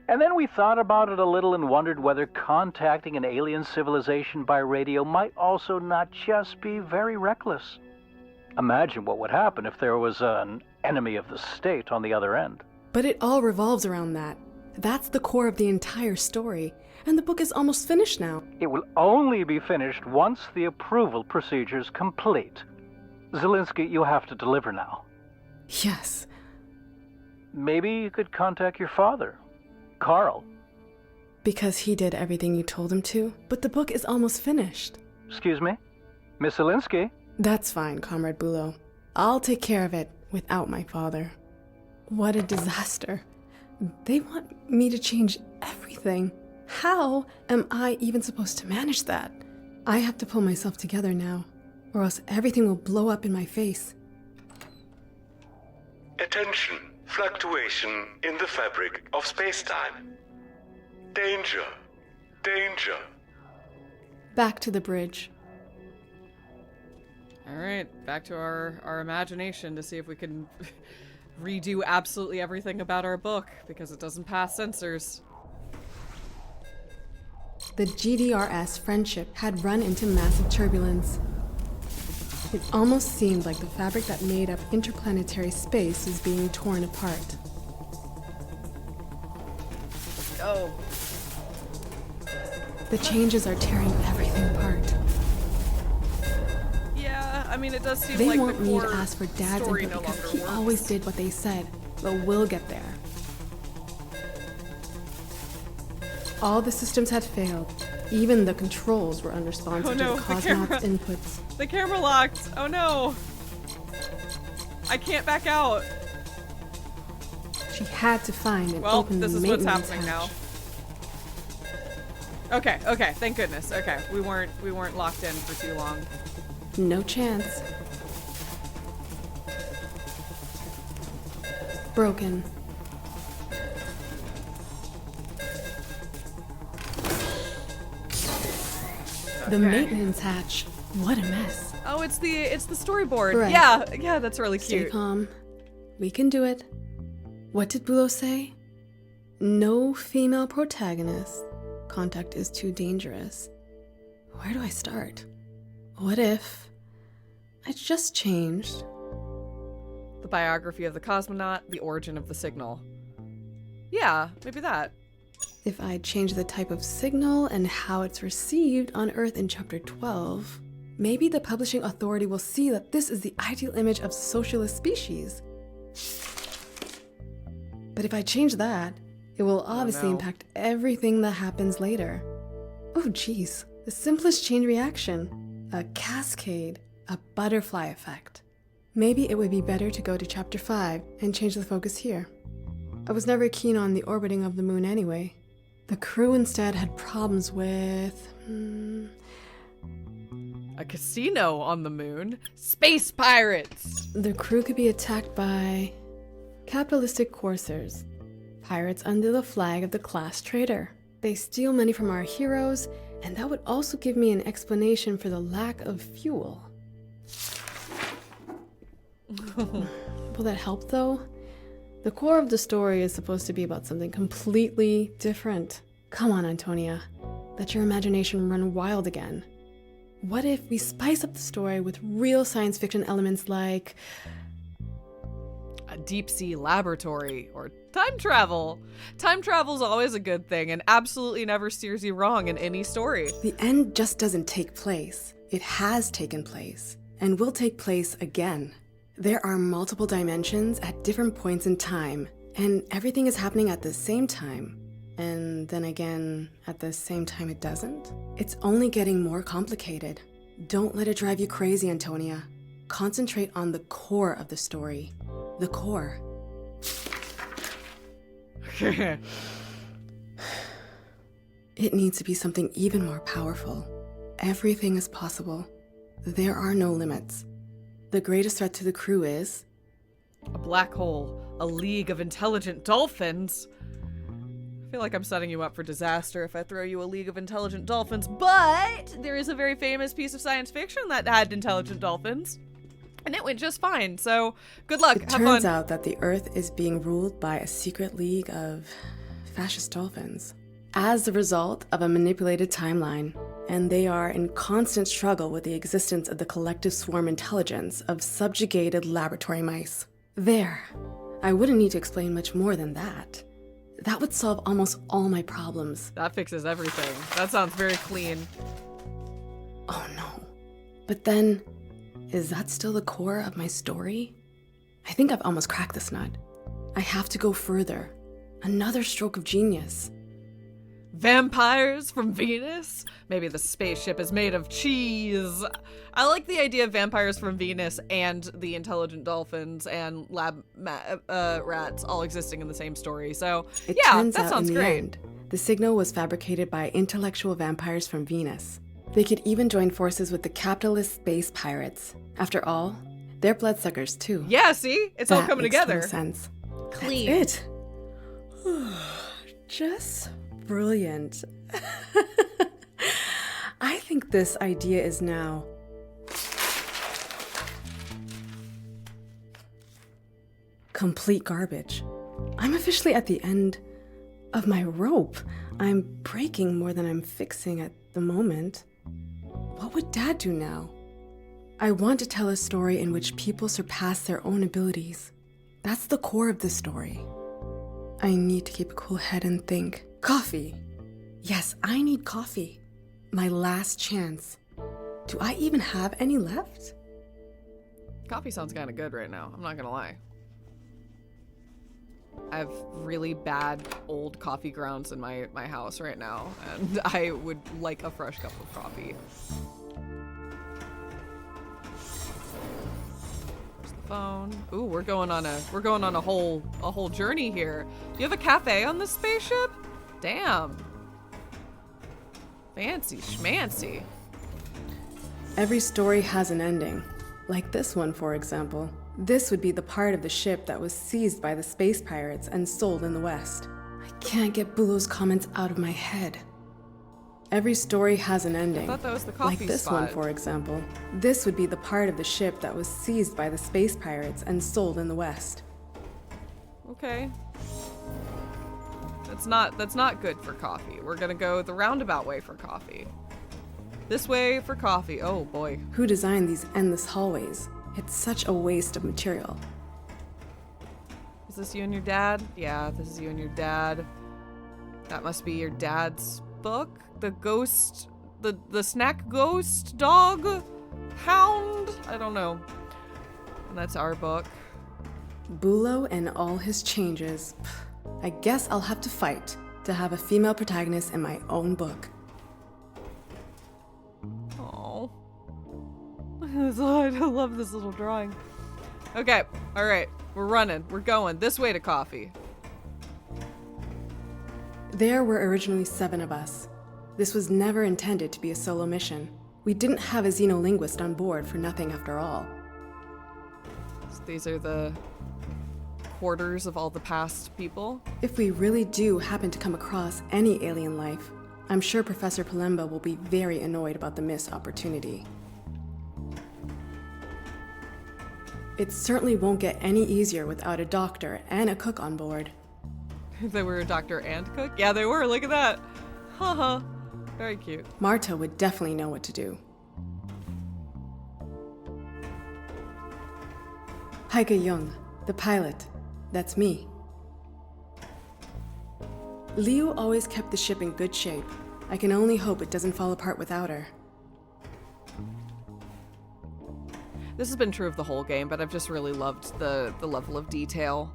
And then we thought about it a little and wondered whether contacting an alien civilization by radio might also not just be very reckless. Imagine what would happen if there was an enemy of the state on the other end. But it all revolves around that. That's the core of the entire story. And the book is almost finished now. It will only be finished once the approval procedure's complete. Zelinsky, you have to deliver now. Yes. Maybe you could contact your father, Carl. Because he did everything you told him to, but the book is almost finished. Excuse me? Miss Zelinsky? That's fine, Comrade Bulow. I'll take care of it without my father. What a disaster. They want me to change everything. How am I even supposed to manage that? I have to pull myself together now, or else everything will blow up in my face. Attention. Fluctuation in the fabric of space-time. Danger. Danger. Back to the bridge. All right, back to our imagination to see if we can redo absolutely everything about our book, because it doesn't pass censors. The GDRS Friendship had run into massive turbulence. It almost seemed like the fabric that made up interplanetary space was being torn apart. Oh. The changes are tearing everything apart. Yeah, I mean, it does seem They like want the me core to ask for Dad's story input no because longer he works. always did what they said, but we'll get there. All the systems had failed. Even the controls were unresponsive to the cosmonauts' inputs. The camera locked. Oh no. I can't back out. She had to find and Well, open this the is what's maintenance happening hatch. now. Okay, thank goodness. Okay, we weren't locked in for too long. No chance. Broken. The maintenance hatch. What a mess. Oh, it's the storyboard. Right. Yeah, that's really Stay cute. calm. We can do it. What did Bulo say? No female protagonist. Contact is too dangerous. Where do I start? What if I just changed? The biography of the cosmonaut, the origin of the signal. Yeah, maybe that. If I change the type of signal and how it's received on Earth in Chapter 12, maybe the publishing authority will see that this is the ideal image of socialist species. But if I change that, it will obviously impact everything that happens later. Oh geez, the simplest chain reaction. A cascade, a butterfly effect. Maybe it would be better to go to Chapter 5 and change the focus here. I was never keen on the orbiting of the moon anyway. The crew instead had problems with... A casino on the moon. Space pirates! The crew could be attacked by capitalistic coursers. Pirates under the flag of the class trader. They steal money from our heroes, and that would also give me an explanation for the lack of fuel. Will that help though? The core of the story is supposed to be about something completely different. Come on, Antonia. Let your imagination run wild again. What if we spice up the story with real science fiction elements like a deep sea laboratory or time travel? Time travel's always a good thing and absolutely never steers you wrong in any story. The end just doesn't take place. It has taken place and will take place again. There are multiple dimensions at different points in time, and everything is happening at the same time. And then again, at the same time it doesn't. It's only getting more complicated. Don't let it drive you crazy, Antonia. Concentrate on the core of the story. The core. It needs to be something even more powerful. Everything is possible. There are no limits. The greatest threat to the crew is... a black hole. A league of intelligent dolphins. I feel like I'm setting you up for disaster if I throw you a league of intelligent dolphins, but there is a very famous piece of science fiction that had intelligent dolphins, and it went just fine, so good luck, It have fun. turns out that the Earth is being ruled by a secret league of fascist dolphins as the result of a manipulated timeline, and they are in constant struggle with the existence of the collective swarm intelligence of subjugated laboratory mice. There. I wouldn't need to explain much more than that. That would solve almost all my problems. That fixes everything. That sounds very clean. Oh no. But then, is that still the core of my story? I think I've almost cracked this nut. I have to go further. Another stroke of genius. Vampires from Venus? Maybe the spaceship is made of cheese. I like the idea of vampires from Venus and the intelligent dolphins and lab rats all existing in the same story. So, It yeah, turns that out sounds in the great. end, the signal was fabricated by intellectual vampires from Venus. They could even join forces with the capitalist space pirates. After all, they're bloodsuckers too. Yeah, see? It's all That coming makes together. total sense. Clean. That's it. Just brilliant. I think this idea is now complete garbage. I'm officially at the end of my rope. I'm breaking more than I'm fixing at the moment. What would Dad do now? I want to tell a story in which people surpass their own abilities. That's the core of the story. I need to keep a cool head and think. Coffee. Yes, I need coffee. My last chance. Do I even have any left? Coffee sounds kind of good right now. I'm not gonna lie. I have really bad old coffee grounds in my house right now, and I would like a fresh cup of coffee. There's the phone. Ooh, we're going on a whole journey here. You have a cafe on this spaceship? Damn. Fancy schmancy. Every story has an ending. Like this one, for example. This would be the part of the ship that was seized by the space pirates and sold in the West. I can't get Bulo's comments out of my head. Every story has an ending. I thought that was the coffee like this spot. one, for example. This would be the part of the ship that was seized by the space pirates and sold in the West. Okay. That's not good for coffee. We're gonna go the roundabout way for coffee. This way for coffee. Oh boy. Who designed these endless hallways? It's such a waste of material. Is this you and your dad? Yeah, this is you and your dad. That must be your dad's book. The ghost, the snack ghost dog hound? I don't know. And that's our book. Bulo and all his changes. I guess I'll have to fight to have a female protagonist in my own book. Oh. I love this little drawing. Okay, all right. We're running. We're going this way to coffee. There were originally 7 of us. This was never intended to be a solo mission. We didn't have a xenolinguist on board for nothing after all. So these are the quarters of all the past people. If we really do happen to come across any alien life, I'm sure Professor Palemba will be very annoyed about the missed opportunity. It certainly won't get any easier without a doctor and a cook on board. They were a doctor and cook? Yeah, they were. Look at that. Haha. Very cute. Marta would definitely know what to do. Heike Jung, the pilot. That's me. Leo always kept the ship in good shape. I can only hope it doesn't fall apart without her. This has been true of the whole game, but I've just really loved the level of detail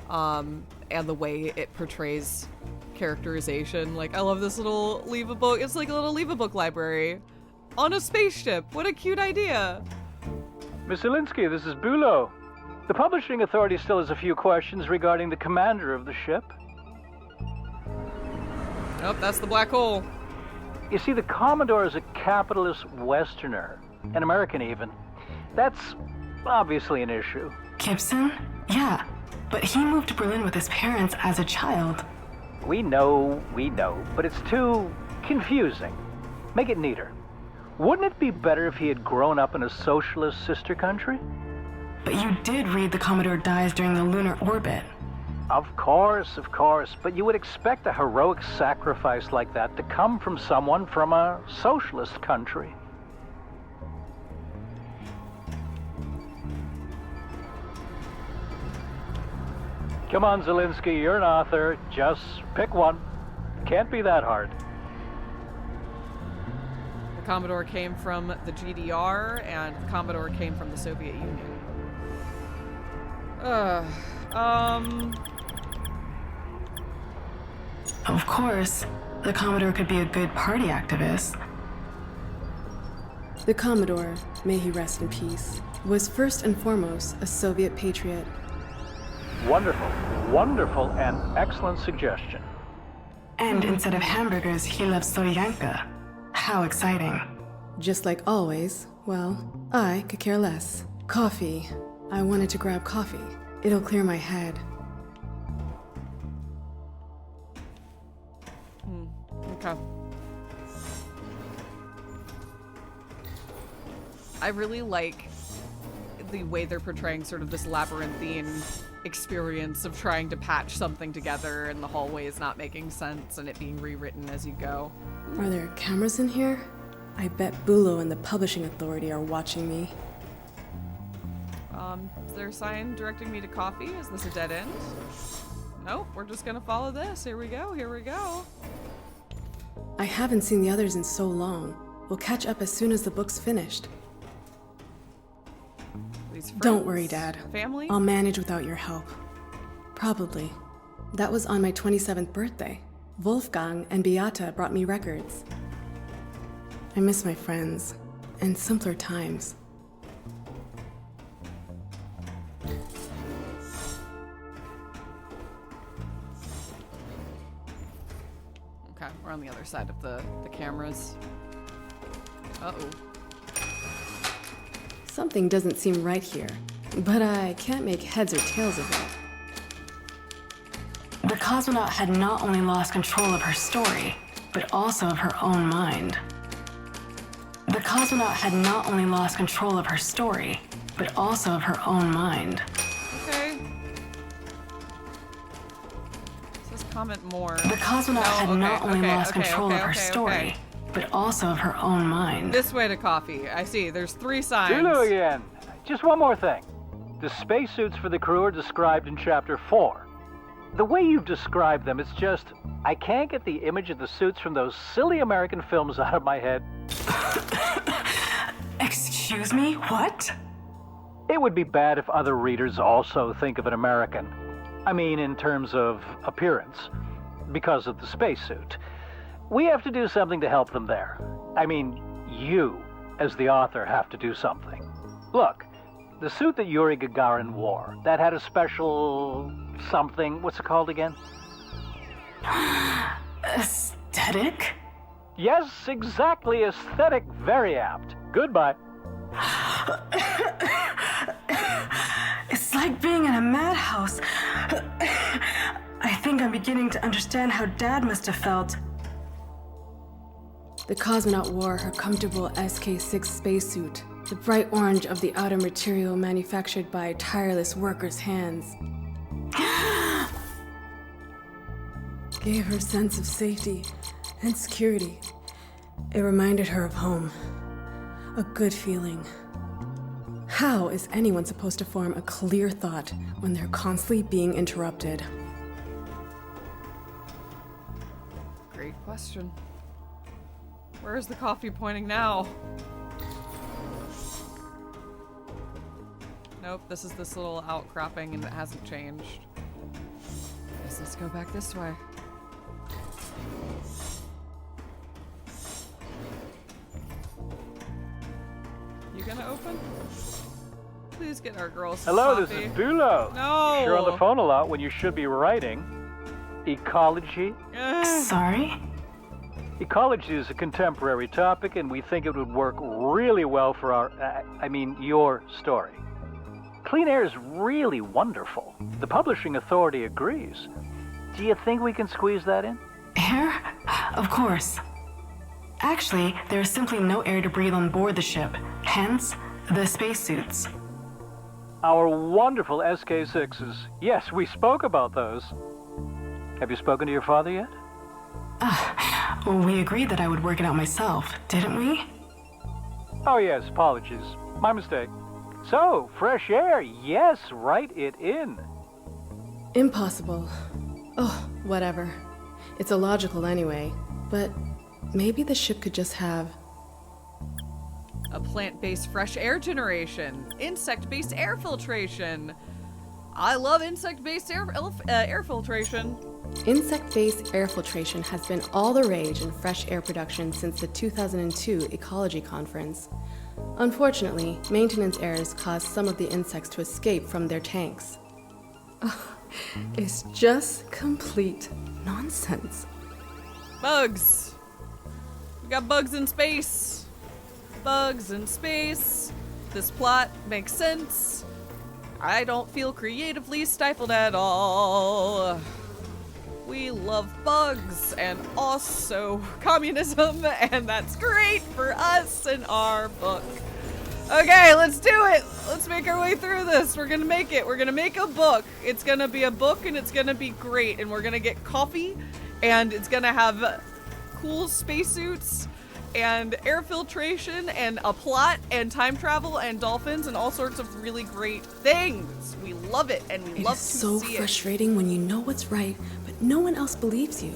and the way it portrays characterization. Like, I love this little leave a book. It's like a little leave a book library on a spaceship. What a cute idea. Miss Zelinsky, this is Bulo. The publishing authority still has a few questions regarding the commander of the ship. Oh, that's the black hole. You see, the Commodore is a capitalist Westerner, an American even. That's obviously an issue. Gibson? Yeah, but he moved to Berlin with his parents as a child. We know, but it's too confusing. Make it neater. Wouldn't it be better if he had grown up in a socialist sister country? But you did read the Commodore dies during the lunar orbit. Of course, but you would expect a heroic sacrifice like that to come from someone from a socialist country. Come on, Zelinsky, you're an author. Just pick one. Can't be that hard. The Commodore came from the GDR, and the Commodore came from the Soviet Union. Of course, the Commodore could be a good party activist. The Commodore, may he rest in peace, was first and foremost a Soviet patriot. Wonderful and excellent suggestion. And instead of hamburgers, he loves Solyanka. How exciting. Just like always, well, I could care less. Coffee. I wanted to grab coffee. It'll clear my head. Okay. I really like the way they're portraying sort of this labyrinthine experience of trying to patch something together and the hallways not making sense and it being rewritten as you go. Are there cameras in here? I bet Bulo and the publishing authority are watching me. Is there a sign directing me to coffee? Is this a dead end? Nope, we're just gonna follow this. Here we go, here we go. I haven't seen the others in so long. We'll catch up as soon as the book's finished. Don't worry, Dad. Family? I'll manage without your help. Probably. That was on my 27th birthday. Wolfgang and Beata brought me records. I miss my friends and simpler times. Okay, we're on the other side of the cameras. Uh-oh. Something doesn't seem right here, but I can't make heads or tails of it. The cosmonaut had not only lost control of her story, but also of her own mind. The cosmonaut had not only lost control of her story, but also of her own mind. Okay. Says comment more. The cosmonaut had not only lost control of her story, but also of her own mind. This way to coffee. I see. There's 3 signs. Hello again. Just one more thing. The spacesuits for the crew are described in Chapter 4. The way you've described them, it's just, I can't get the image of the suits from those silly American films out of my head. Excuse me? What? It would be bad if other readers also think of an American. I mean, in terms of appearance, because of the spacesuit. We have to do something to help them there. I mean, you, as the author, have to do something. Look, the suit that Yuri Gagarin wore, that had a special something. What's it called again? Aesthetic? Yes, exactly. Aesthetic. Very apt. Goodbye. It's like being in a madhouse. I think I'm beginning to understand how Dad must have felt. The cosmonaut wore her comfortable SK-6 spacesuit, the bright orange of the outer material manufactured by tireless workers' hands. Gave her a sense of safety and security. It reminded her of home. A good feeling. How is anyone supposed to form a clear thought when they're constantly being interrupted? Great question. Where is the coffee pointing now? Nope, this is this little outcropping and it hasn't changed. Guess let's go back this way. You gonna open? Please get our girls some Hello, coffee. this is Bulo. No! You're on the phone a lot when you should be writing. Ecology? Sorry? Ecology is a contemporary topic, and we think it would work really well for our, your story. Clean air is really wonderful. The publishing authority agrees. Do you think we can squeeze that in? Air? Of course. Actually, there is simply no air to breathe on board the ship, hence the spacesuits. Our wonderful SK-6s. Yes, we spoke about those. Have you spoken to your father yet? Well, we agreed that I would work it out myself, didn't we? Oh yes, apologies. My mistake. So, fresh air, yes, write it in. Impossible. Oh, whatever. It's illogical anyway, but maybe the ship could just have a plant-based fresh air generation, insect-based air filtration. I love insect-based air filtration. Insect-based air filtration has been all the rage in fresh air production since the 2002 Ecology Conference. Unfortunately, maintenance errors caused some of the insects to escape from their tanks. It's just complete nonsense. Bugs. We got bugs in space. Bugs in space. This plot makes sense. I don't feel creatively stifled at all. We love bugs and also communism, and that's great for us in our book. Okay, let's do it. Let's make our way through this. We're gonna make it. We're gonna make a book. It's gonna be a book and it's gonna be great. And we're gonna get coffee and it's gonna have cool spacesuits and air filtration and a plot and time travel and dolphins and all sorts of really great things. We love it, and we love to so see frustrating when you know what's right, but no one else believes you.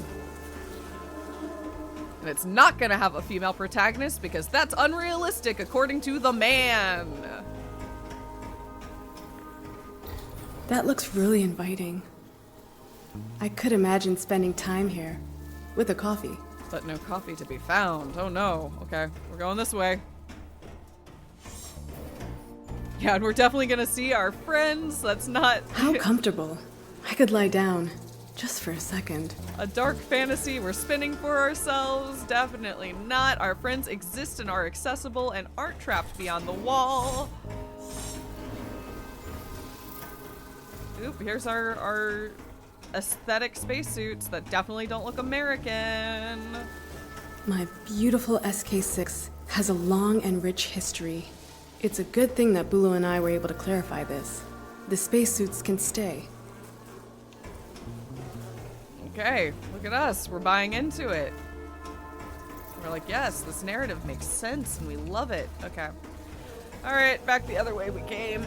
And it's not gonna have a female protagonist because that's unrealistic according to the man. That looks really inviting. I could imagine spending time here with a coffee. But no coffee to be found. Oh no. Okay, we're going this way. Yeah, and we're definitely gonna see our friends. That's not... How comfortable. I could lie down, just for a second. A dark fantasy we're spinning for ourselves? Definitely not. Our friends exist and are accessible and aren't trapped beyond the wall. Oop, here's our aesthetic spacesuits that definitely don't look American. My beautiful SK-6 has a long and rich history. It's a good thing that Bulu and I were able to clarify this. The spacesuits can stay. Okay, look at us. We're buying into it. We're like, yes, this narrative makes sense and we love it. Okay. All right, back the other way we came.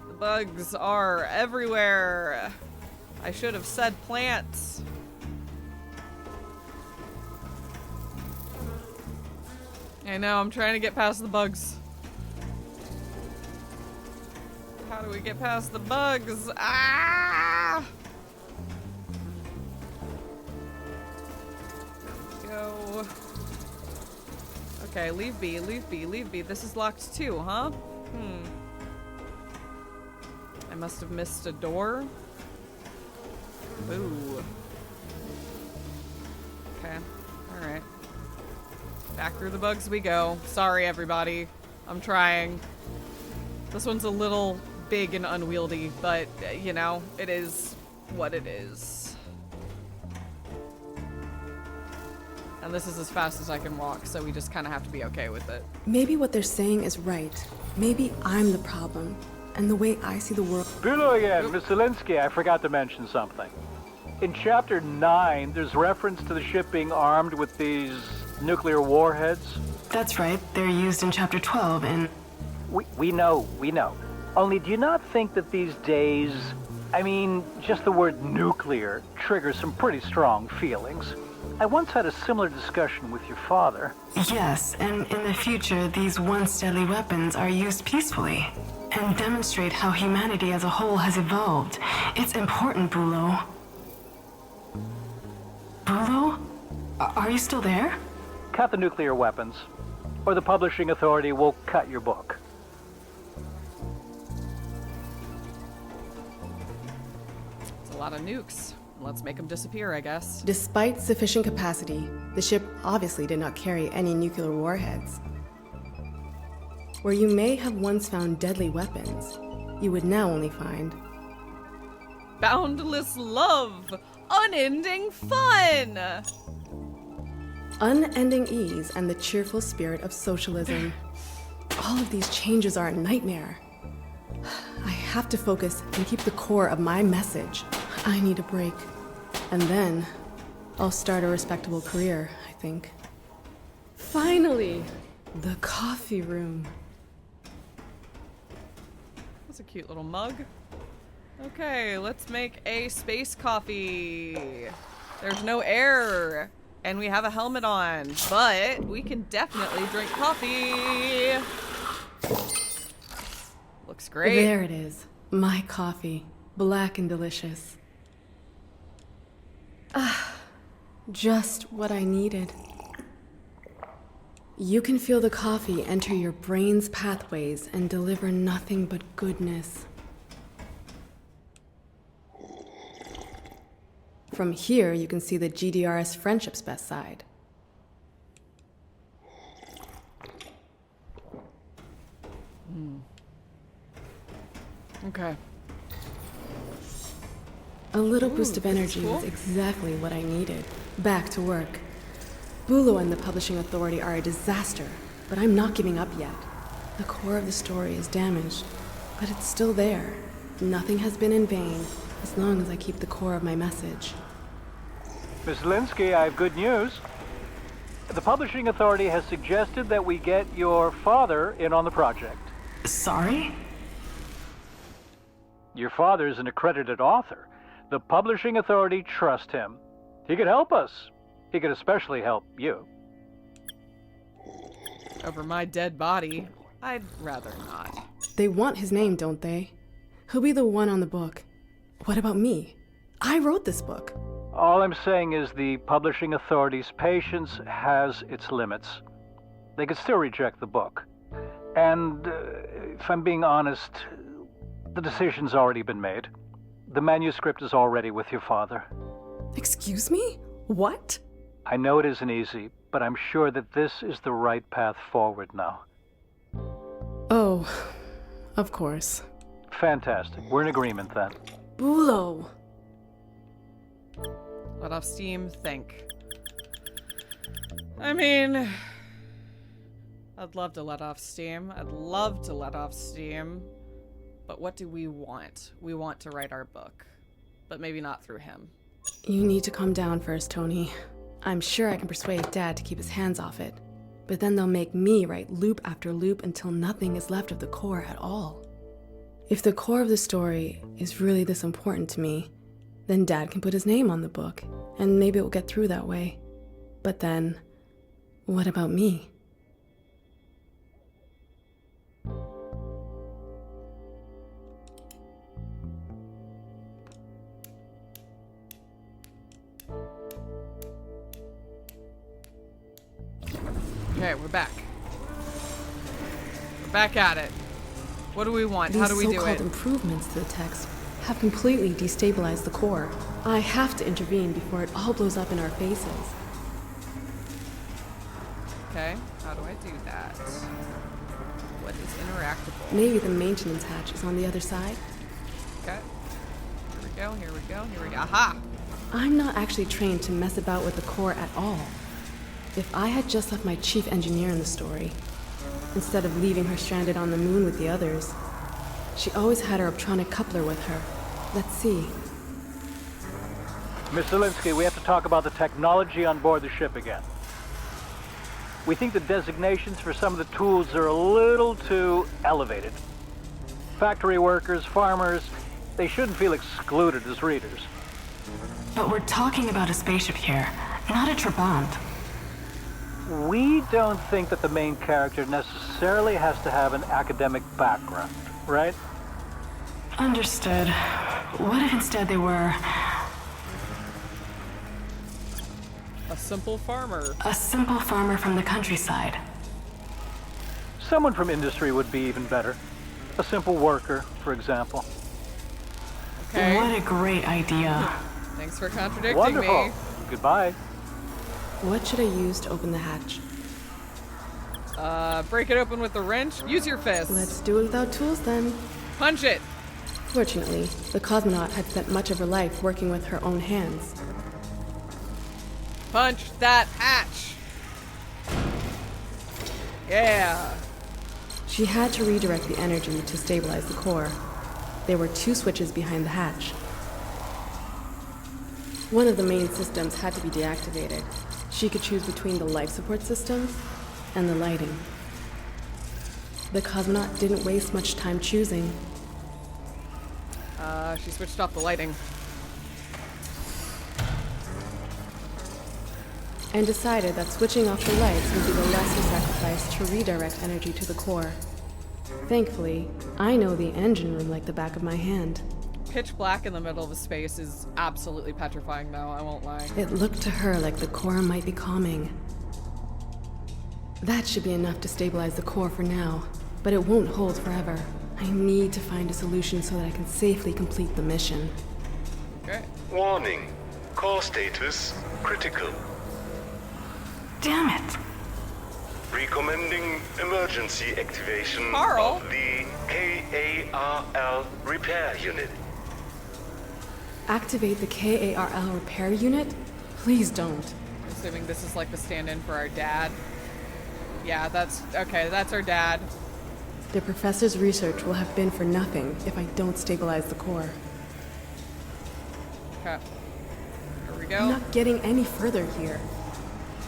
The bugs are everywhere. I should have said plants. I know, I'm trying to get past the bugs. How do we get past the bugs? Ah! Go. Okay, leave B, leave B, leave B. This is locked too, huh? I must have missed a door. Boo. Okay, alright. Back through the bugs we go. Sorry, everybody. I'm trying. This one's a little big and unwieldy, but, you know, it is what it is. And this is as fast as I can walk, so we just kind of have to be okay with it. Maybe what they're saying is right. Maybe I'm the problem, and the way I see the world... Bulu again, Miss Zelinsky, I forgot to mention something. In Chapter 9, there's reference to the ship being armed with these nuclear warheads. That's right. They're used in Chapter 12 and... We know. Only do you not think that these days, I mean, just the word nuclear triggers some pretty strong feelings? I once had a similar discussion with your father. Yes, and in the future, these once deadly weapons are used peacefully and demonstrate how humanity as a whole has evolved. It's important, Bulu. Bulu? Are you still there? Cut the nuclear weapons, or the publishing authority will cut your book. It's a lot of nukes. Let's make them disappear, I guess. Despite sufficient capacity, the ship obviously did not carry any nuclear warheads. Where you may have once found deadly weapons, you would now only find... boundless love! Unending fun! Unending ease and the cheerful spirit of socialism. All of these changes are a nightmare. I have to focus and keep the core of my message. I need a break. And then, I'll start a respectable career, I think. Finally! The coffee room. That's a cute little mug. Okay, let's make a space coffee. There's no air. And we have a helmet on, but we can definitely drink coffee. Looks great. There it is. My coffee. Black and delicious. Ah, just what I needed. You can feel the coffee enter your brain's pathways and deliver nothing but goodness. From here, you can see the GDRS friendship's best side. Okay. A little boost of energy was exactly what I needed. Back to work. Bulu and the publishing authority are a disaster, but I'm not giving up yet. The core of the story is damaged, but it's still there. Nothing has been in vain, as long as I keep the core of my message. Miss Linsky, I have good news. The publishing authority has suggested that we get your father in on the project. Sorry? Your father's an accredited author. The publishing authority trusts him. He could help us. He could especially help you. Over my dead body, I'd rather not. They want his name, don't they? He'll be the one on the book. What about me? I wrote this book. All I'm saying is the publishing authority's patience has its limits. They could still reject the book. And, if I'm being honest, the decision's already been made. The manuscript is already with your father. Excuse me? What? I know it isn't easy, but I'm sure that this is the right path forward now. Oh, of course. Fantastic. We're in agreement then. Bulo! Let off steam, think. I mean, I'd love to let off steam. I'd love to let off steam. But what do we want? We want to write our book. But maybe not through him. You need to calm down first, Tony. I'm sure I can persuade Dad to keep his hands off it. But then they'll make me write loop after loop until nothing is left of the core at all. If the core of the story is really this important to me, then Dad can put his name on the book, and maybe it will get through that way. But then, what about me? Okay, we're back. We're back at it. What do we want? How do we do it? These so-called improvements to the text have completely destabilized the core. I have to intervene before it all blows up in our faces. Okay, how do I do that? What is interactable? Maybe the maintenance hatch is on the other side? Okay. Here we go, here we go, here we go. Aha! I'm not actually trained to mess about with the core at all. If I had just left my chief engineer in the story, instead of leaving her stranded on the moon with the others, she always had her optronic coupler with her. Let's see. Miss Zelinsky, we have to talk about the technology on board the ship again. We think the designations for some of the tools are a little too elevated. Factory workers, farmers, they shouldn't feel excluded as readers. But we're talking about a spaceship here, not a trabant. We don't think that the main character necessarily has to have an academic background, right? Understood. What if instead they were... a simple farmer. A simple farmer from the countryside. Someone from industry would be even better. A simple worker, for example. Okay. What a great idea. Thanks for contradicting Wonderful. me. Goodbye. What should I use to open the hatch? Break it open with a wrench. Use your fist. Let's do it without tools then. Punch it. Fortunately, the cosmonaut had spent much of her life working with her own hands. Punch that hatch. Yeah. She had to redirect the energy to stabilize the core. There were 2 switches behind the hatch. One of the main systems had to be deactivated. She could choose between the life support systems and the lighting. The cosmonaut didn't waste much time choosing. She switched off the lighting. And decided that switching off the lights would be the lesser sacrifice to redirect energy to the core. Thankfully, I know the engine room like the back of my hand. Pitch black in the middle of a space is absolutely petrifying, though, I won't lie. It looked to her like the core might be calming. That should be enough to stabilize the core for now, but it won't hold forever. I need to find a solution so that I can safely complete the mission. Okay. Warning. Core status critical. Damn it. Recommending emergency activation Carl? of the KARL repair unit. Activate the KARL repair unit? Please don't. Assuming this is like the stand-in for our dad. Yeah, that's our dad. The professor's research will have been for nothing if I don't stabilize the core. Okay. Here we go. I'm not getting any further here.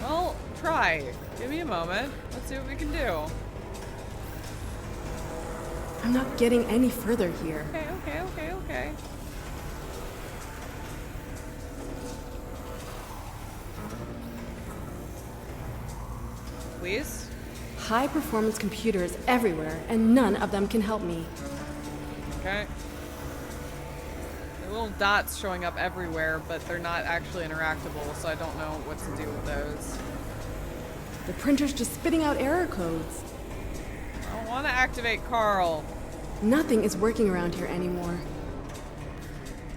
Well, try. Give me a moment. Let's see what we can do. I'm not getting any further here. Okay. Please? High-performance computers everywhere, and none of them can help me. Okay. The little dots showing up everywhere, but they're not actually interactable, so I don't know what to do with those. The printer's just spitting out error codes. I don't want to activate Carl. Nothing is working around here anymore.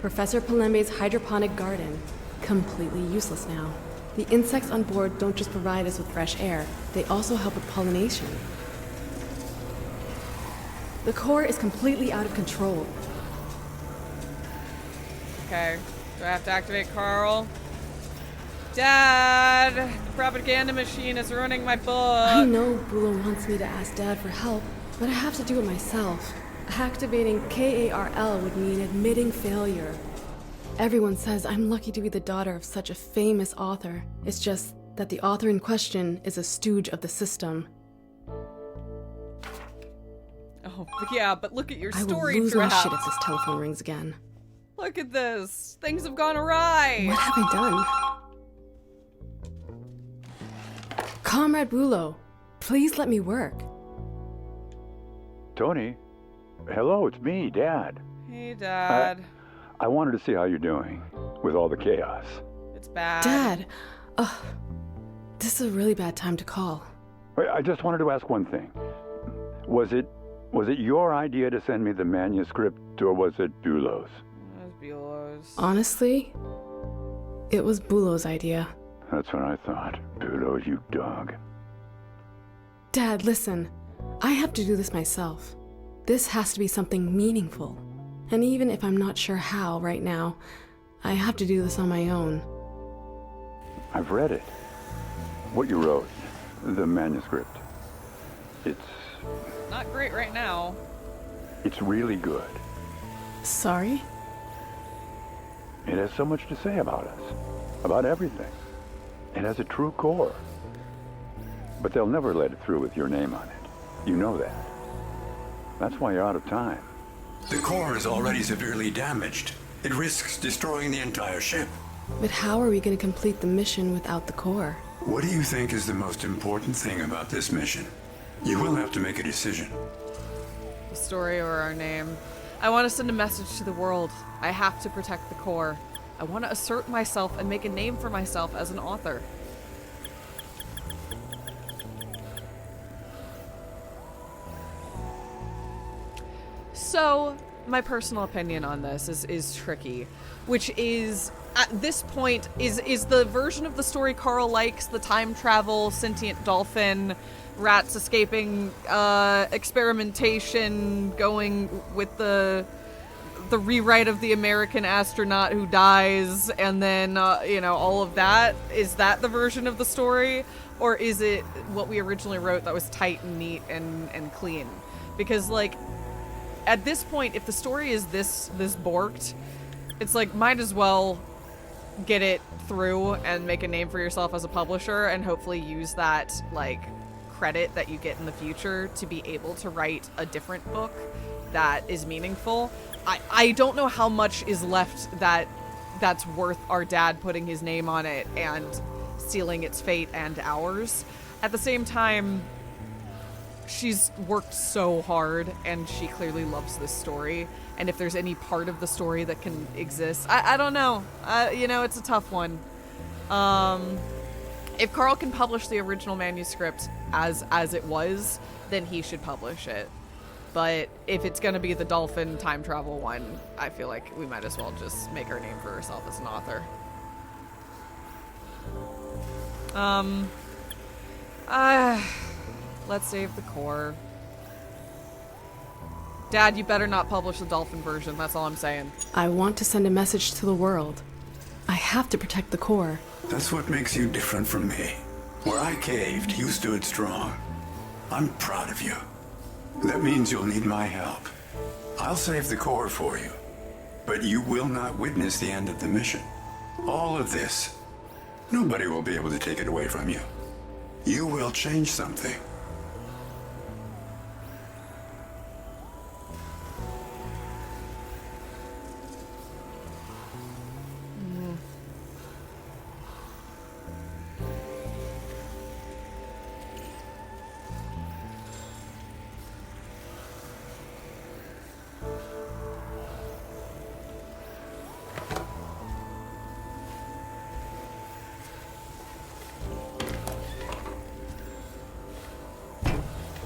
Professor Palembe's hydroponic garden, completely useless now. The insects on board don't just provide us with fresh air, they also help with pollination. The core is completely out of control. Okay. Do I have to activate Carl? Dad! The propaganda machine is ruining my book! I know Bulo wants me to ask Dad for help, but I have to do it myself. Activating KARL would mean admitting failure. Everyone says I'm lucky to be the daughter of such a famous author. It's just that the author in question is a stooge of the system. Oh, yeah, but look at your I story will lose my draft. shit if this telephone rings again. Look at this. Things have gone awry. What have I done? Comrade Bulo, please let me work. Tony? Hello, it's me, Dad. Hey, Dad. I wanted to see how you're doing with all the chaos. It's bad. Dad, this is a really bad time to call. I just wanted to ask one thing. Was it your idea to send me the manuscript, or was it Bulo's? It was Bulo's. Honestly, it was Bulo's idea. That's what I thought. Bulo, you dog. Dad, listen. I have to do this myself. This has to be something meaningful. And even if I'm not sure how right now, I have to do this on my own. I've read it. What you wrote. The manuscript. It's Not great right now. really good. Sorry? It has so much to say about us. About everything. It has a true core. But they'll never let it through with your name on it. You know that. That's why you're out of time. The core is already severely damaged. It risks destroying the entire ship. But how are we going to complete the mission without the core? What do you think is the most important thing about this mission? You will have to make a decision. The story or our name. I want to send a message to the world. I have to protect the core. I want to assert myself and make a name for myself as an author. So, my personal opinion on this is tricky, which is, at this point, is the version of the story Carl likes, the time travel, sentient dolphin, rats escaping, experimentation, going with the rewrite of the American astronaut who dies, and then, all of that? Is that the version of the story? Or is it what we originally wrote that was tight and neat and clean? Because, at this point, if the story is this borked, it's might as well get it through and make a name for yourself as a publisher and hopefully use that, credit that you get in the future to be able to write a different book that is meaningful. I don't know how much is left that's worth our dad putting his name on it and sealing its fate and ours. At the same time, she's worked so hard, and she clearly loves this story. And if there's any part of the story that can exist, I don't know. It's a tough one. If Carl can publish the original manuscript as it was, then he should publish it. But if it's going to be the dolphin time travel one, I feel like we might as well just make our name for ourselves as an author. Let's save the core. Dad, you better not publish the dolphin version, that's all I'm saying. I want to send a message to the world. I have to protect the core. That's what makes you different from me. Where I caved, you stood strong. I'm proud of you. That means you'll need my help. I'll save the core for you, but you will not witness the end of the mission. All of this Nobody will be able to take it away from you. You will change something.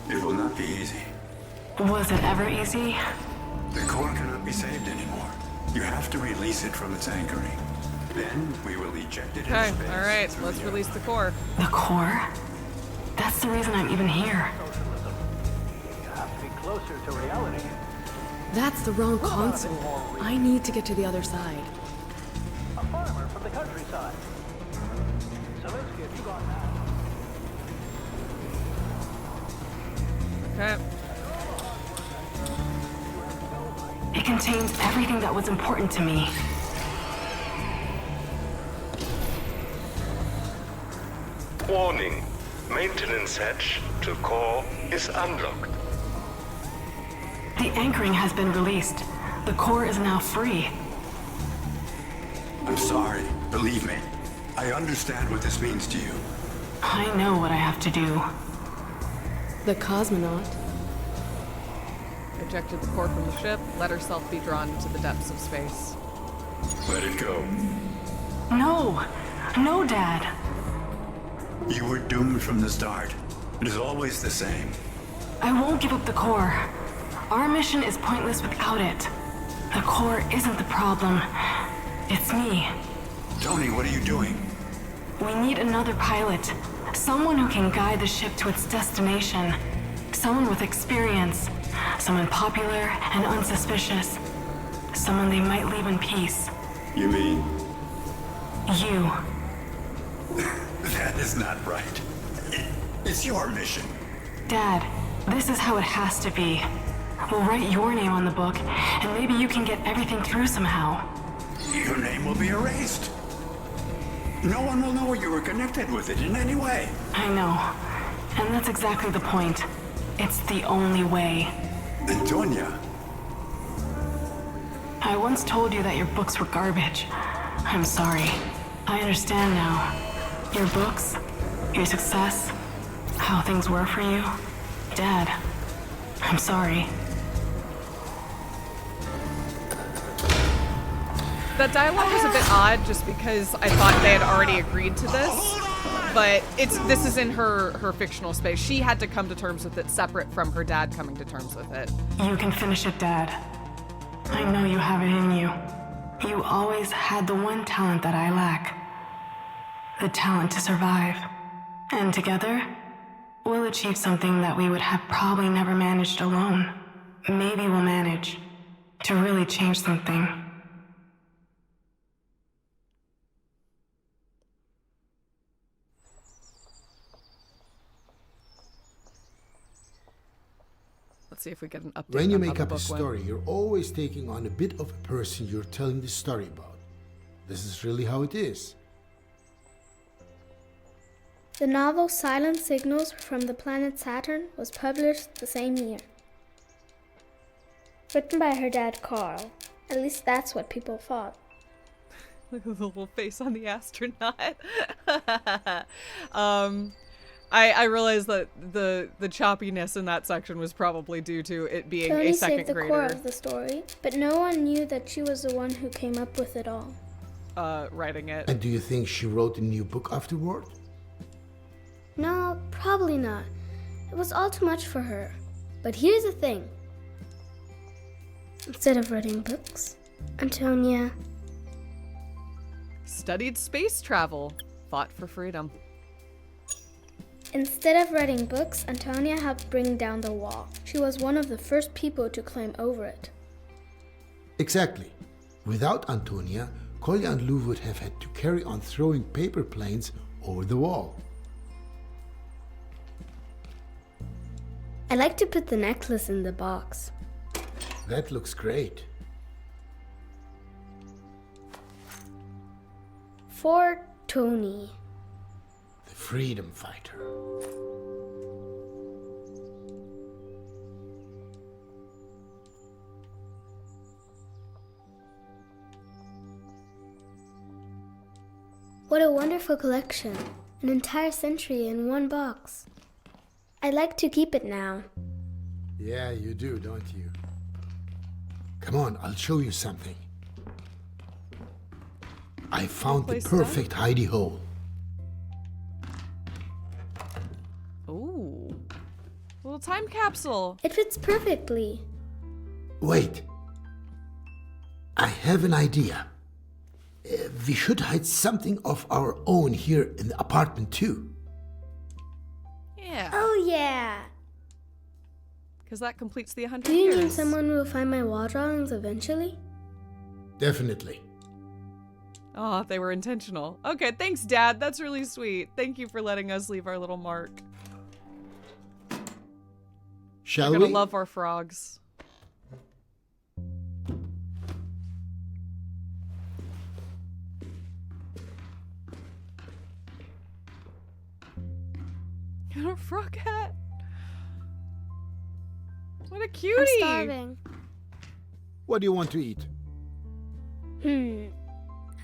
It will not be easy. Was it ever easy? The core cannot be saved anymore. You have to release it from its anchoring. Then we will eject it Okay, into space. alright, let's release the core. The core? That's the reason I'm even here. You have to be closer to reality. That's the wrong console. I need to get to the other side. A farmer from the countryside. Zelensky, have you gone now? Okay. It contains everything that was important to me. Warning. Maintenance hatch to core is unlocked. The anchoring has been released. The core is now free. I'm sorry. Believe me. I understand what this means to you. I know what I have to do. The cosmonaut. Ejected the core from the ship, let herself be drawn into the depths of space. Let it go. No! No, Dad! You were doomed from the start. It is always the same. I won't give up the core. Our mission is pointless without it. The core isn't the problem. It's me. Tony, what are you doing? We need another pilot. Someone who can guide the ship to its destination. Someone with experience. Someone popular and unsuspicious. Someone they might leave in peace. You mean? You. That is not right. It's your mission. Dad, this is how it has to be. We'll write your name on the book, and maybe you can get everything through somehow. Your name will be erased. No one will know you were connected with it in any way. I know. And that's exactly the point. It's the only way. Antonia. I once told you that your books were garbage. I'm sorry. I understand now. Your books, your success, how things were for you. Dad, I'm sorry. That dialogue was a bit odd just because I thought they had already agreed to this. But this is in her fictional space. She had to come to terms with it separate from her dad coming to terms with it. You can finish it, Dad. I know you have it in you. You always had the one talent that I lack. The talent to survive. And together, we'll achieve something that we would have probably never managed alone. Maybe we'll manage to really change something. Let's see if we get an update. When you on how make the up a book went. story, you're always taking on a bit of a person you're telling the story about. This is really how it is. The novel Silent Signals from the Planet Saturn was published the same year. Written by her dad Carl. At least that's what people thought. Look at the little face on the astronaut. I realized that the choppiness in that section was probably due to it being Tony a second saved the grader. core of the story, but no one knew that she was the one who came up with it all. Writing it. And do you think she wrote a new book afterward? No, probably not. It was all too much for her. But here's the thing. Instead of writing books, Antonia Studied space travel. Fought for freedom. Instead of writing books, Antonia helped bring down the wall. She was one of the first people to climb over it. Exactly. Without Antonia, Kolia and Lou would have had to carry on throwing paper planes over the wall. I like to put the necklace in the box. That looks great. For Tony. The freedom fighter. What a wonderful collection. An entire century in one box. I'd like to keep it now. Yeah, you do, don't you? Come on, I'll show you something. I found the perfect hidey hole. Ooh. Little time capsule. It fits perfectly. Wait. I have an idea. We should hide something of our own here in the apartment too. Yeah. Oh, yeah. Because that completes the 100 Do you years. mean someone will find my wall drawings eventually? Definitely. Oh, they were intentional. Okay, thanks, Dad. That's really sweet. Thank you for letting us leave our little mark. Shall We're we? gonna love our frogs. A frog hat. What a cutie. I'm starving. What do you want to eat?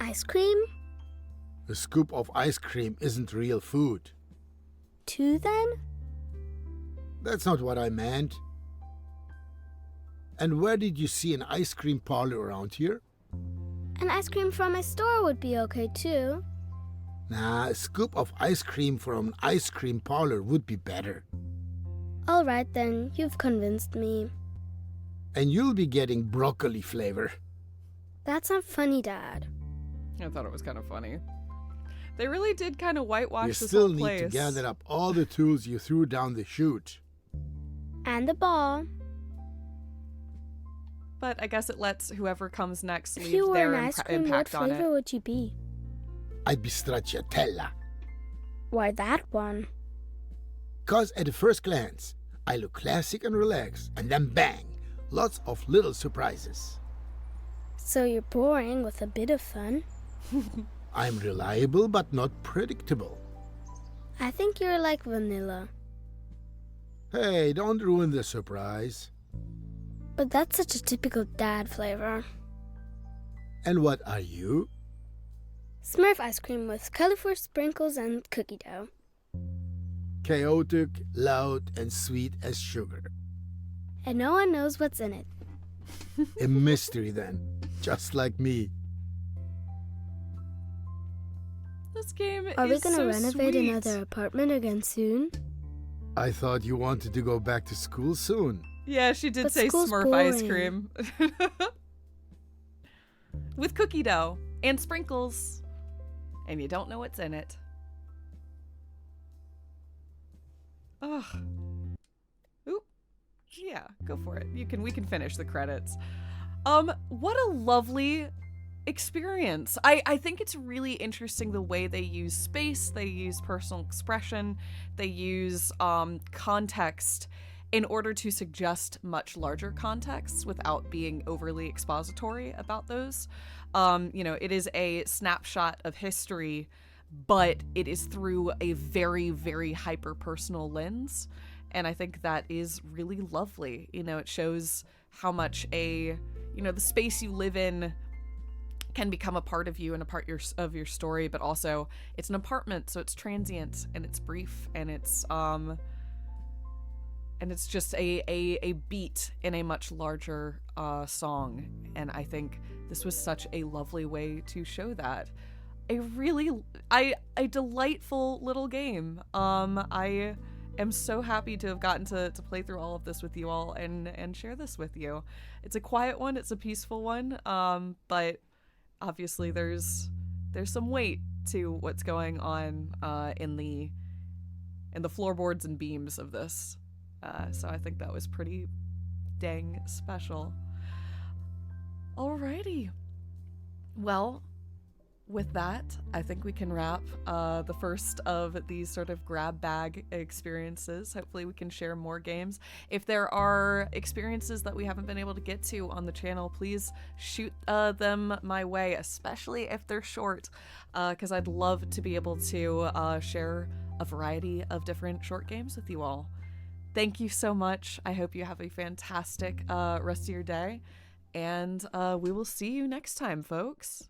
Ice cream? A scoop of ice cream isn't real food. 2 then? That's not what I meant. And where did you see an ice cream parlor around here? An ice cream from my store would be okay too. Nah, a scoop of ice cream from an ice cream parlor would be better. Alright then, you've convinced me. And you'll be getting broccoli flavor. That's not funny, Dad. I thought it was kind of funny. They really did kind of whitewash You this still whole place. need to gather up all the tools you threw down the chute. And the ball. But I guess it lets whoever comes next If leave you were their an ice cream, what impact on flavor it. would you be? I'd be stracciatella. Why that one? 'Cause at the first glance, I look classic and relaxed, and then bang, lots of little surprises. So you're boring with a bit of fun? I'm reliable but not predictable. I think you're like vanilla. Hey, don't ruin the surprise. But that's such a typical Dad flavor. And what are you? Smurf ice cream with colorful sprinkles and cookie dough. Chaotic, loud, and sweet as sugar. And no one knows what's in it. A mystery then, just like me. This game Are we is gonna so renovate sweet. another apartment again soon? I thought you wanted to go back to school soon. Yeah, she did But say school's Smurf ice boring. cream. With cookie dough and sprinkles. And you don't know what's in it. Ugh. Oop. Yeah, go for it. We can finish the credits. What a lovely experience. I think it's really interesting the way they use space, they use personal expression, they use context in order to suggest much larger contexts without being overly expository about those. It is a snapshot of history, but it is through a very, very hyper-personal lens. And I think that is really lovely. It shows how much the space you live in can become a part of you and a part of your story, but also it's an apartment, so it's transient and it's brief and it's just a beat in a much larger song. And I think this was such a lovely way to show that. A delightful little game. I am so happy to have gotten to play through all of this with you all and share this with you. It's a quiet one, it's a peaceful one, but obviously there's some weight to what's going on in the floorboards and beams of this. So I think that was pretty dang special. Alrighty. Well, with that, I think we can wrap the first of these sort of grab bag experiences. Hopefully we can share more games. If there are experiences that we haven't been able to get to on the channel, please shoot them my way, especially if they're short, because I'd love to be able to share a variety of different short games with you all. Thank you so much. I hope you have a fantastic rest of your day, and we will see you next time, folks.